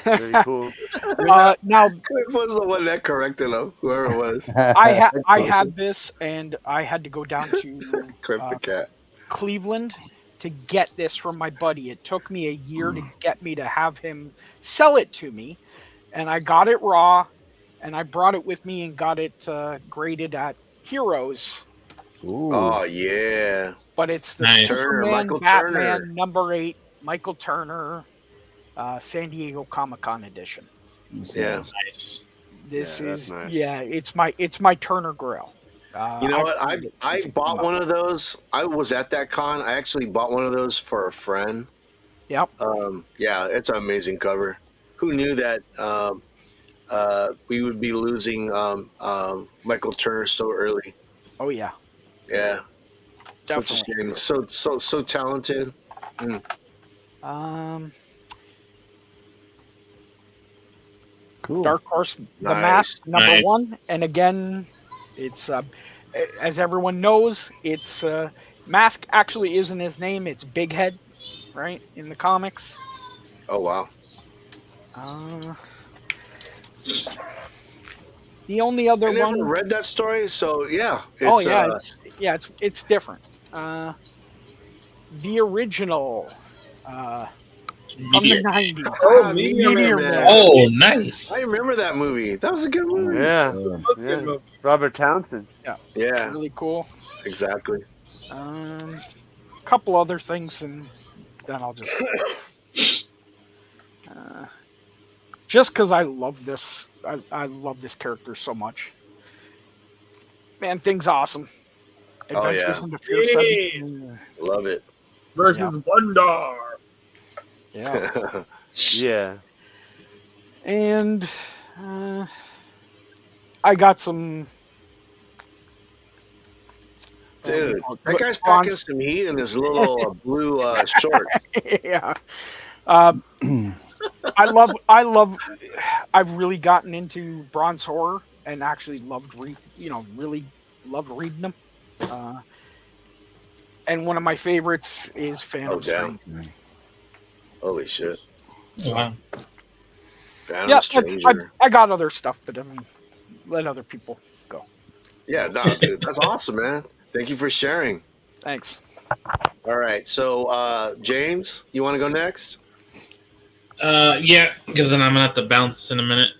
Very cool. Now Cliff was the one that corrected him, whoever it was. I had this, and I had to go down to Cliff the cat. Cleveland to get this from my buddy. It took me a year to get me to have him sell it to me, and I got it raw, and I brought it with me and got it graded at Heroes. Ooh. Oh yeah. But it's the Nice. Turner, Superman, Michael Batman Turner. number 8, Michael Turner, San Diego Comic-Con edition. Yeah. Nice. This Yeah, that's is nice. it's my Turner Grail. You know what? found it. I It's a bought good one of those. I was at that con. I actually bought one of those for a friend. Yep. Yeah, it's an amazing cover. Who knew that we would be losing Michael Turner so early? Oh yeah. Yeah. Such a Definitely. shame. So talented. Cool. Dark Horse, The Nice. Mask, number Nice. 1, and again, it's as everyone knows, it's Mask actually isn't his name; it's Big Head, right in the comics. Oh wow. The only other I never one. read that story, so yeah. Oh yeah, it's different. The original from the Meteor. 90s. Oh, Meteor Man. Oh, nice. I remember that movie. That was a good movie. Yeah. That's a good Yeah. movie. Robert Townsend. Yeah, Really cool. exactly. Couple other things, and then I'll just because I love this. I love this character so much. Man, thing's awesome. Oh, yeah. Adventures into Fear Yay. 17. Love it. Versus Wonder. Yeah. Yeah. And I got some. Dude, that guy's packing some heat in his little blue shorts. Yeah. I've really gotten into bronze horror and actually really loved reading them. And one of my favorites is Phantom damn. Stranger. Holy shit. Wow. Phantom Yeah, Stranger. I got other stuff, but I mean, let other people go. Yeah, no, dude, that's awesome, man. Thank you for sharing. Thanks. All right, so James, you want to go next? Yeah, because then I'm gonna have to bounce in a minute.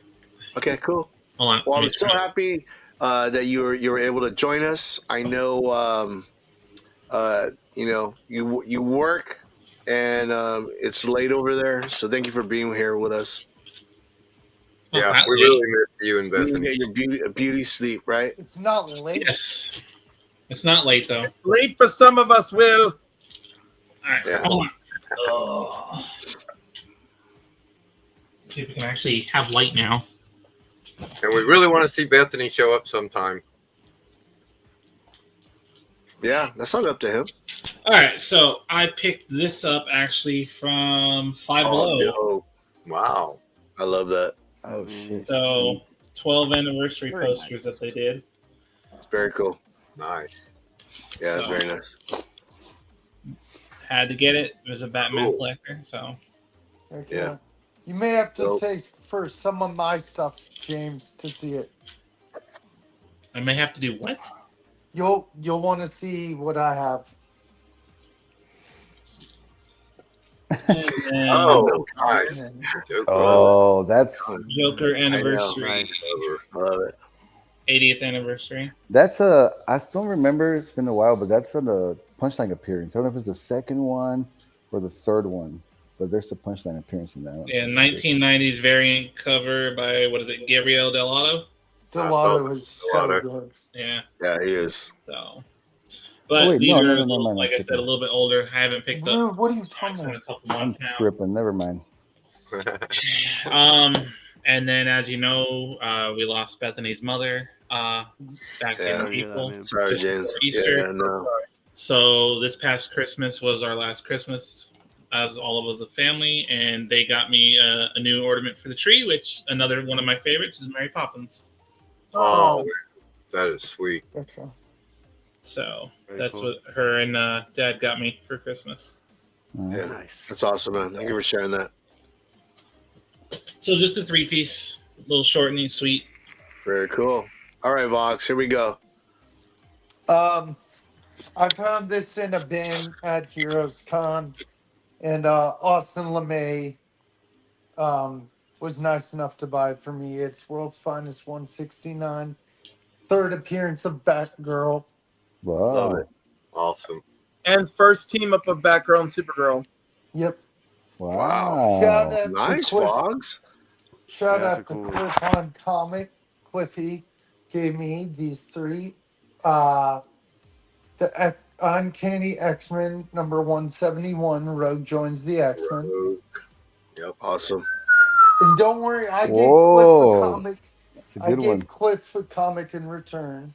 Okay, cool. Hold on. Well, let me I'm so try. happy that you were able to join us. I know, you work, and it's late over there. So thank you for being here with us. Yeah, that we late. really miss you and You can Bethany. get your beauty sleep, right? It's not late. Yes. It's not late though. Late for some of us, Will. All right. Yeah. Hold on. See if we can actually have light now. And we really want to see Bethany show up sometime. Yeah, that's not up to him. All right, so I picked this up actually from Five Below. dope. Wow. I love that. Oh shit. So 12 anniversary Very posters nice. that they did. It's very cool. Nice. Yeah, it's So- very nice. Had to get it. It was a Batman Cool. collector, so Heck Yeah. You may have to Dope. say for some of my stuff, James, to see it. I may have to do what? You'll want to see what I have. And then Oh, nice. Joker. Oh, that's Joker anniversary, I love it. 80th anniversary. I don't remember. It's been a while, but that's on the Punchline appearance. I don't know if it's the second one or the third one, but there's a Punchline appearance in that one. Yeah, 1990s variant cover by what is it, Gabriel Del Auto? Delotto is so Delotto. good. Yeah, Yeah, he is. so. But Oh, wait, these no, are, no, a no, little, no, no, like I no, said, a little bit older. I haven't picked up Dude, what are you talking in a about? couple I'm months now. tripping. Never mind. And then, as you know, we lost Bethany's mother back in April. Sorry, just James. before Easter. Yeah, no. So this past Christmas was our last Christmas as all of the family, and they got me a new ornament for the tree, which another one of my favorites is Mary Poppins. Oh, that is sweet. That's awesome. So Very that's cool. what her and Dad got me for Christmas. Yeah, that's awesome, man. Thank you for sharing that. So just a 3-piece, a little short and sweet. Very cool. All right, Vox, here we go. I found this in a bin at Heroes Con, and Austin LeMay was nice enough to buy it for me. It's World's Finest 169, third appearance of Batgirl. Wow. Love it. Awesome. And first team up of Batgirl and Supergirl. Yep. Wow. Shout out Nice, to Cliff. Vox. Shout Yeah, out that's to cool. Cliff on Comic. Cliffy gave me these three. The Uncanny X-Men number 171. Rogue joins the X-Men. Yep. Awesome. And don't worry, I gave Cliff Whoa. a comic. That's a I good gave one. Cliff a comic in return.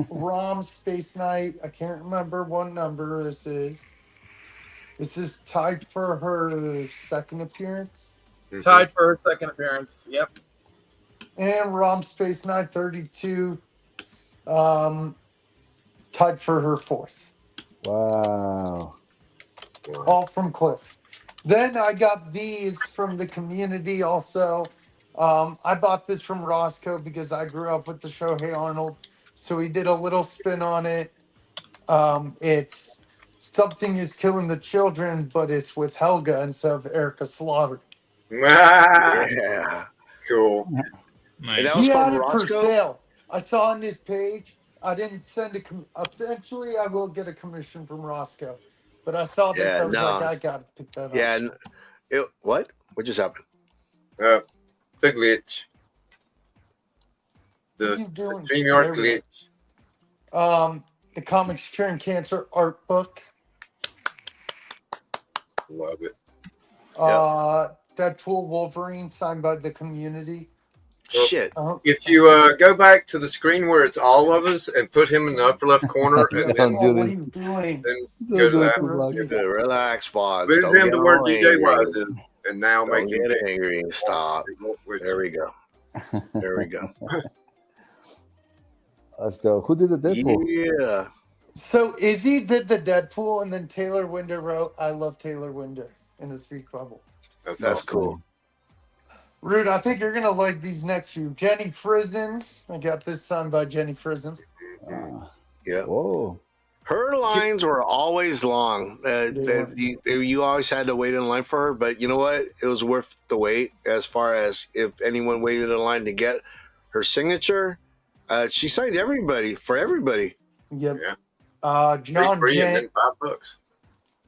Rom Space Knight. I can't remember what number this is. This is tied for her second appearance. Tied for her second appearance. Yep. And Rom Space Knight 32. Tied for her fourth. Wow. All from Cliff. Then I got these from the community also. I bought this from Roscoe because I grew up with the show Hey Arnold. So he did a little spin on it. It's Something is Killing the Children, but it's with Helga instead of Erica Slaughter. Yeah. Cool. Nice. And that was He had from it for Roscoe? sale. I saw on his page. I didn't send a eventually I will get a commission from Roscoe. But I saw this, Yeah, I was no. like, I gotta pick that up. Yeah. What? What just happened? The glitch. What are The you doing? StreamYard There we glitch. The Comics Curing Cancer art book. Love it. Deadpool Wolverine signed by the community. Shit. If you go back to the screen where it's all of us and put him in the upper left corner, and then, Don't do What are this. you doing? then Don't go to do it that. to Vox. Good. Relax, Vox. Move Don't him get to where all DJ angry. Wise is, and now Don't make him get angry and stop. Which- There we go. There we go. That's dope. Who did the Deadpool? Yeah. So Izzy did the Deadpool, and then Taylor Winder wrote, I love Taylor Winder in the speak bubble. That's cool. Rude, I think you're going to like these next few. Jenny Frizen. I got this signed by Jenny Frizen. Yeah. Whoa. Her lines were always long. You always had to wait in line for her, but you know what? It was worth the wait. As far as if anyone waited in line to get her signature, she signed everybody for everybody. Yep. Yeah. John Free and Jang, then $5.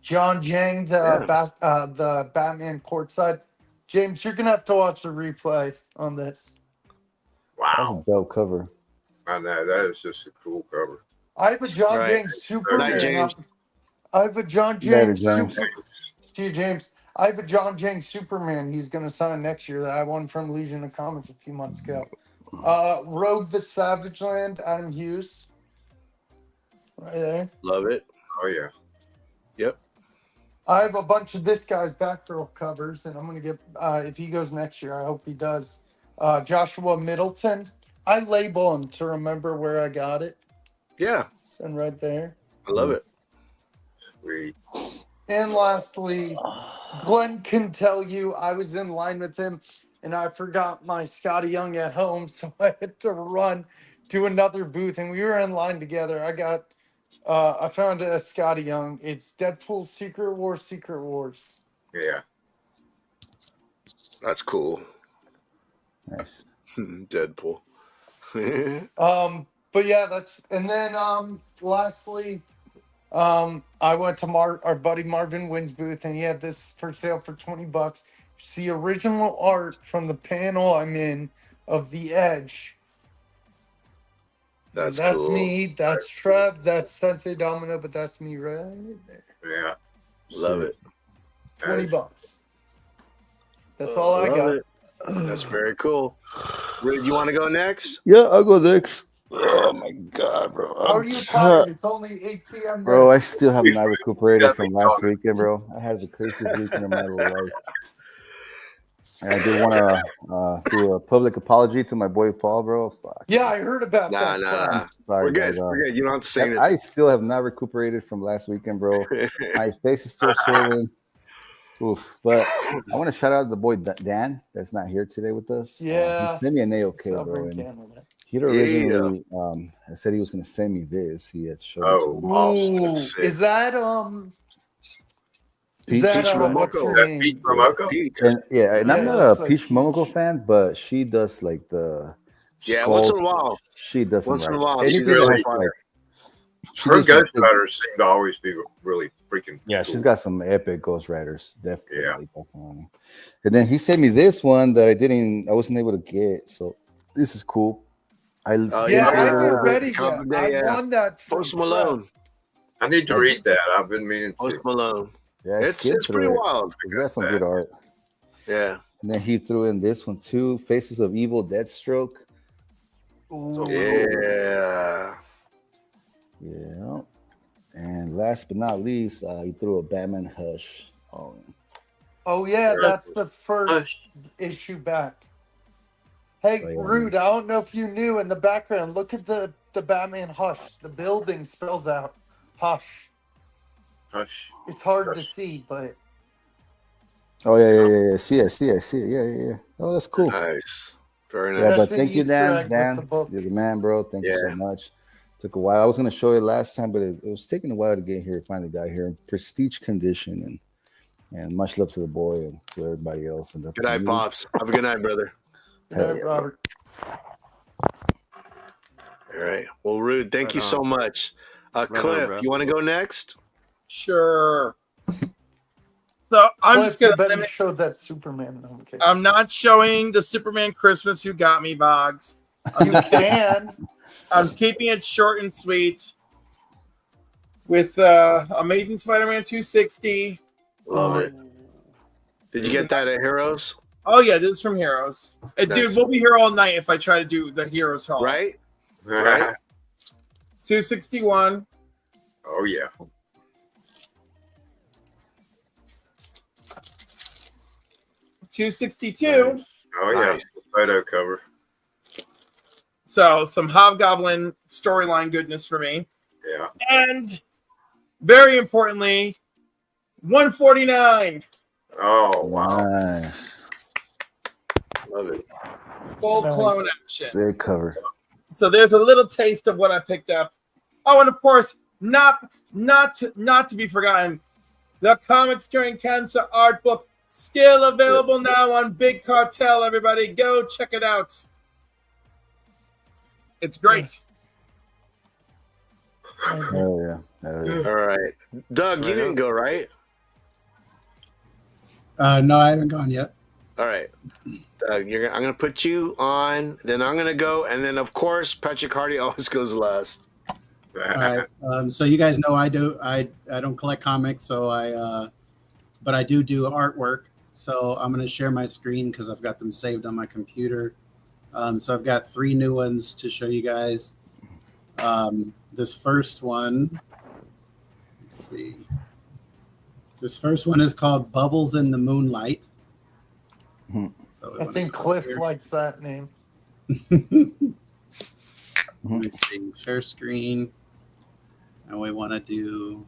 John Jang, the Batman courtside. James, you're gonna have to watch the replay on this. That's Wow. a dope cover. I know that is just a cool cover. I have a John Right. Jang Superman. Night, James. I have a John Later, Jang James. See you, James. I have a John Jang Superman he's going to sign next year that I won from Legion of Comics a few months ago. Rogue the Savage Land, Adam Hughes. Right there. Love it. Oh yeah. Yep. I have a bunch of this guy's Batgirl covers, and I'm going to get, if he goes next year, I hope he does. Joshua Middleton. I label him to remember where I got it. Yeah. And right there. I love it. Sweet. And lastly, Glenn can tell you I was in line with him and I forgot my Scotty Young at home, so I had to run to another booth and we were in line together. I found a Scotty Young. It's Deadpool Secret Wars. Yeah. That's cool. Nice. Deadpool. But yeah, and then lastly, I went to our buddy Marvin Wynn's booth and he had this for sale for $20. It's the original art from the panel I'm in of The Edge. That's That's cool. me, that's Trev, that's Sensei Domino, but that's me right there. Yeah. Love it. $20. That's all I Love got. it. That's very cool. Rid, you want to go next? Yeah, I'll go next. Oh my god, bro. How are you tired? It's only 8 p.m. Bro, there. I still have not recuperated from last weekend, bro. I had the craziest weekend of my life. And I do want to do a public apology to my boy Paul, bro. Fuck. Yeah, I heard about Nah, that. nah. Sorry, We're good. guys, We're good. You don't have to say anything. I still have not recuperated from last weekend, bro. My face is still swollen. Oof. But I want to shout out the boy Dan that's not here today with us. Yeah. He sent me an AOK, bro. And he'd originally I said he was going to send me this. He had showed me. Ooh, is that Peach what's her name? Peach Momoko? And, yeah, and I'm Yeah, not that's a like Peach Momoko fan, but she does like the Yeah, once in a skulls. while. She does Once in a right. while, Anything she does that's fire. like she Her does some Ghost big- Riders seem to always be really freaking Yeah, cool. she's got some epic Ghost Riders, definitely. Yeah. Definitely. And then he sent me this one that I wasn't able to get. So this is cool. I Yeah, I skimmed through it a haven't little read bit. it yet. I won that from Post Malone. I need to read that. I've been meaning to. Post Malone. Yeah, I It's skimmed pretty through it. wild. He's got some good art. Yeah. And then he threw in this one too, Faces of Evil, Deathstroke. Yeah. Yeah. And last but not least, he threw a Batman Hush. Oh yeah, that's the first issue back. Hey, Oh, yeah. Rude, I don't know if you knew in the background, look at the Batman Hush. The building spells out Hush. Hush. It's hard to see, but Oh yeah. See it. Yeah. Oh, that's cool. Nice. Very nice. Yeah, but That's an thank you, Easter egg Dan. with Dan, the book. you're the man, bro. Thank you Yeah. so much. Took a while. I was gonna show it last time, but it was taking a while to get here. Finally got here in prestige condition, and much love to the boy and to everybody else. And Good night, Pops. Have a good night, brother. Hell yeah, bro. Robert. All right. Well, Rude, thank you Right so on. much. on, Cliff, bro. you want to go next? Sure. So I'm Cliff, just you gonna better limit. show that Superman. No, okay. I'm not showing the Superman Christmas Who Got Me Boggs. You can. I'm keeping it short and sweet with Amazing Spider-Man 260. Love it. Did you get that at Heroes? Oh yeah, this is from Heroes. Dude, Nice. we'll be here all night if I try to do the Heroes haul. Right? Right? 261. Oh yeah. $262. Oh yeah. Nice. Photo cover. So some Hobgoblin storyline goodness for me. Yeah. And very importantly, 149. Oh wow. Nice. Love it. Full Nice. clone action. Sick cover. So there's a little taste of what I picked up. Oh, and of course, not to be forgotten, the Comics Curing Cancer art book still available now on Big Cartel. Everybody, go check it out. It's great. Hell yeah. Hell yeah. All right. Doug, you didn't go, right? No, I haven't gone yet. All right. Doug, I'm going to put you on, then I'm going to go, and then, of course, Patrick Hardy always goes last. All right. So you guys know I don't collect comics, so but I do artwork. So I'm going to share my screen because I've got them saved on my computer. So I've got 3 new ones to show you guys. This first one, let's see. This first one is called Bubbles in the Moonlight. So I think Cliff likes that name. Let's see. Share screen. And we want to do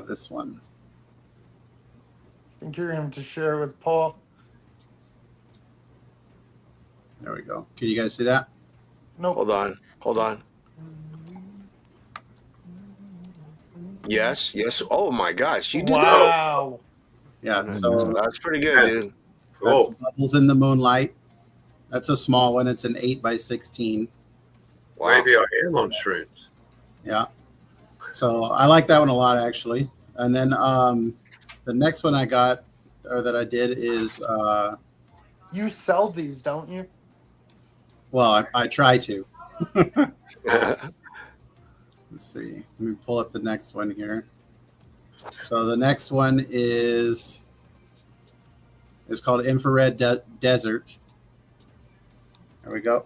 this one. I think you're going to share with Paul. There we go. Can you guys see that? Nope. Hold on. Yes. Oh my gosh, you did Wow. Yeah, that. so That's pretty good, dude. that's Bubbles in the Moonlight. That's a small one. It's an 8x16. Maybe I am on shrooms. Yeah. So I like that one a lot, actually. And then the next one I got, or that I did, is You sell these, don't you? well, I try to. Let's see. Let me pull up the next one here. So the next one is called Infrared Desert. There we go.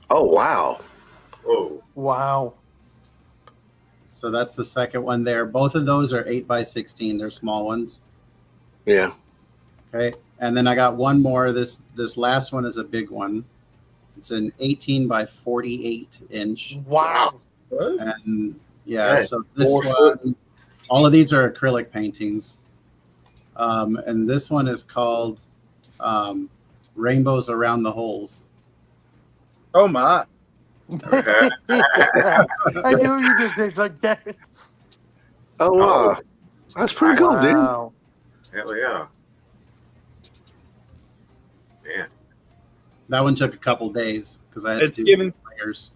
Oh wow. Whoa. Wow. So that's the second one there. Both of those are 8x16. They're small ones. Yeah. Okay. And then I got one more. This last one is a big one. It's an 18 by 48 inch. Wow. And yeah, Right. so this 4 one, foot. all of these are acrylic paintings. And this one is called Rainbows Around the Holes. Oh my. I knew you could say like that. Oh wow. That's pretty cool, dude. Wow. Hell yeah. Man. That one took a couple days because I had It's to do giving layers.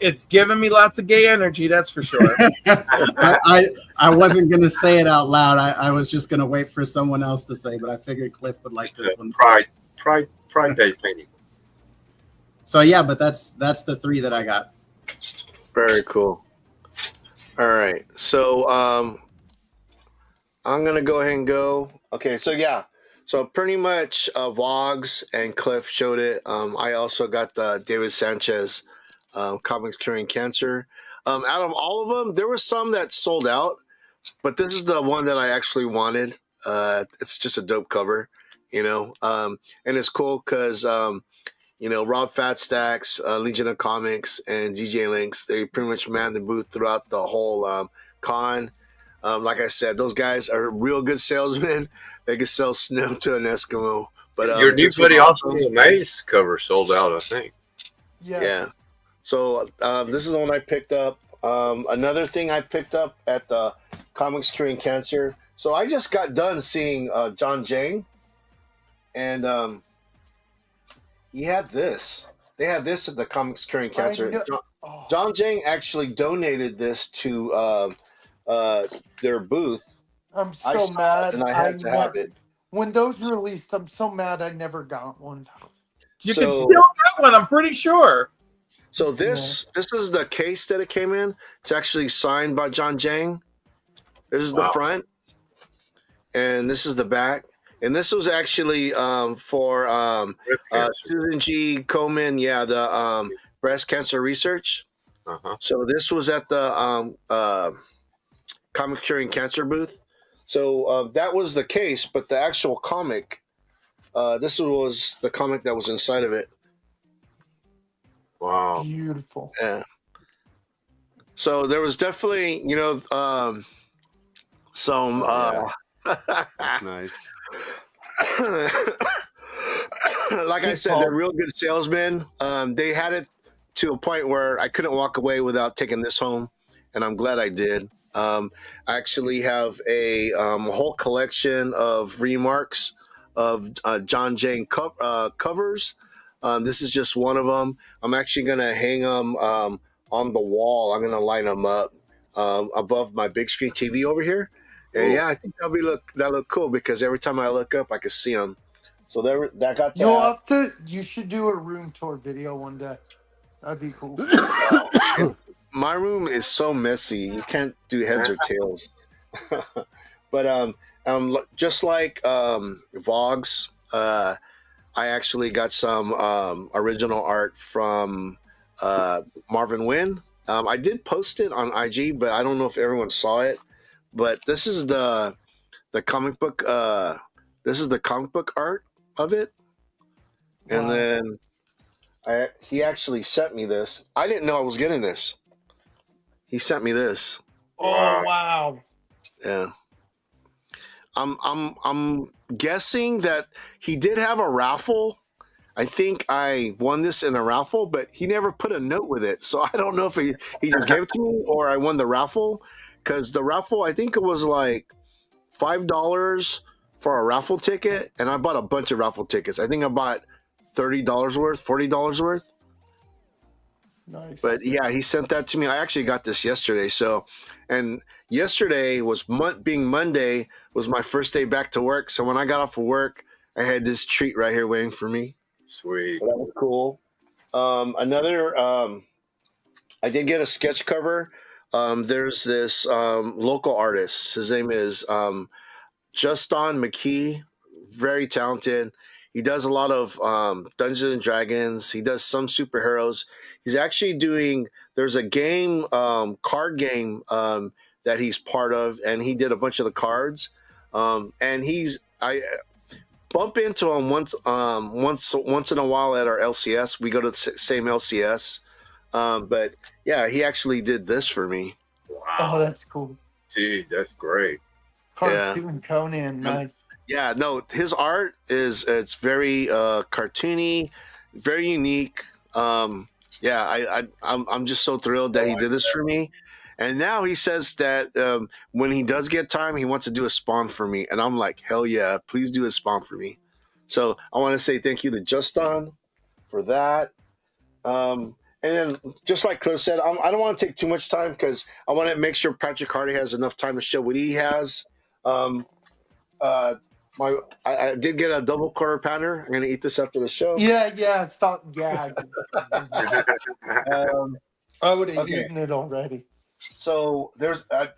it's giving me lots of gay energy, that's for sure. I wasn't gonna say it out loud. I was just gonna wait for someone else to say, but I figured Cliff would like this one. Pride Day painting. So yeah, but that's the three that I got. Very cool. All right. So I'm gonna go ahead and go. Okay, so yeah. So pretty much Vlogs and Cliff showed it. I also got the David Sanchez Comics Curing Cancer. Out of all of them, there were some that sold out, but this is the one that I actually wanted. It's just a dope cover, you know. And it's cool because you know, Rob Fatstacks, Legion of Comics, and DJ Links, they pretty much manned the booth throughout the whole con. Like I said, those guys are real good salesmen. They can sell snow to an Eskimo. But Your new this was buddy awesome. also Maze cover sold out, I think. Yeah. So this is the one I picked up. Another thing I picked up at the Comics Curing Cancer. So I just got done seeing John Jang, and he had this. They had this at the Comics Curing Cancer. John Jang actually donated this to their booth. I'm I so saw it mad. and I had to have it. When those released, I'm so mad I never got one. You can still get one, I'm pretty sure. So this is the case that it came in. It's actually signed by John Jang. This is the front, and this is the back. And this was actually for Susan G. Komen, the breast cancer research. So this was at the Comic Curing Cancer booth. So that was the case, but the actual comic, this was the comic that was inside of it. Wow. Beautiful. Yeah. So there was definitely, you know, some nice. Like I said, they're real good salesmen. They had it to a point where I couldn't walk away without taking this home, and I'm glad I did. I actually have a whole collection of remarks of John Jang covers. This is just one of them. I'm actually going to hang them on the wall. I'm going to line them up above my big screen TV over here. And yeah, I think that look cool because every time I look up, I can see them. So that got that. You should do a room tour video one day. That'd be cool. My room is so messy. You can't do heads or tails. But just like Vlogs, I actually got some original art from Marvin Wynn. I did post it on IG, but I don't know if everyone saw it. But this is the comic book. This is the comic book art of it, and then he actually sent me this. I didn't know I was getting this. He sent me this. Oh wow! Yeah. I'm guessing that he did have a raffle. I think I won this in a raffle, but he never put a note with it. So I don't know if he just gave it to me or I won the raffle. Because the raffle, I think it was like $5 for a raffle ticket, and I bought a bunch of raffle tickets. I think I bought $30 worth, $40 worth. Nice. But yeah, he sent that to me. I actually got this yesterday. So, and yesterday was being Monday was my first day back to work. So when I got off of work, I had this treat right here waiting for me. Sweet. So that was cool. Another, I did get a sketch cover. There's this local artist. His name is Justin McKee. Very talented. He does a lot of Dungeons and Dragons. He does some superheroes. He's actually doing. There's a game, card game that he's part of, and he did a bunch of the cards. And I bump into him once in a while at our LCS. We go to the same LCS, but yeah, he actually did this for me. Oh, that's cool. Gee, that's great. Cartoon Conan, nice. Yeah, no, his art it's very cartoony, very unique. Yeah, I'm just so thrilled that he did this for me. And now he says that when he does get time, he wants to do a spawn for me. And I'm like, hell yeah, please do a spawn for me. So I want to say thank you to Justin for that. And then just like Cliff said, I don't want to take too much time because I want to make sure Patrick Hardy has enough time to show what he has. I did get a double quarter pounder. I'm going to eat this after the show. Yeah, stop. Yeah. I would have eaten it already. So there's the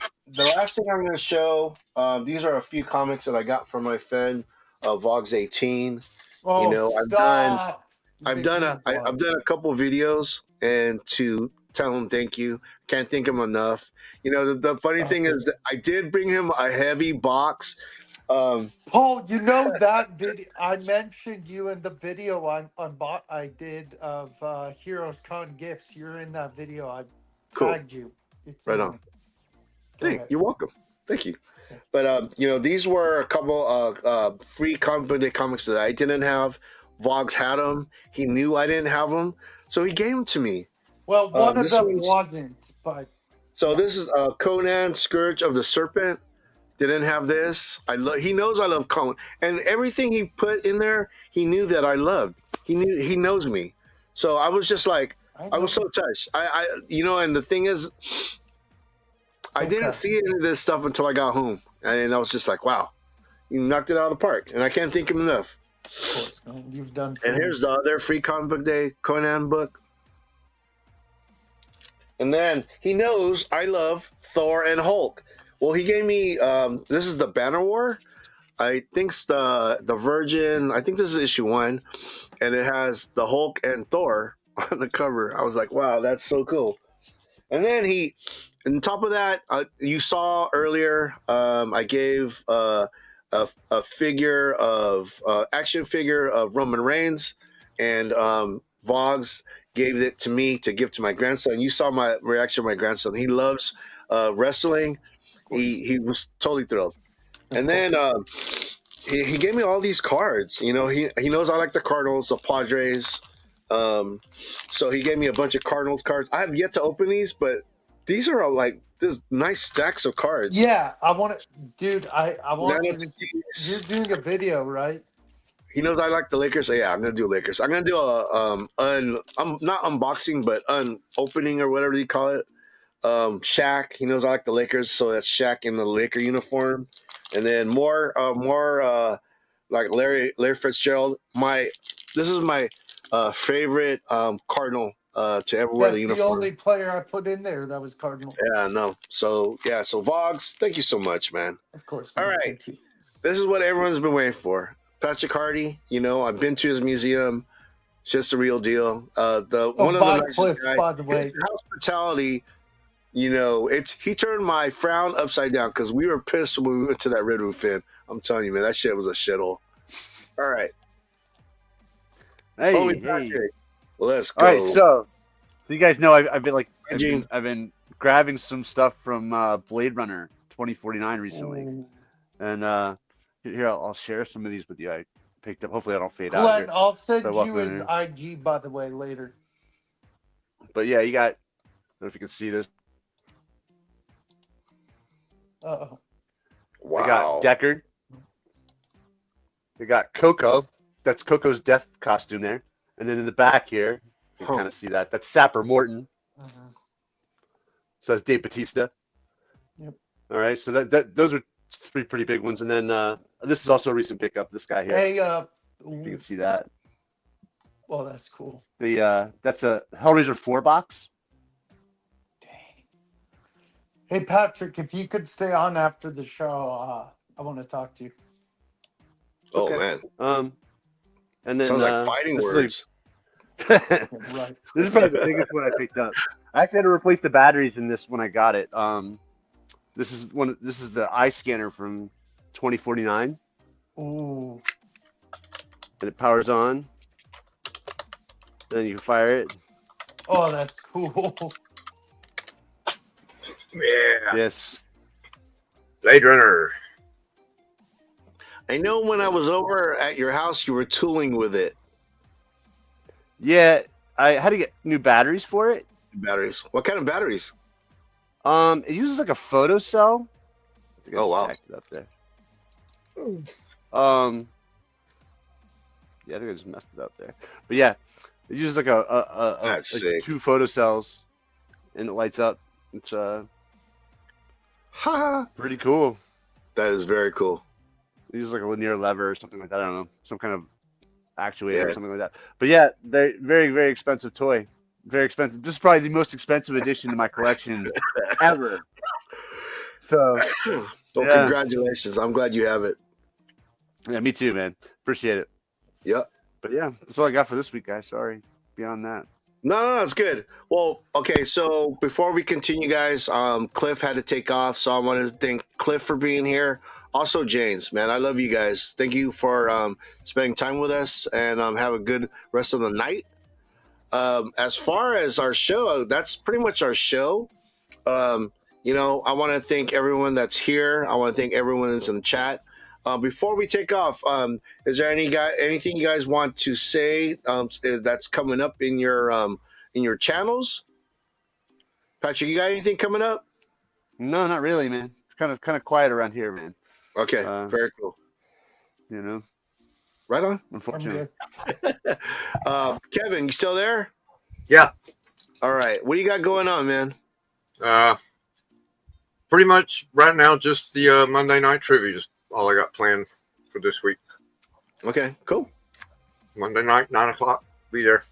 last thing I'm going to show. These are a few comics that I got from my friend Vogs18. Oh, you know, stop. I've done a couple videos and to tell him thank you. Can't thank him enough. You know, the funny thing is that I did bring him a heavy box. Paul, you know that video I mentioned you in the video I did of Heroes Con Gifts. You're in that video. I tagged you. It's right on. Hey, you're welcome. Thank you. But you know, these were a couple free comic day comics that I didn't have. Vogs had them. He knew I didn't have them, so he gave them to me. Well, one of them wasn't, but so this is Conan, Scourge of the Serpent. Didn't have this. He knows I love Conan, and everything he put in there, he knew that I loved. He knows me, so I was just like, I was so touched. You know, and the thing is, I didn't see any of this stuff until I got home, and I was just like, wow, you knocked it out of the park, and I can't thank him enough. Of course, man. You've done. And here's the other free comic book day Conan book. And then he knows I love Thor and Hulk. Well, he gave me this is the Banner War. I think it's the Virgin. I think this is issue 1, and it has the Hulk and Thor on the cover. I was like, wow, that's so cool. And then on top of that, you saw earlier, I gave a figure of action figure of Roman Reigns, and Vogs gave it to me to give to my grandson. You saw my reaction to my grandson. He loves wrestling. He was totally thrilled. And then he gave me all these cards. You know, he knows I like the Cardinals, the Padres. So he gave me a bunch of Cardinals cards. I have yet to open these, but these are all like this nice stacks of cards. Yeah, I want to, dude. I want you to see, you're doing a video, right? He knows I like the Lakers. So yeah, I'm gonna do Lakers. I'm gonna do I'm not unboxing, but opening or whatever you call it. Shaq. He knows I like the Lakers, so that's Shaq in the Laker uniform. And then more like Larry Fitzgerald. This is my favorite Cardinal to ever wear the uniform. The only player I put in there that was Cardinal. Yeah, no. So yeah, so Vogs, thank you so much, man. Of course. All right, this is what everyone's been waiting for. Patrick Hardy. You know, I've been to his museum. It's just the real deal. One of the nicest guys. By the way, his hospitality. You know, he turned my frown upside down because we were pissed when we went to that Red Roof Inn. I'm telling you, man, that shit was a shithole. All right. Hey, Patrick, let's go. All right, so you guys know I've been grabbing some stuff from Blade Runner 2049 recently, and here I'll share some of these with you. I picked up. Hopefully, I don't fade out. Glenn, I'll send you his IG, by the way, later. But yeah, you got. I don't know if you can see this. Uh-oh. Wow. We got Deckard. We got Coco. That's Coco's death costume there. And then in the back here, you can kind of see that. That's Sapper Morton. So that's Dave Bautista. Yep. All right. So those are three pretty big ones. And then this is also a recent pickup. This guy here. Hey, you can see that. Oh, that's cool. That's a Hellraiser 4 box. Hey, Patrick, if you could stay on after the show, I want to talk to you. Oh Okay. man. And then Sounds like fighting this is words. Right. This is probably the biggest one I picked up. I actually had to replace the batteries in this when I got it. This is the eye scanner from 2049. Ooh. And it powers on. Then you can fire it. Oh, that's cool. Yeah. Yes. Blade Runner. I know when I was over at your house, you were tooling with it. Yeah, I had to get new batteries for it. Batteries. What kind of batteries? It uses like a photocell. I think I Oh, wow. stacked it up there. Yeah, I think I just messed it up there. But yeah, it uses like That's like sick. 2 photocells, and it lights up. It's pretty cool. That is very cool. It uses like a linear lever or something like that. I don't know, some kind of actuator Yeah. or something like that. But yeah, they're very, very expensive toy. Very expensive. This is probably the most expensive addition to my collection ever. So, Well, yeah. congratulations. I'm glad you have it. Yeah, me too, man. Appreciate it. Yep. But yeah, that's all I got for this week, guys. Sorry. Beyond that. No, it's good. Well, okay, so before we continue, guys, Cliff had to take off, so I want to thank Cliff for being here. Also, James, man, I love you guys. Thank you for spending time with us, and have a good rest of the night. As far as our show, that's pretty much our show. You know, I want to thank everyone that's here. I want to thank everyone that's in the chat. Before we take off, is there anything you guys want to say that's coming up in your channels? Patrick, you got anything coming up? No, not really, man. It's kind of quiet around here, man. Okay, very cool. You know, right on. Unfortunately. Kevin, you still there? Yeah. All right. What do you got going on, man? Pretty much right now, just the Monday night trivia. Just all I got planned for this week. Okay, cool. Monday night, 9 o'clock. Be there.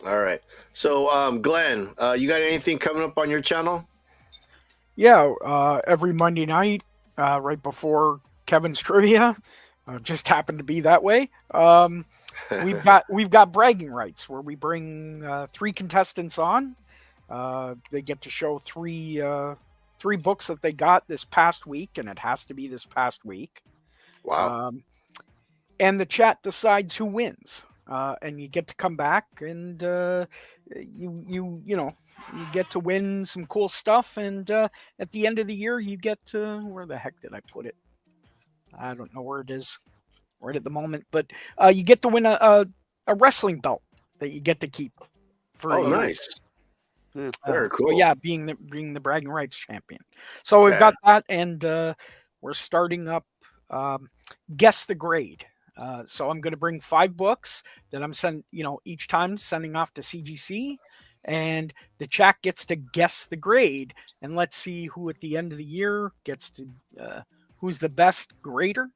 All right. So, Glenn, you got anything coming up on your channel? Yeah, every Monday night, right before Kevin's trivia, just happened to be that way. We've got bragging rights where we bring 3 contestants on. They get to show 3 books that they got this past week, and it has to be this past week. Wow. And the chat decides who wins. And you get to come back and you get to win some cool stuff. And at the end of the year, you get to, where the heck did I put it? I don't know where it is right at the moment, but you get to win a wrestling belt that you get to keep. Oh, nice. Very cool. Yeah, being the bragging rights champion. So we've got that, and we're starting up Guess the Grade. So I'm going to bring 5 books that I'm each time sending off to CGC, and the chat gets to guess the grade, and let's see who at the end of the year gets to who's the best grader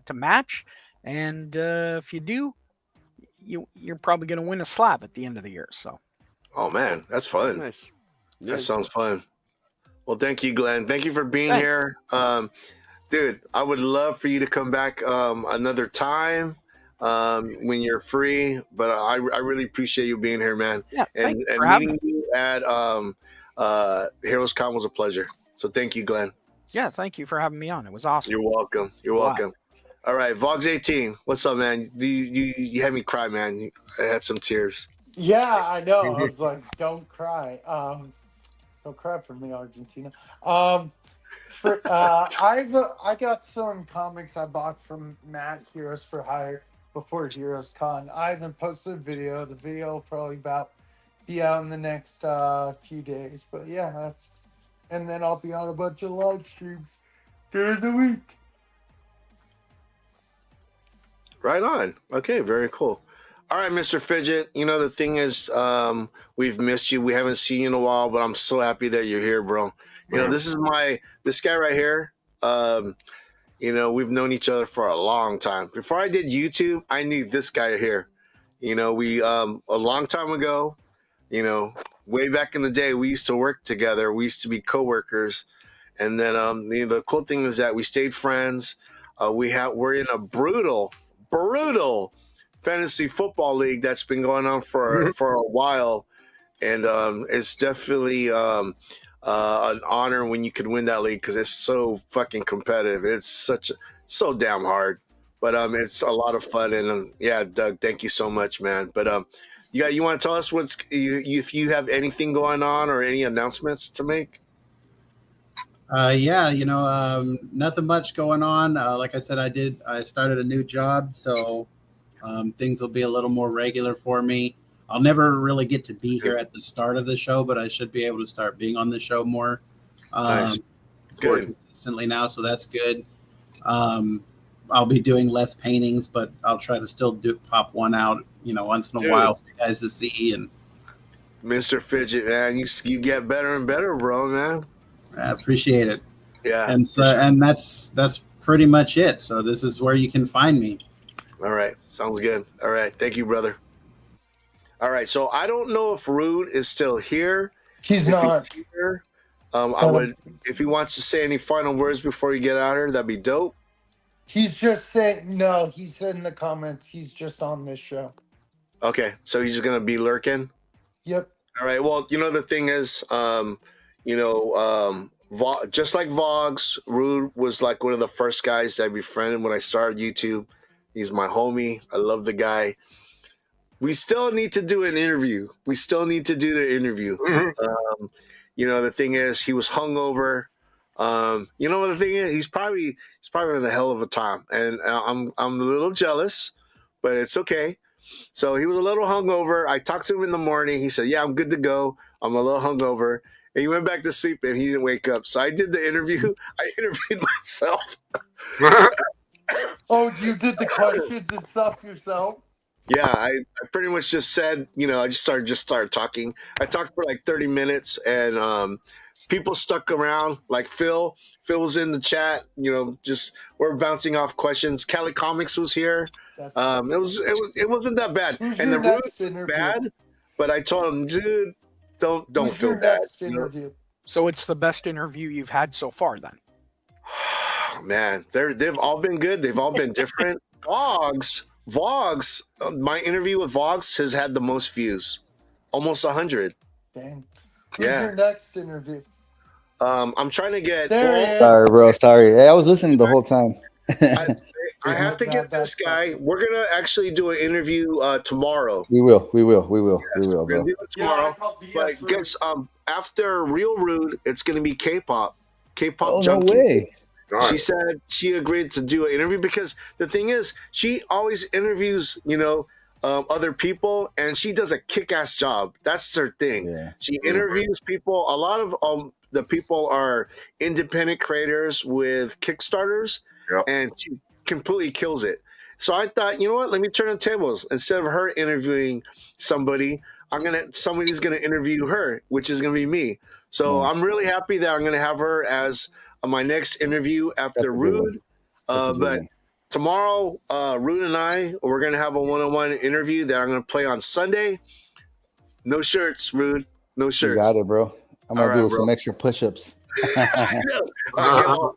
to match. And if you do, you're probably going to win a slab at the end of the year. So. Oh man, that's fun. Nice. That sounds fun. Well, thank you, Glenn. Thank you for being here. Dude, I would love for you to come back another time when you're free. But I really appreciate you being here, man. Yeah, and meeting you at Heroes Con was a pleasure. So thank you, Glenn. Yeah, thank you for having me on. It was awesome. You're welcome. You're welcome. All right, Vogs18, what's up, man? You had me cry, man. I had some tears. Yeah, I know. I was like, don't cry. Don't cry for me, Argentina. I got some comics I bought from Matt, Heroes for Hire, before Heroes Con. I haven't posted a video. The video will probably be out in the next few days. But yeah, and then I'll be on a bunch of live streams during the week. Right on. Okay, very cool. All right, Mr. Fidget. You know, the thing is, we've missed you. We haven't seen you in a while, but I'm so happy that you're here, bro. You know, this guy right here. You know, we've known each other for a long time. Before I did YouTube, I knew this guy here. You know, we a long time ago, you know, way back in the day, we used to work together. We used to be coworkers, and then the cool thing is that we stayed friends. We're in a brutal fantasy football league that's been going on for a while, and it's definitely an honor when you can win that league because it's so fucking competitive. It's so damn hard, but it's a lot of fun. And yeah, Doug, thank you so much, man. But you want to tell us if you have anything going on or any announcements to make? Yeah, nothing much going on. Like I said, I started a new job, so things will be a little more regular for me. I'll never really get to be here at the start of the show, but I should be able to start being on the show more Nice. more Good. consistently now, so that's good. I'll be doing less paintings, but I'll try to still pop one out, once in a Dude. while for you guys to see. And Mr. Fidget, man, you get better and better, bro, man. I appreciate it. Yeah. And so, and that's pretty much it. So this is where you can find me. All right. Sounds good. All right. Thank you, brother. All right. So I don't know if Rude is still here. He's If not. he's here, I would, if he wants to say any final words before you get out here, that'd be dope. He's just saying, no, he said in the comments, he's just on this show. Okay. So he's just going to be lurking. Yep. All right. Well, the thing is, just like Vogs, Rude was like one of the first guys that I befriended when I started YouTube. He's my homie. I love the guy. We still need to do an interview. The thing is, he was hungover. The thing is, he's probably in a hell of a time, and I'm a little jealous, but it's okay. So he was a little hungover. I talked to him in the morning. He said, "Yeah, I'm good to go. I'm a little hungover." And he went back to sleep, and he didn't wake up. So I did the interview. I interviewed myself. Oh, you did the questions and stuff yourself? Yeah, I pretty much just said, I just started talking. I talked for like 30 minutes, and people stuck around. Like Phil was in the chat. We're bouncing off questions. Cali Comics was here. It wasn't that bad, Who's and your the room next was interview? bad. But I told him, dude, don't Who's feel your bad. next interview? So it's the best interview you've had so far, then. Man, they've all been good. They've all been different. Vogs. My interview with Vogs has had the most views, almost 100. Dang. Who's Yeah. your next interview? I'm trying to get. There he is. Sorry, bro. Sorry. Hey, I was listening the whole time. I have to get this guy. We're gonna actually do an interview tomorrow. We will, We're bro. gonna do it tomorrow. But guess after Real Rude, it's gonna be K-pop. K-pop Oh, no junkie. way. She said she agreed to do an interview because the thing is, she always interviews, other people, and she does a kick-ass job. That's her thing. Yeah. She interviews people. A lot of the people are independent creators with Kickstarters, and she completely kills it. So I thought, you know what? Let me turn the tables. Instead of her interviewing somebody, somebody's gonna interview her, which is gonna be me. So I'm really happy that I'm gonna have her as my next interview after Rude. But tomorrow, Rude and I, we're gonna have a one-on-one interview that I'm gonna play on Sunday. No shirts, Rude. No You shirts. got it, bro. I'm gonna All do right, some bro. extra push-ups. I know.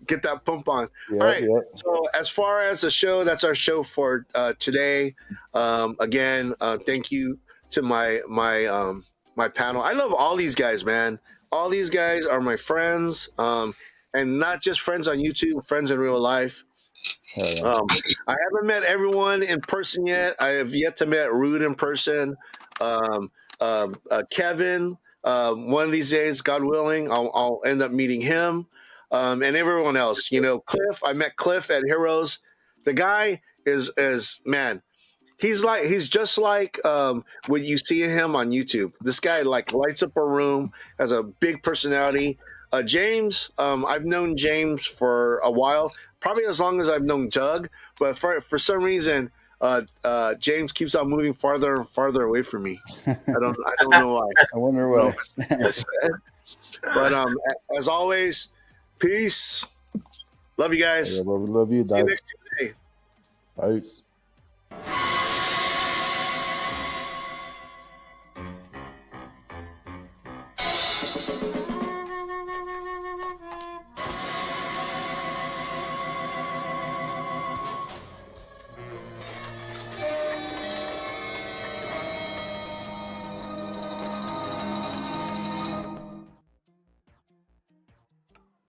Get that pump on. Yeah, All right. yeah. So as far as the show, that's our show for today. Again, thank you to my panel. I love all these guys, man. All these guys are my friends, and not just friends on YouTube, friends in real life. I haven't met everyone in person yet. I have yet to meet Rude in person. Kevin, one of these days, God willing, I'll end up meeting him. And everyone else, Cliff. I met Cliff at Heroes. The guy is man. He's just like when you see him on YouTube. This guy lights up a room, has a big personality. James, I've known James for a while, probably as long as I've known Doug. But for some reason, James keeps on moving farther and farther away from me. I don't know why. I wonder why. But as always, peace. Love you guys. Yeah, bro, we love you, See you dog. next Tuesday. Peace.